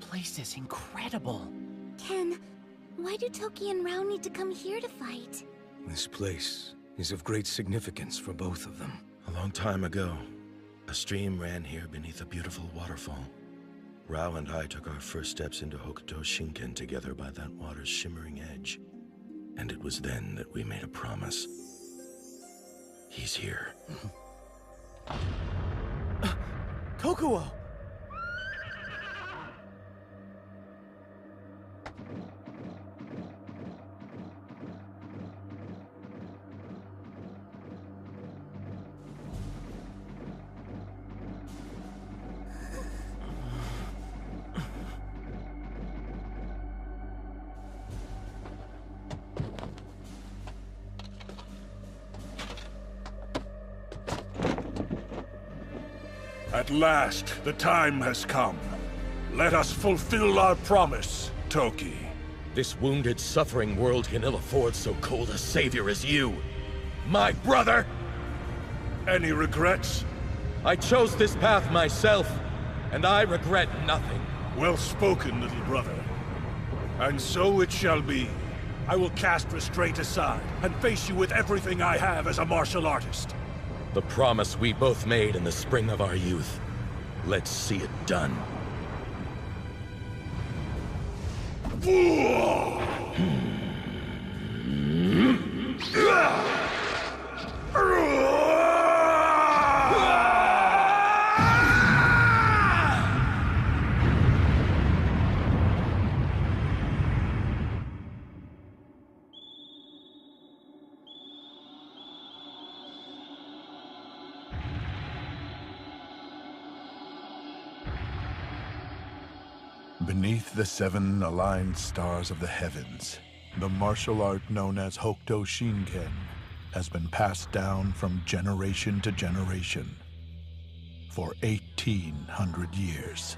place is incredible. Ken, why do Toki and Rao need to come here to fight? This place is of great significance for both of them. A long time ago, a stream ran here beneath a beautiful waterfall. Rao and I took our first steps into Hokuto Shinken together by that water's shimmering edge. And it was then that we made a promise. He's here. Kokuo! At last, the time has come. Let us fulfill our promise, Toki. This wounded, suffering world can ill afford so cold a savior as you. My brother! Any regrets? I chose this path myself, and I regret nothing. Well spoken, little brother. And so it shall be. I will cast restraint aside, and face you with everything I have as a martial artist. The promise we both made in the spring of our youth. Let's see it done. Beneath the 7 aligned stars of the heavens, the martial art known as Hokuto Shinken has been passed down from generation to generation for 1,800 years.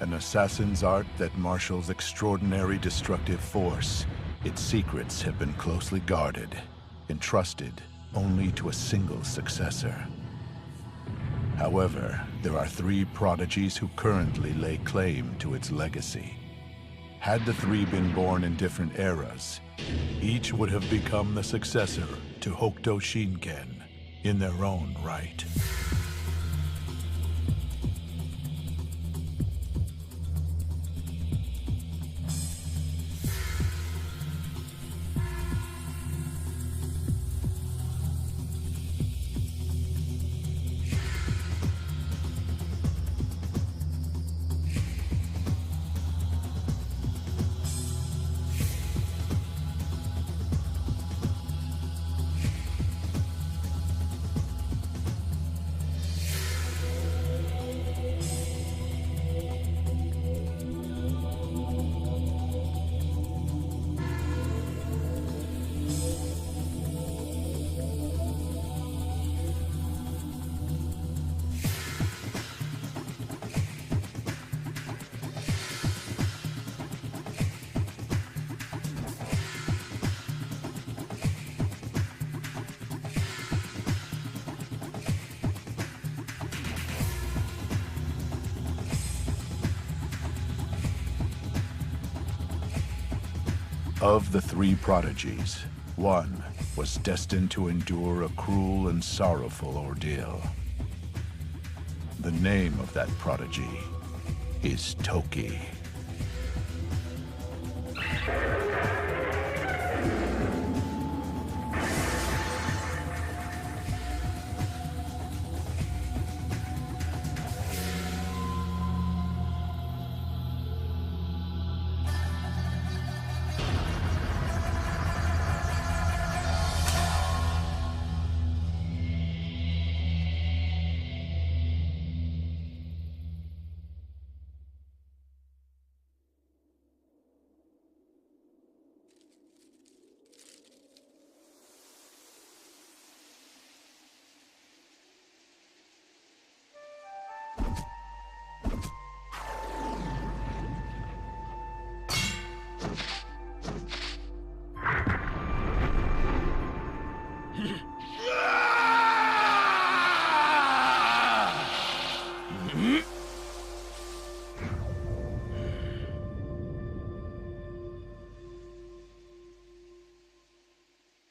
An assassin's art that marshals extraordinary destructive force, its secrets have been closely guarded, entrusted only to a single successor. However, there are 3 prodigies who currently lay claim to its legacy. Had the 3 been born in different eras, each would have become the successor to Hokuto Shinken in their own right. Of the 3 prodigies, one was destined to endure a cruel and sorrowful ordeal. The name of that prodigy is Toki.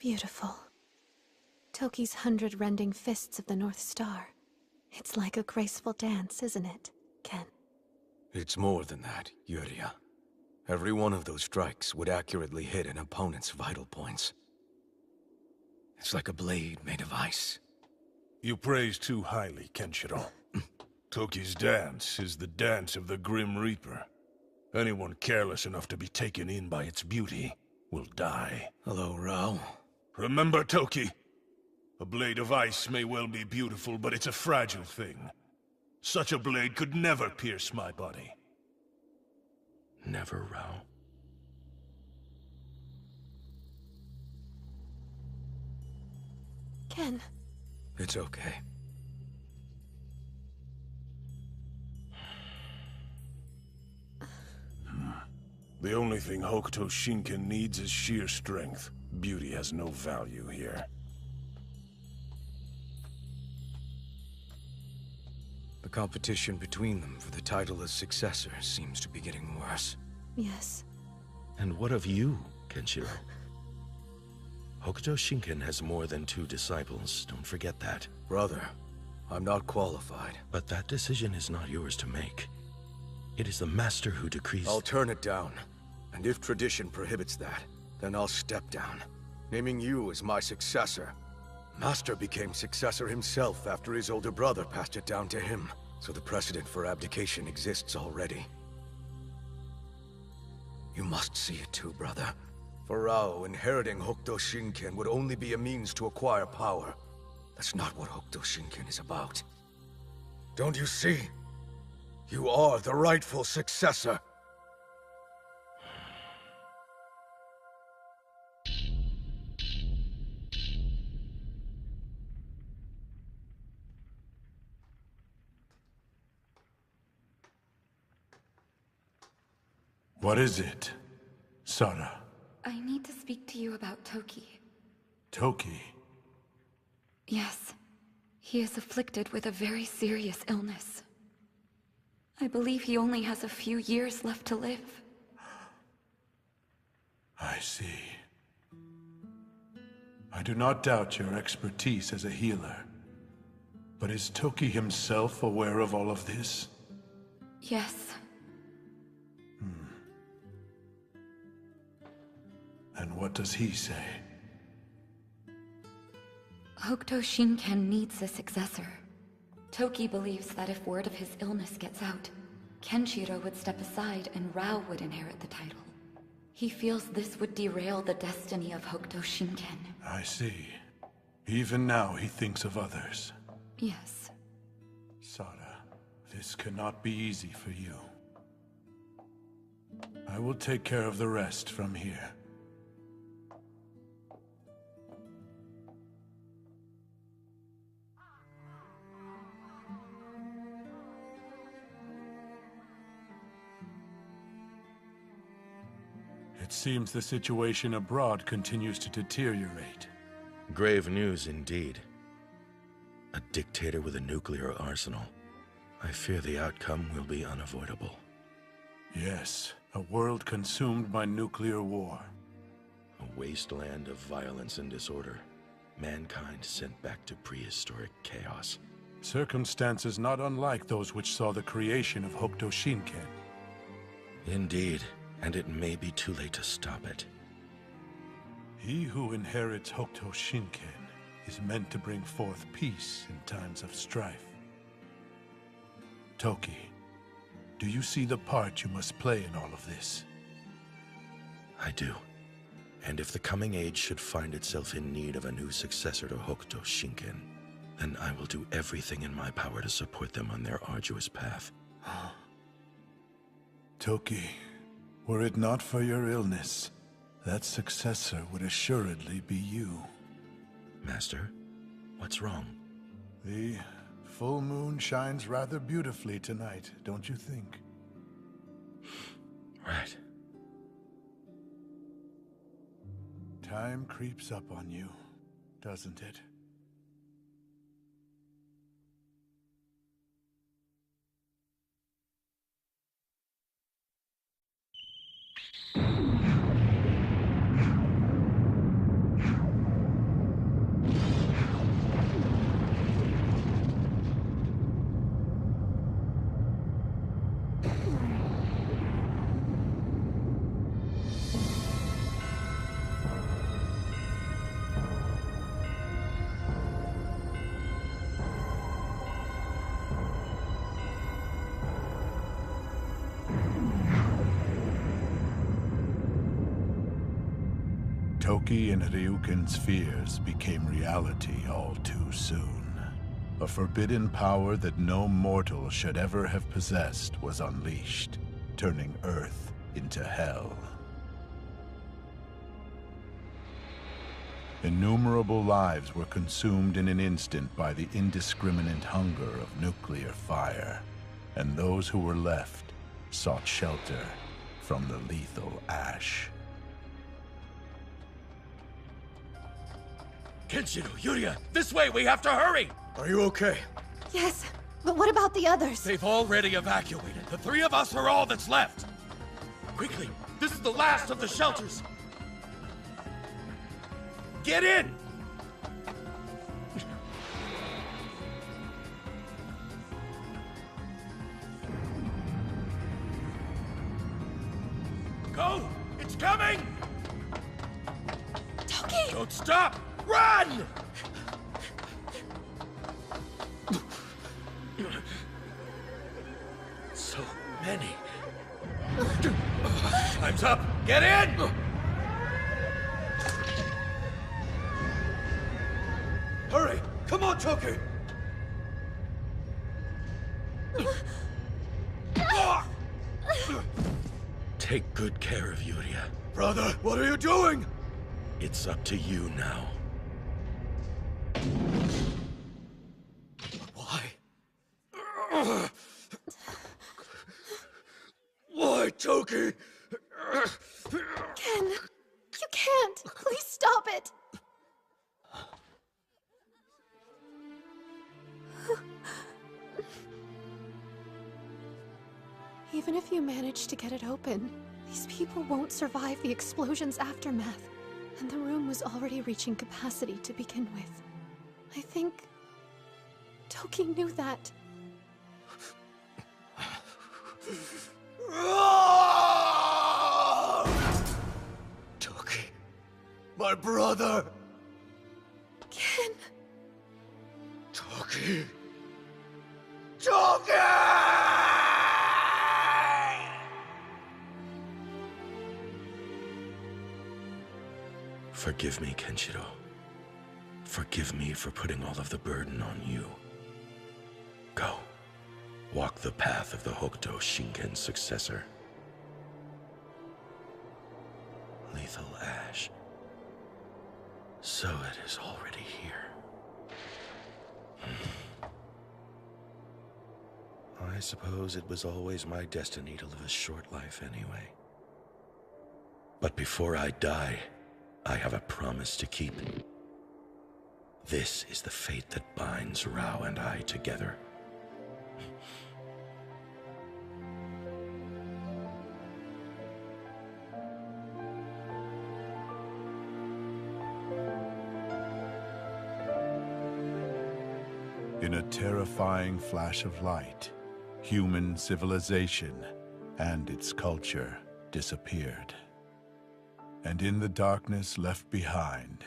Beautiful. Toki's 100 rending fists of the North Star. It's like a graceful dance, isn't it, Ken? It's more than that, Yuria. Every one of those strikes would accurately hit an opponent's vital points. It's like a blade made of ice. You praise too highly, Kenshiro. Toki's dance is the dance of the Grim Reaper. Anyone careless enough to be taken in by its beauty will die. Hello, Rao. Remember, Toki, a blade of ice may well be beautiful, but it's a fragile thing. Such a blade could never pierce my body. Never, Rao. Ken. It's okay. The only thing Hokuto Shinken needs is sheer strength. Beauty has no value here. The competition between them for the title as successor seems to be getting worse. Yes. And what of you, Kenshiro? Hokuto Shinken has more than 2 disciples, don't forget that. Brother, I'm not qualified. But that decision is not yours to make. It is the Master who decrees— I'll turn it down. And if tradition prohibits that, then I'll step down, naming you as my successor. Master became successor himself after his older brother passed it down to him, so the precedent for abdication exists already. You must see it too, brother. For Rao, inheriting Hokuto Shinken would only be a means to acquire power. That's not what Hokuto Shinken is about. Don't you see? You are the rightful successor. What is it, Sara? I need to speak to you about Toki. Toki? Yes. He is afflicted with a very serious illness. I believe he only has a few years left to live. I see. I do not doubt your expertise as a healer. But is Toki himself aware of all of this? Yes. And what does he say? Hokuto Shinken needs a successor. Toki believes that if word of his illness gets out, Kenshiro would step aside and Rao would inherit the title. He feels this would derail the destiny of Hokuto Shinken. I see. Even now he thinks of others. Yes. Sara, this cannot be easy for you. I will take care of the rest from here. It seems the situation abroad continues to deteriorate. Grave news indeed. A dictator with a nuclear arsenal. I fear the outcome will be unavoidable. Yes, a world consumed by nuclear war. A wasteland of violence and disorder. Mankind sent back to prehistoric chaos. Circumstances not unlike those which saw the creation of Hokuto Shinken. Indeed, and it may be too late to stop it. He who inherits Hokuto Shinken is meant to bring forth peace in times of strife. Toki, do you see the part you must play in all of this? I do. And if the coming age should find itself in need of a new successor to Hokuto Shinken, then I will do everything in my power to support them on their arduous path. Toki, were it not for your illness, that successor would assuredly be you. Master, what's wrong? The full moon shines rather beautifully tonight, don't you think? Right. Time creeps up on you, doesn't it? Toki and Ryuken's fears became reality all too soon. A forbidden power that no mortal should ever have possessed was unleashed, turning Earth into hell. Innumerable lives were consumed in an instant by the indiscriminate hunger of nuclear fire, and those who were left sought shelter from the lethal ash. Kenshiro, Yuria, this way, we have to hurry! Are you okay? Yes, but what about the others? They've already evacuated. The three of us are all that's left. Quickly, this is the last of the shelters. Get in! Go! It's coming! Toki! Don't stop! Run! So many. Time's up! Get in! Hurry! Come on, Toki! Take good care of Yuria. Brother, what are you doing? It's up to you now. Why? Why, Toki? Ken, you can't. Please stop it. Even if you manage to get it open, these people won't survive the explosion's aftermath. And the room was already reaching capacity to begin with. I think Toki knew that. Toki, my brother. Ken. Toki. Toki! Forgive me, Kenshiro. Forgive me for putting all of the burden on you. Go. Walk the path of the Hokuto Shinken's successor. Lethal ash. So it is already here. I suppose it was always my destiny to live a short life anyway. But before I die, I have a promise to keep. This is the fate that binds Rao and I together. In a terrifying flash of light, human civilization and its culture disappeared. And in the darkness left behind,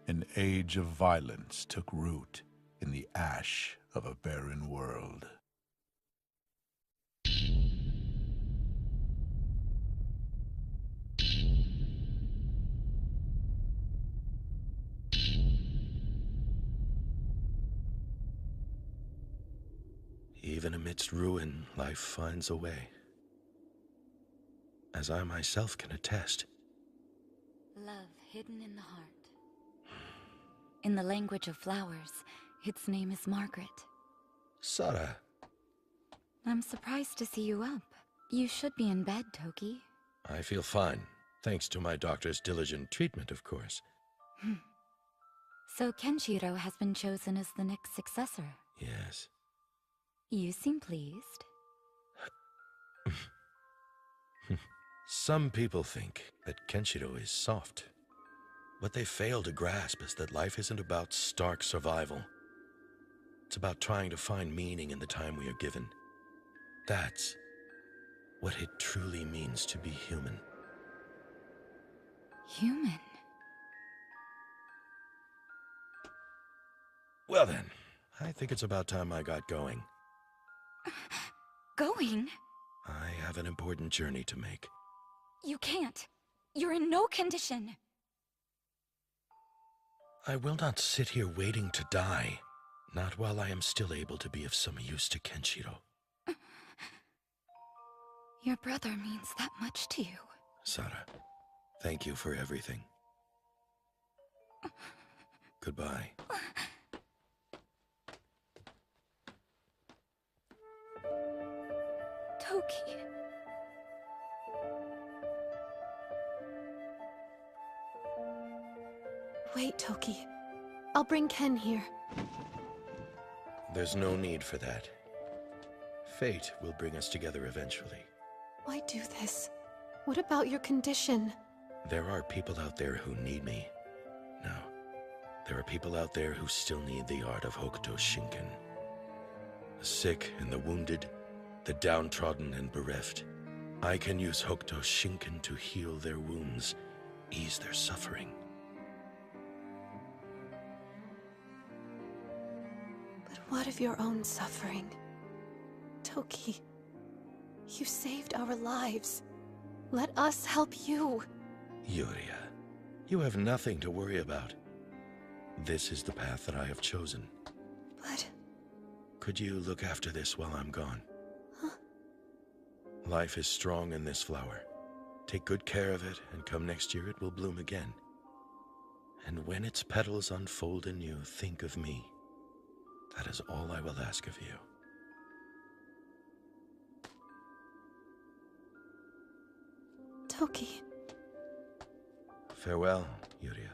an age of violence took root in the ash of a barren world. Even amidst ruin, life finds a way. As I myself can attest. Love hidden in the heart. In the language of flowers, its name is Margaret. Sara. I'm surprised to see you up. You should be in bed, Toki. I feel fine, thanks to my doctor's diligent treatment, of course. So Kenshiro has been chosen as the next successor. Yes. You seem pleased. Some people think that Kenshiro is soft. What they fail to grasp is that life isn't about stark survival. It's about trying to find meaning in the time we are given. That's what it truly means to be human. Human? Well then, I think it's about time I got going. Going? I have an important journey to make. You can't. You're in no condition. I will not sit here waiting to die. Not while I am still able to be of some use to Kenshiro. Your brother means that much to you. Sara, thank you for everything. Goodbye. Toki. Wait, Toki. I'll bring Ken here. There's no need for that. Fate will bring us together eventually. Why do this? What about your condition? There are people out there who need me. No. There are people out there who still need the art of Hokuto Shinken. The sick and the wounded, the downtrodden and bereft. I can use Hokuto Shinken to heal their wounds, ease their suffering. But what of your own suffering? Toki, you saved our lives. Let us help you. Yuria, you have nothing to worry about. This is the path that I have chosen. But... Could you look after this while I'm gone? Huh? Life is strong in this flower. Take good care of it, and come next year it will bloom again. And when its petals unfold anew, think of me. That is all I will ask of you. Toki. Farewell, Yuria.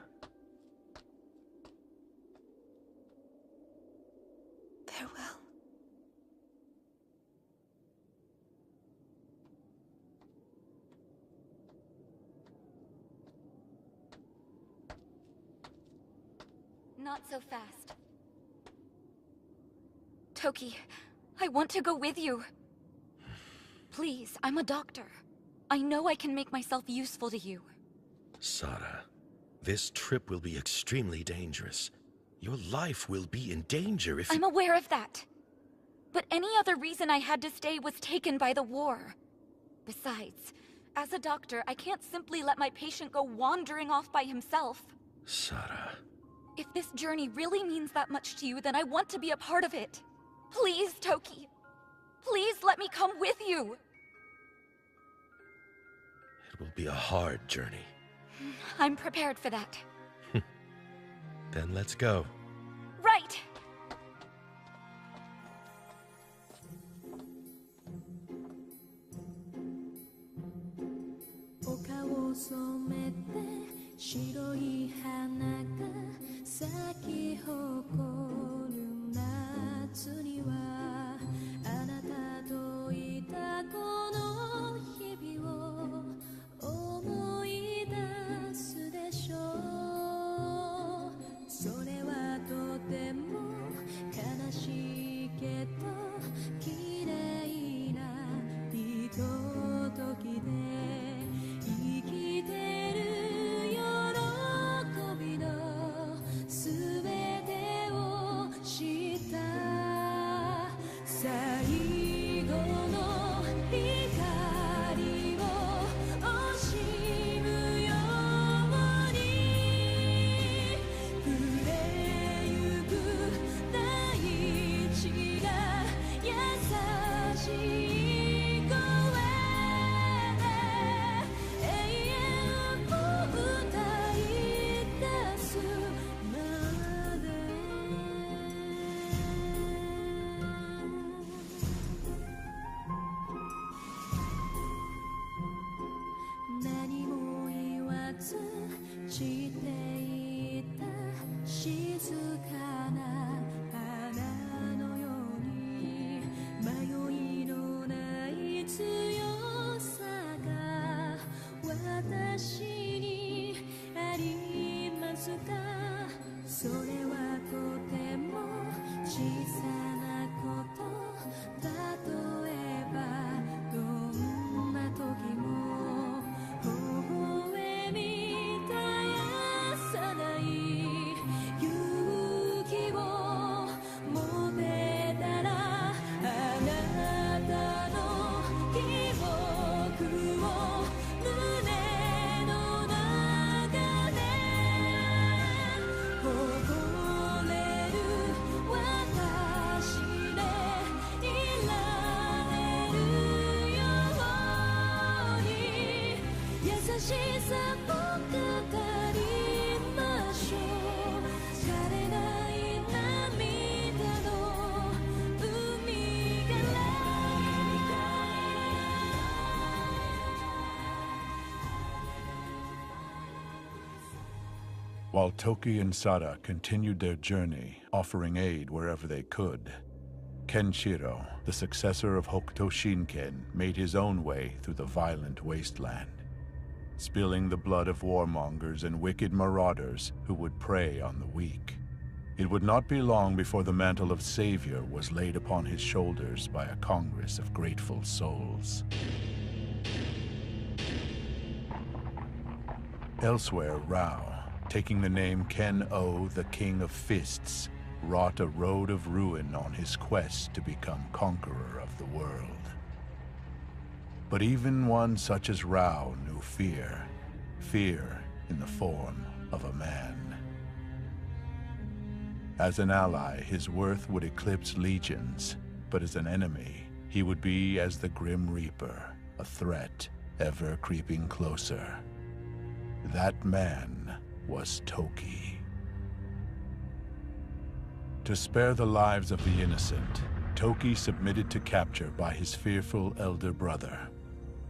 Farewell. Not so fast. Toki, I want to go with you. Please, I'm a doctor. I know I can make myself useful to you. Sara, this trip will be extremely dangerous. Your life will be in danger if I'm aware of that. But any other reason I had to stay was taken by the war. Besides, as a doctor, I can't simply let my patient go wandering off by himself. Sara. If this journey really means that much to you, then I want to be a part of it. Please, Toki. Please let me come with you. It will be a hard journey. I'm prepared for that. Then let's go. Right! While Toki and Sara continued their journey, offering aid wherever they could, Kenshiro, the successor of Hokuto Shinken, made his own way through the violent wasteland, spilling the blood of warmongers and wicked marauders who would prey on the weak. It would not be long before the mantle of savior was laid upon his shoulders by a congress of grateful souls. Elsewhere, Rao, taking the name Ken-O, the King of Fists, wrought a road of ruin on his quest to become conqueror of the world. But even one such as Rao knew fear. Fear in the form of a man. As an ally, his worth would eclipse legions, but as an enemy, he would be as the Grim Reaper, a threat ever creeping closer. That man was Toki. To spare the lives of the innocent, Toki submitted to capture by his fearful elder brother,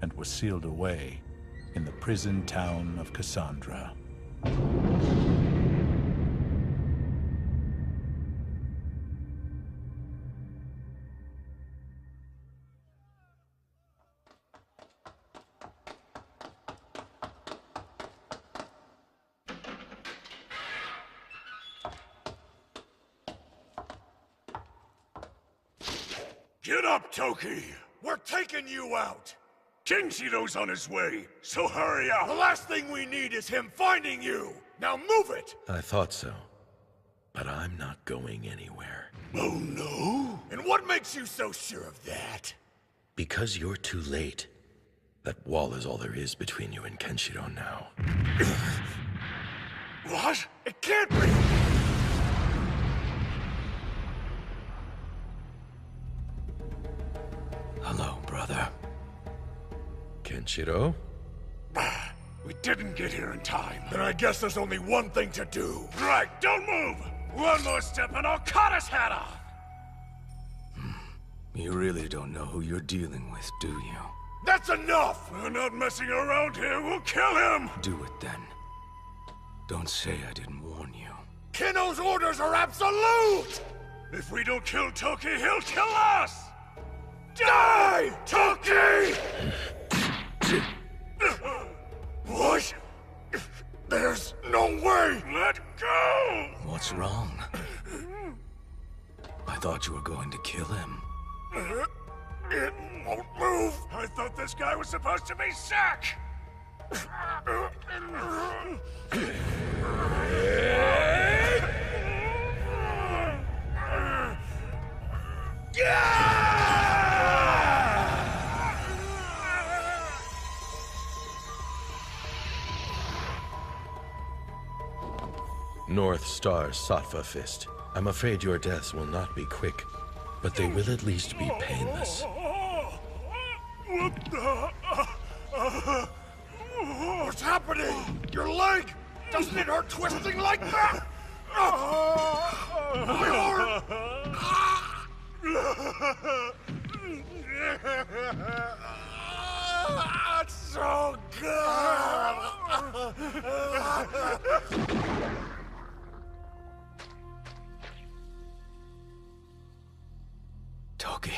and was sealed away in the prison town of Cassandra. Get up, Toki! We're taking you out! Kenshiro's on his way, so hurry up! The last thing we need is him finding you! Now move it! I thought so. But I'm not going anywhere. Oh no? And what makes you so sure of that? Because you're too late. That wall is all there is between you and Kenshiro now. What? It can't be! Hello, brother. Kenshiro? We didn't get here in time. Then I guess there's only one thing to do. Right, don't move! One more step and I'll cut his head off! You really don't know who you're dealing with, do you? That's enough! We're not messing around here, we'll kill him! Do it then. Don't say I didn't warn you. Keno's orders are absolute! If we don't kill Toki, he'll kill us! Die, Toki! What? There's no way! Let go! What's wrong? I thought you were going to kill him. It won't move! I thought this guy was supposed to be sick! North Star Sattva Fist. I'm afraid your deaths will not be quick, but they will at least be painless. What the... What's happening? Your leg? Doesn't it hurt twisting like that? It's so good! Toki.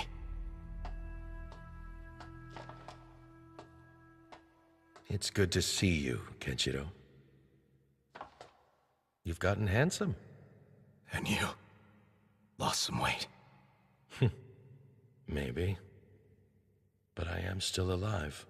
It's good to see you, Kenshiro. You've gotten handsome. And you lost some weight. Maybe. But I am still alive.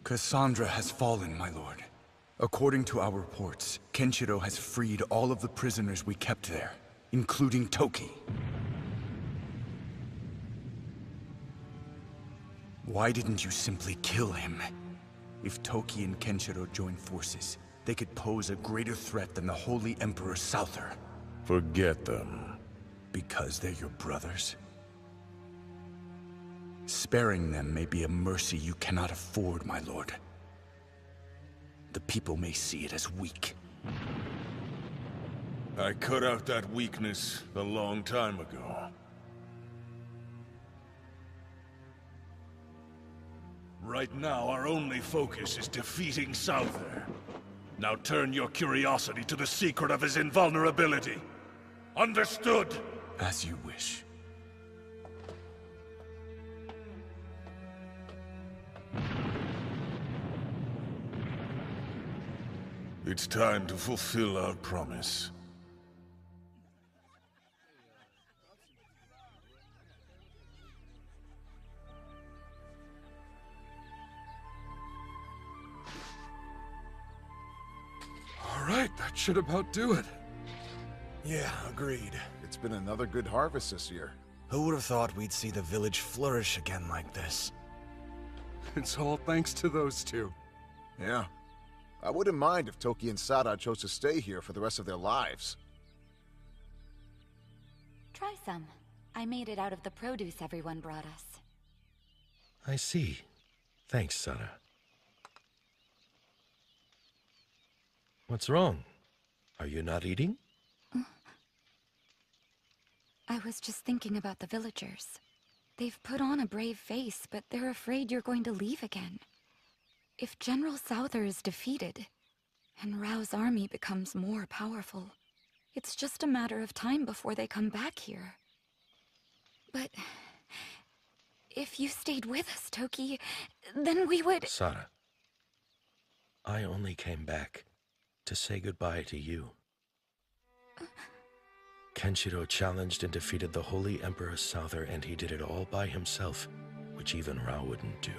Cassandra has fallen, my lord. According to our reports, Kenshiro has freed all of the prisoners we kept there, including Toki. Why didn't you simply kill him? If Toki and Kenshiro join forces, they could pose a greater threat than the Holy Emperor Souther. Forget them. Because they're your brothers? Sparing them may be a mercy you cannot afford, my lord. The people may see it as weak. I cut out that weakness a long time ago. Right now, our only focus is defeating Souther. Now turn your curiosity to the secret of his invulnerability. Understood? As you wish. It's time to fulfill our promise. All right, that should about do it. Yeah, agreed. It's been another good harvest this year. Who would have thought we'd see the village flourish again like this? It's all thanks to those two. Yeah. I wouldn't mind if Toki and Sada chose to stay here for the rest of their lives. Try some. I made it out of the produce everyone brought us. I see. Thanks, Sada. What's wrong? Are you not eating? I was just thinking about the villagers. They've put on a brave face, but they're afraid you're going to leave again. If General Souther is defeated, and Rao's army becomes more powerful, it's just a matter of time before they come back here. But if you stayed with us, Toki, then we would— Sada, I only came back to say goodbye to you. Kenshiro challenged and defeated the Holy Emperor Souther, and he did it all by himself, which even Rao wouldn't do.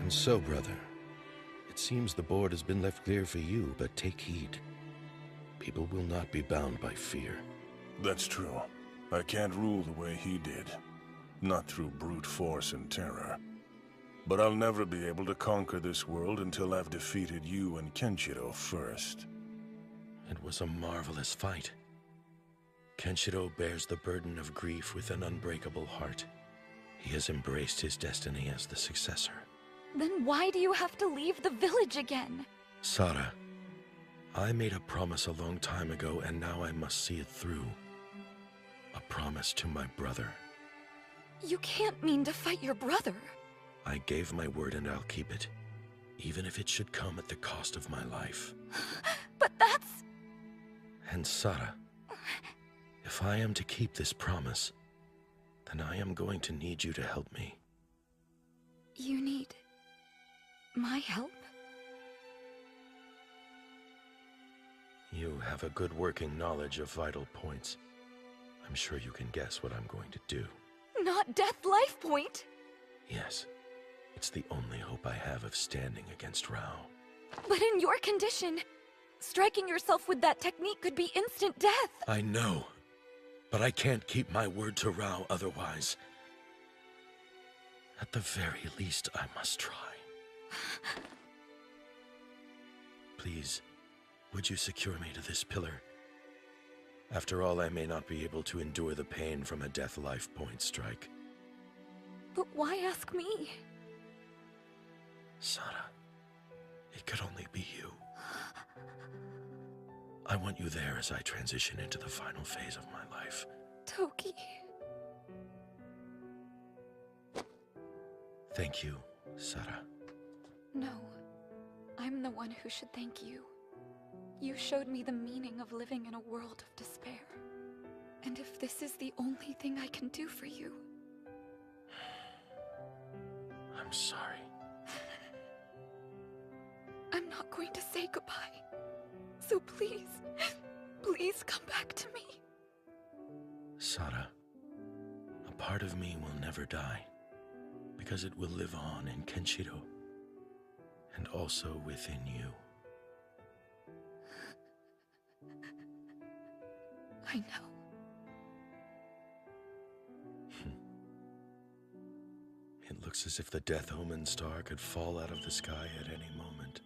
And so, brother, it seems the board has been left clear for you, but take heed. People will not be bound by fear. That's true. I can't rule the way he did. Not through brute force and terror. But I'll never be able to conquer this world until I've defeated you and Kenshiro first. It was a marvelous fight. Kenshiro bears the burden of grief with an unbreakable heart. He has embraced his destiny as the successor. Then why do you have to leave the village again? Sada, I made a promise a long time ago, and now I must see it through. A promise to my brother. You can't mean to fight your brother. I gave my word and I'll keep it, even if it should come at the cost of my life. But that's— And Sada, if I am to keep this promise, then I am going to need you to help me. You need my help? You have a good working knowledge of vital points. I'm sure you can guess what I'm going to do. Not Death Life Point? Yes, it's the only hope I have of standing against Rao. But in your condition, striking yourself with that technique could be instant death. I know, but I can't keep my word to Rao otherwise. At the very least, I must try. Please, would you secure me to this pillar? After all, I may not be able to endure the pain from a Death Life Point strike. But why ask me? Sada, it could only be you. I want you there as I transition into the final phase of my life. Toki. Thank you, Sada. No, I'm the one who should thank you. You showed me the meaning of living in a world of despair. And if this is the only thing I can do for you... I'm sorry. I'm not going to say goodbye. So please, please come back to me. Sada, a part of me will never die, because it will live on in Kenshiro, and also within you. I know. It looks as if the Death Omen star could fall out of the sky at any moment.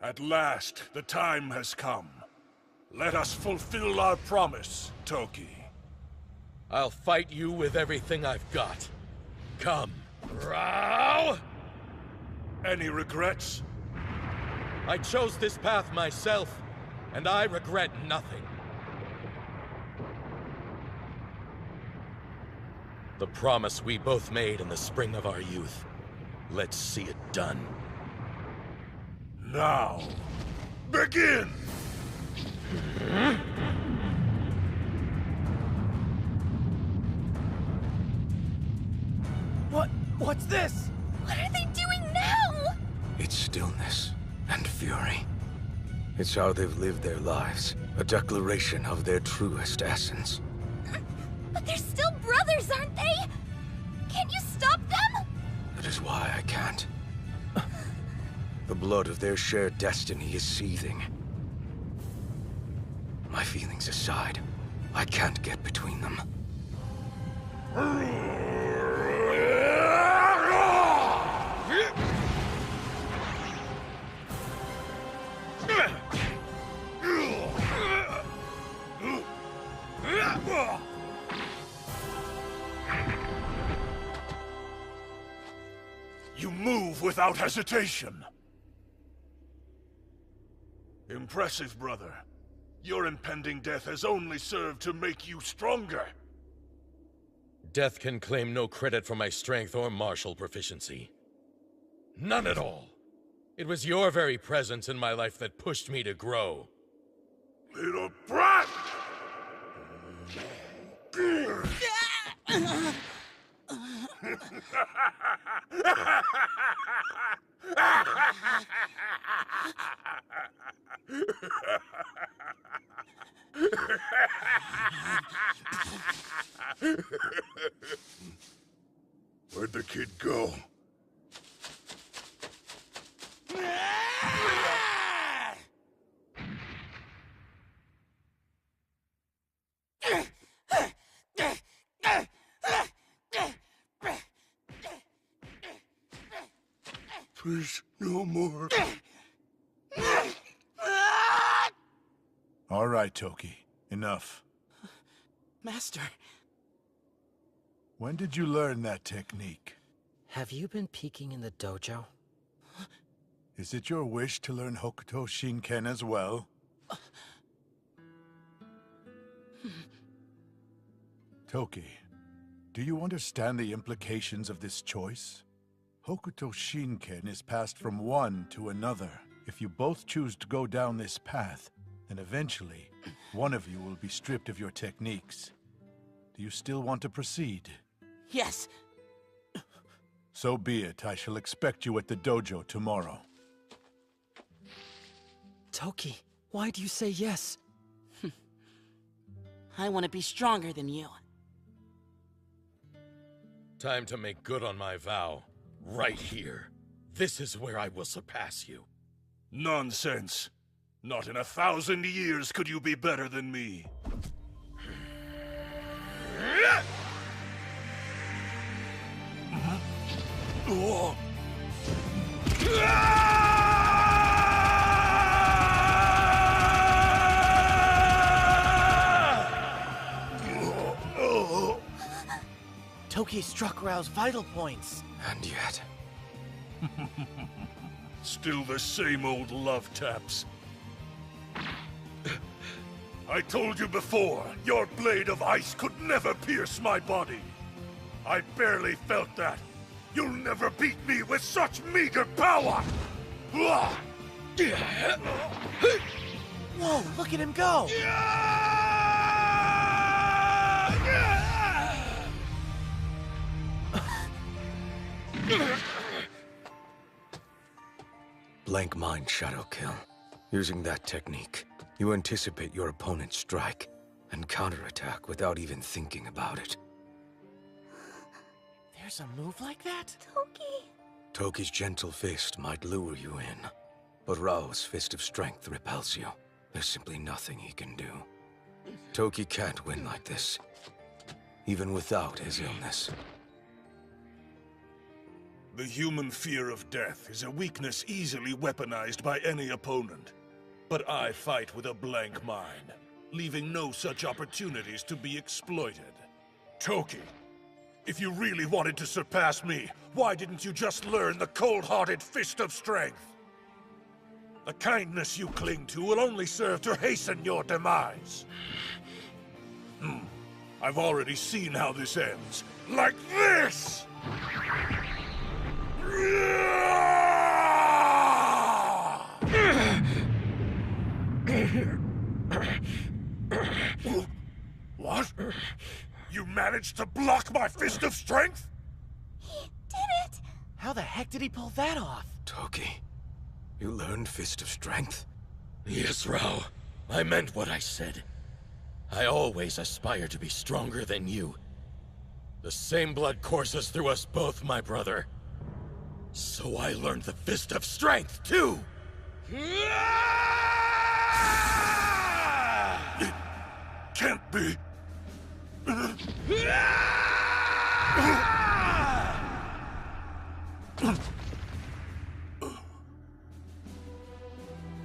At last, the time has come. Let us fulfill our promise, Toki. I'll fight you with everything I've got. Come, Rao! Any regrets? I chose this path myself, and I regret nothing. The promise we both made in the spring of our youth. Let's see it done. Now, begin! What's this? What are they doing now? It's stillness and fury. It's how they've lived their lives, a declaration of their truest essence. But they're still brothers, aren't they? Can't you stop them? That is why I can't. The blood of their shared destiny is seething. My feelings aside, I can't get between them. You move without hesitation. Impressive, brother. Your impending death has only served to make you stronger. Death can claim no credit for my strength or martial proficiency. None at all. It was your very presence in my life that pushed me to grow. Little brat! Where'd the kid go? Please, no more. All right, Toki. Enough. Master. When did you learn that technique? Have you been peeking in the dojo? Is it your wish to learn Hokuto Shinken as well? Toki, do you understand the implications of this choice? Hokuto Shinken is passed from one to another. If you both choose to go down this path, then eventually, one of you will be stripped of your techniques. Do you still want to proceed? Yes. So be it. I shall expect you at the dojo tomorrow. Toki, why do you say yes? I want to be stronger than you. Time to make good on my vow. Right here. This is where I will surpass you. Nonsense. Not in 1,000 years could you be better than me. Toki struck Rao's vital points. And yet... Still the same old love taps. I told you before, your blade of ice could never pierce my body. I barely felt that. You'll never beat me with such meager power! Whoa, look at him go! Blank mind shadow kill. Using that technique, you anticipate your opponent's strike and counterattack without even thinking about it. There's a move like that? Toki! Toki's gentle fist might lure you in, but Rao's fist of strength repels you. There's simply nothing he can do. Toki can't win like this, even without his illness. The human fear of death is a weakness easily weaponized by any opponent. But I fight with a blank mind, leaving no such opportunities to be exploited. Toki, if you really wanted to surpass me, why didn't you just learn the cold-hearted fist of strength? The kindness you cling to will only serve to hasten your demise. I've already seen how this ends. Like this! What? You managed to block my fist of strength? He did it! How the heck did he pull that off? Toki, you learned fist of strength? Yes, Rao. I meant what I said. I always aspire to be stronger than you. The same blood courses through us both, my brother. So I learned the fist of strength, too! It can't be.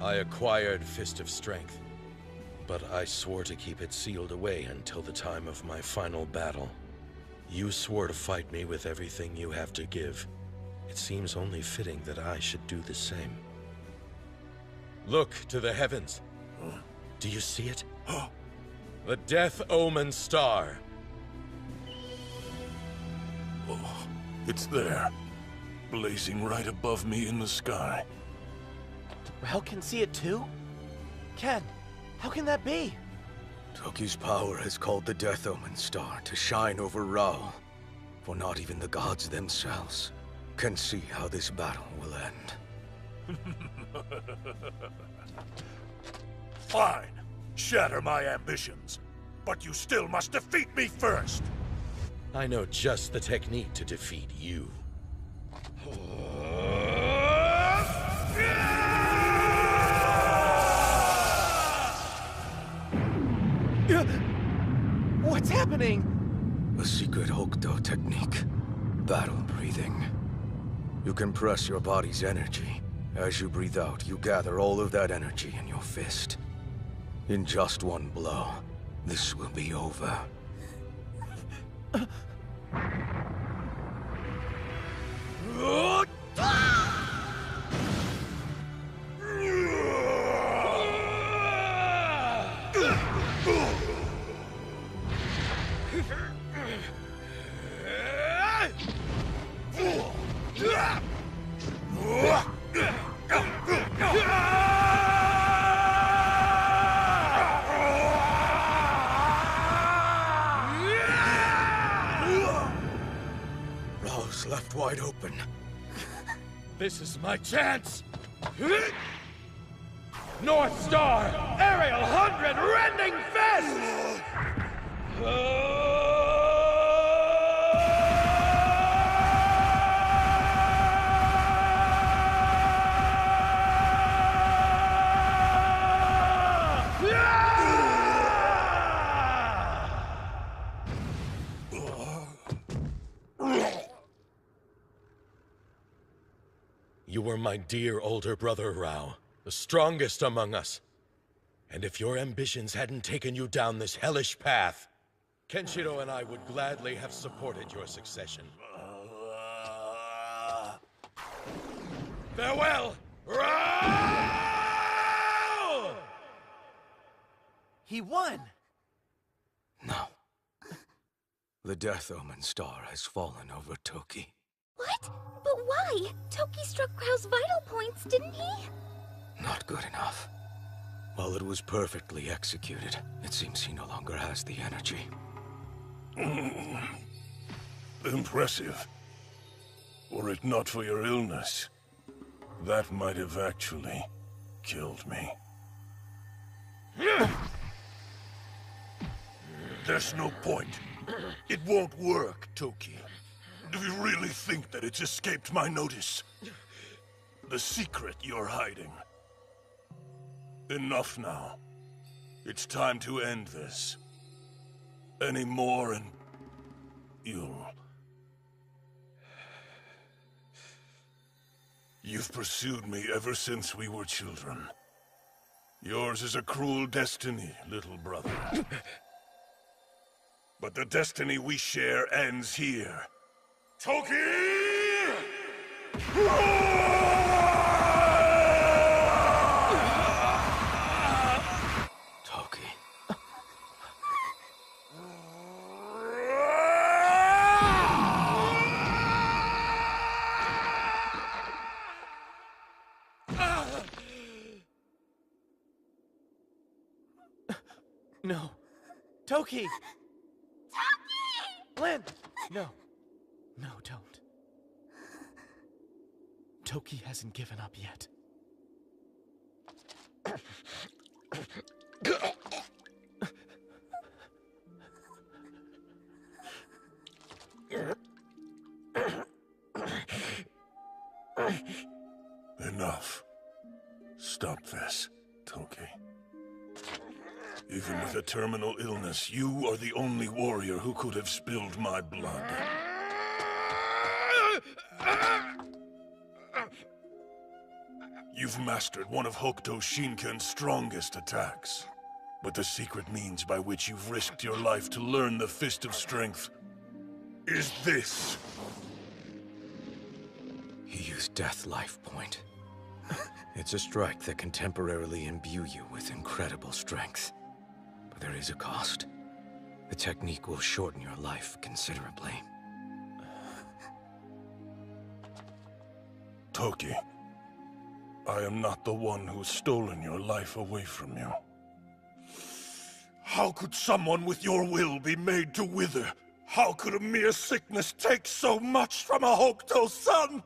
I acquired Fist of Strength, but I swore to keep it sealed away until the time of my final battle. You swore to fight me with everything you have to give. It seems only fitting that I should do the same. Look to the heavens. Do you see it? The Death Omen Star. Oh, it's there, blazing right above me in the sky. Rao can see it too? Ken, how can that be? Toki's power has called the Death Omen Star to shine over Rao, for not even the gods themselves can see how this battle will end. Fine. Shatter my ambitions. But you still must defeat me first. I know just the technique to defeat you. What's happening? A secret Hokuto technique. Battle breathing. You can press your body's energy. As you breathe out, you gather all of that energy in your fist. In just one blow, this will be over. Rao's left wide open. This is my chance! North Star! Aerial 100 Rending Fist! You were my dear older brother, Rao, the strongest among us. And if your ambitions hadn't taken you down this hellish path, Kenshiro and I would gladly have supported your succession. Farewell! Rao! He won! No. The Death Omen star has fallen over Toki. What? But why? Toki struck Rao's vital points, didn't he? Not good enough. While it was perfectly executed, it seems he no longer has the energy. Impressive. Were it not for your illness, that might have actually killed me. There's no point. It won't work, Toki. Do you really think that it's escaped my notice? The secret you're hiding. Enough now. It's time to end this. Any more and You've pursued me ever since we were children. Yours is a cruel destiny, little brother. But the destiny we share ends here. Toki! Toki. No. Toki! Toki! Lynn! No. No, don't. Toki hasn't given up yet. Enough. Stop this, Toki. Even with a terminal illness, you are the only warrior who could have spilled my blood. You've mastered one of Hokuto Shinken's strongest attacks. But the secret means by which you've risked your life to learn the Fist of Strength is this. He used Death Life Point. It's a strike that can temporarily imbue you with incredible strength. But there is a cost. The technique will shorten your life considerably. Toki, I am not the one who's stolen your life away from you. How could someone with your will be made to wither? How could a mere sickness take so much from a Hokuto son?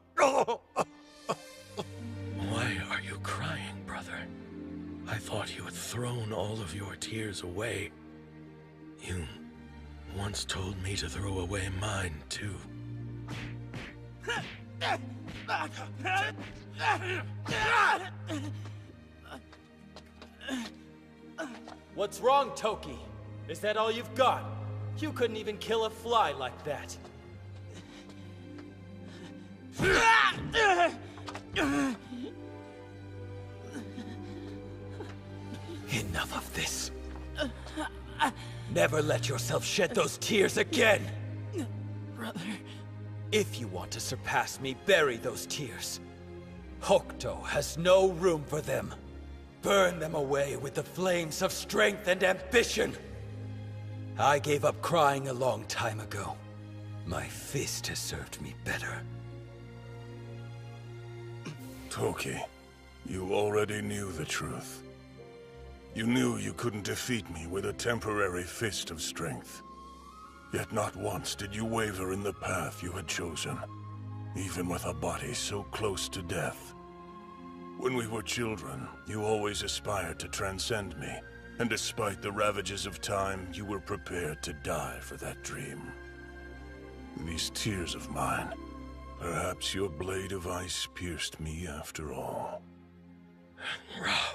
Why are you crying, brother? I thought you had thrown all of your tears away. You once told me to throw away mine, too. What's wrong, Toki? Is that all you've got? You couldn't even kill a fly like that. Enough of this. Never let yourself shed those tears again! Brother... If you want to surpass me, bury those tears. Hokuto has no room for them. Burn them away with the flames of strength and ambition. I gave up crying a long time ago. My fist has served me better. Toki, you already knew the truth. You knew you couldn't defeat me with a temporary Fist of Strength. Yet not once did you waver in the path you had chosen, even with a body so close to death. When we were children, you always aspired to transcend me, and despite the ravages of time, you were prepared to die for that dream. These tears of mine, perhaps your blade of ice pierced me after all. Rao,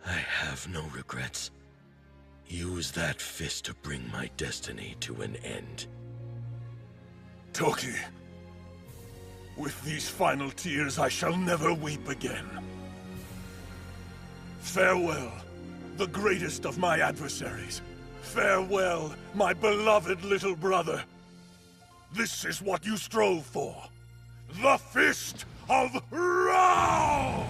I have no regrets. Use that fist to bring my destiny to an end. Toki, with these final tears, I shall never weep again. Farewell, the greatest of my adversaries. Farewell, my beloved little brother. This is what you strove for. The Fist of Ra!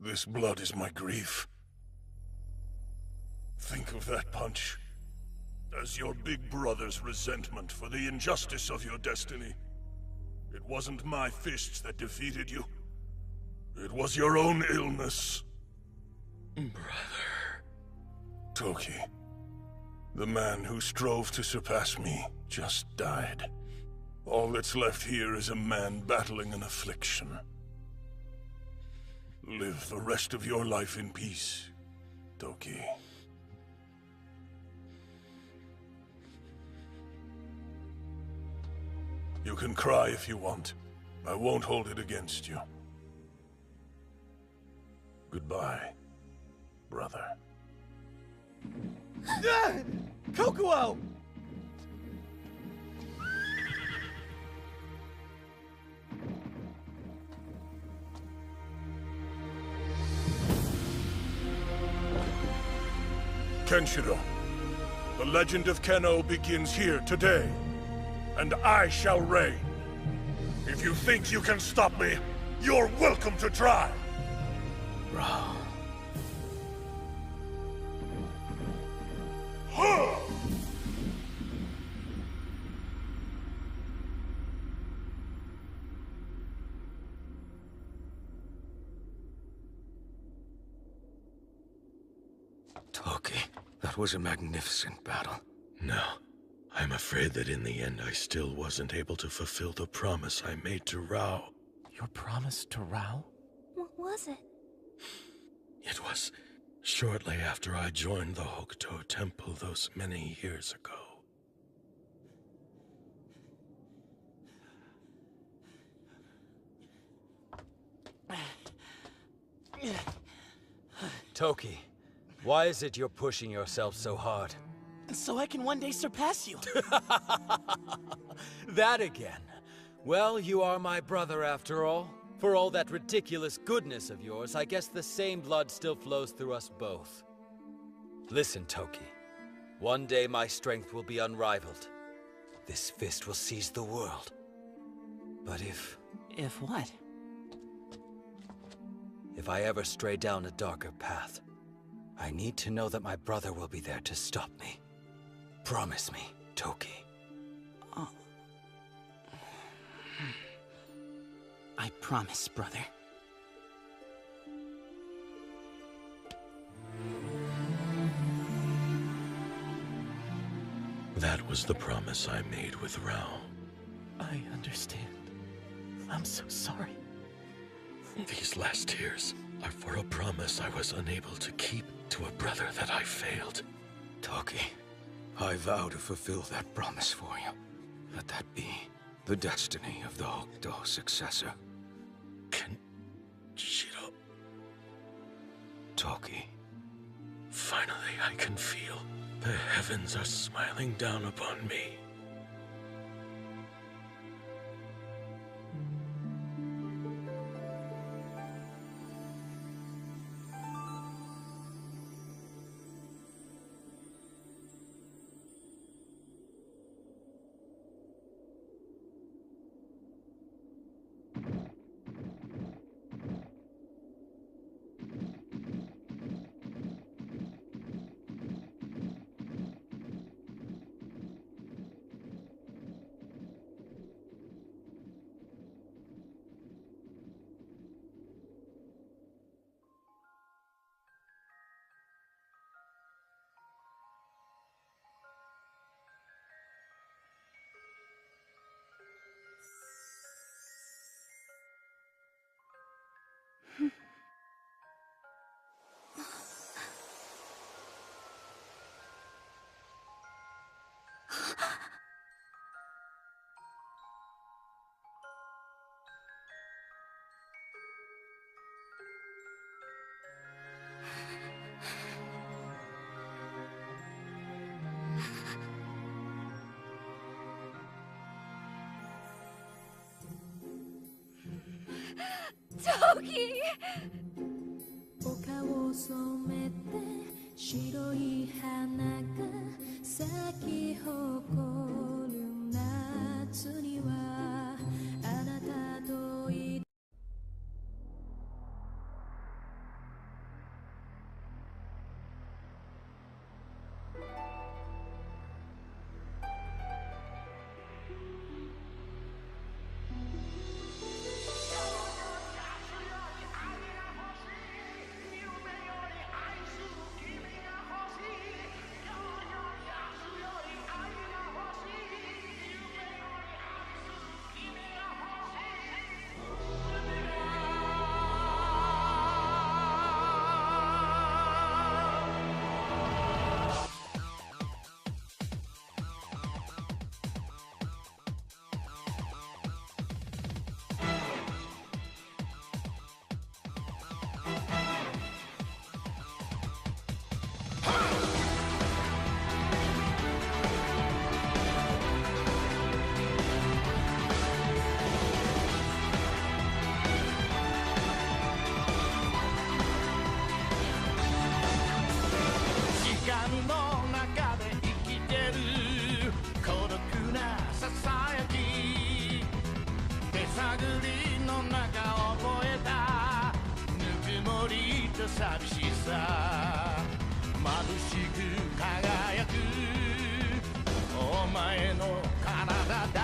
This blood is my grief. Think of that punch as your big brother's resentment for the injustice of your destiny. It wasn't my fists that defeated you. It was your own illness. Brother. Toki, the man who strove to surpass me, just died. All that's left here is a man battling an affliction. Live the rest of your life in peace, Toki. You can cry if you want. I won't hold it against you. Goodbye, brother. Kokuo! Kenshiro, the legend of Kenno begins here today, and I shall reign. If you think you can stop me, you're welcome to try. Ra. Toki, that was a magnificent battle. No. I'm afraid that in the end I still wasn't able to fulfill the promise I made to Rao. Your promise to Rao? What was it? It was shortly after I joined the Hokuto Temple those many years ago. Toki, why is it you're pushing yourself so hard? So I can one day surpass you. That again. Well, you are my brother after all. For all that ridiculous goodness of yours, I guess the same blood still flows through us both. Listen, Toki. One day my strength will be unrivaled. This fist will seize the world. But if... If what? If I ever stray down a darker path, I need to know that my brother will be there to stop me. Promise me, Toki. I promise, brother. That was the promise I made with Rao. I understand. I'm so sorry. These last tears are for a promise I was unable to keep to a brother that I failed. Toki, I vow to fulfill that promise for you. Let that be the destiny of the Hokuto successor. Kenshiro. Toki. Finally, I can feel the heavens are smiling down upon me. Toki! 丘を染めて白い花が咲き誇る夏にはあなたとい寂しさ眩しく輝くお前の体だ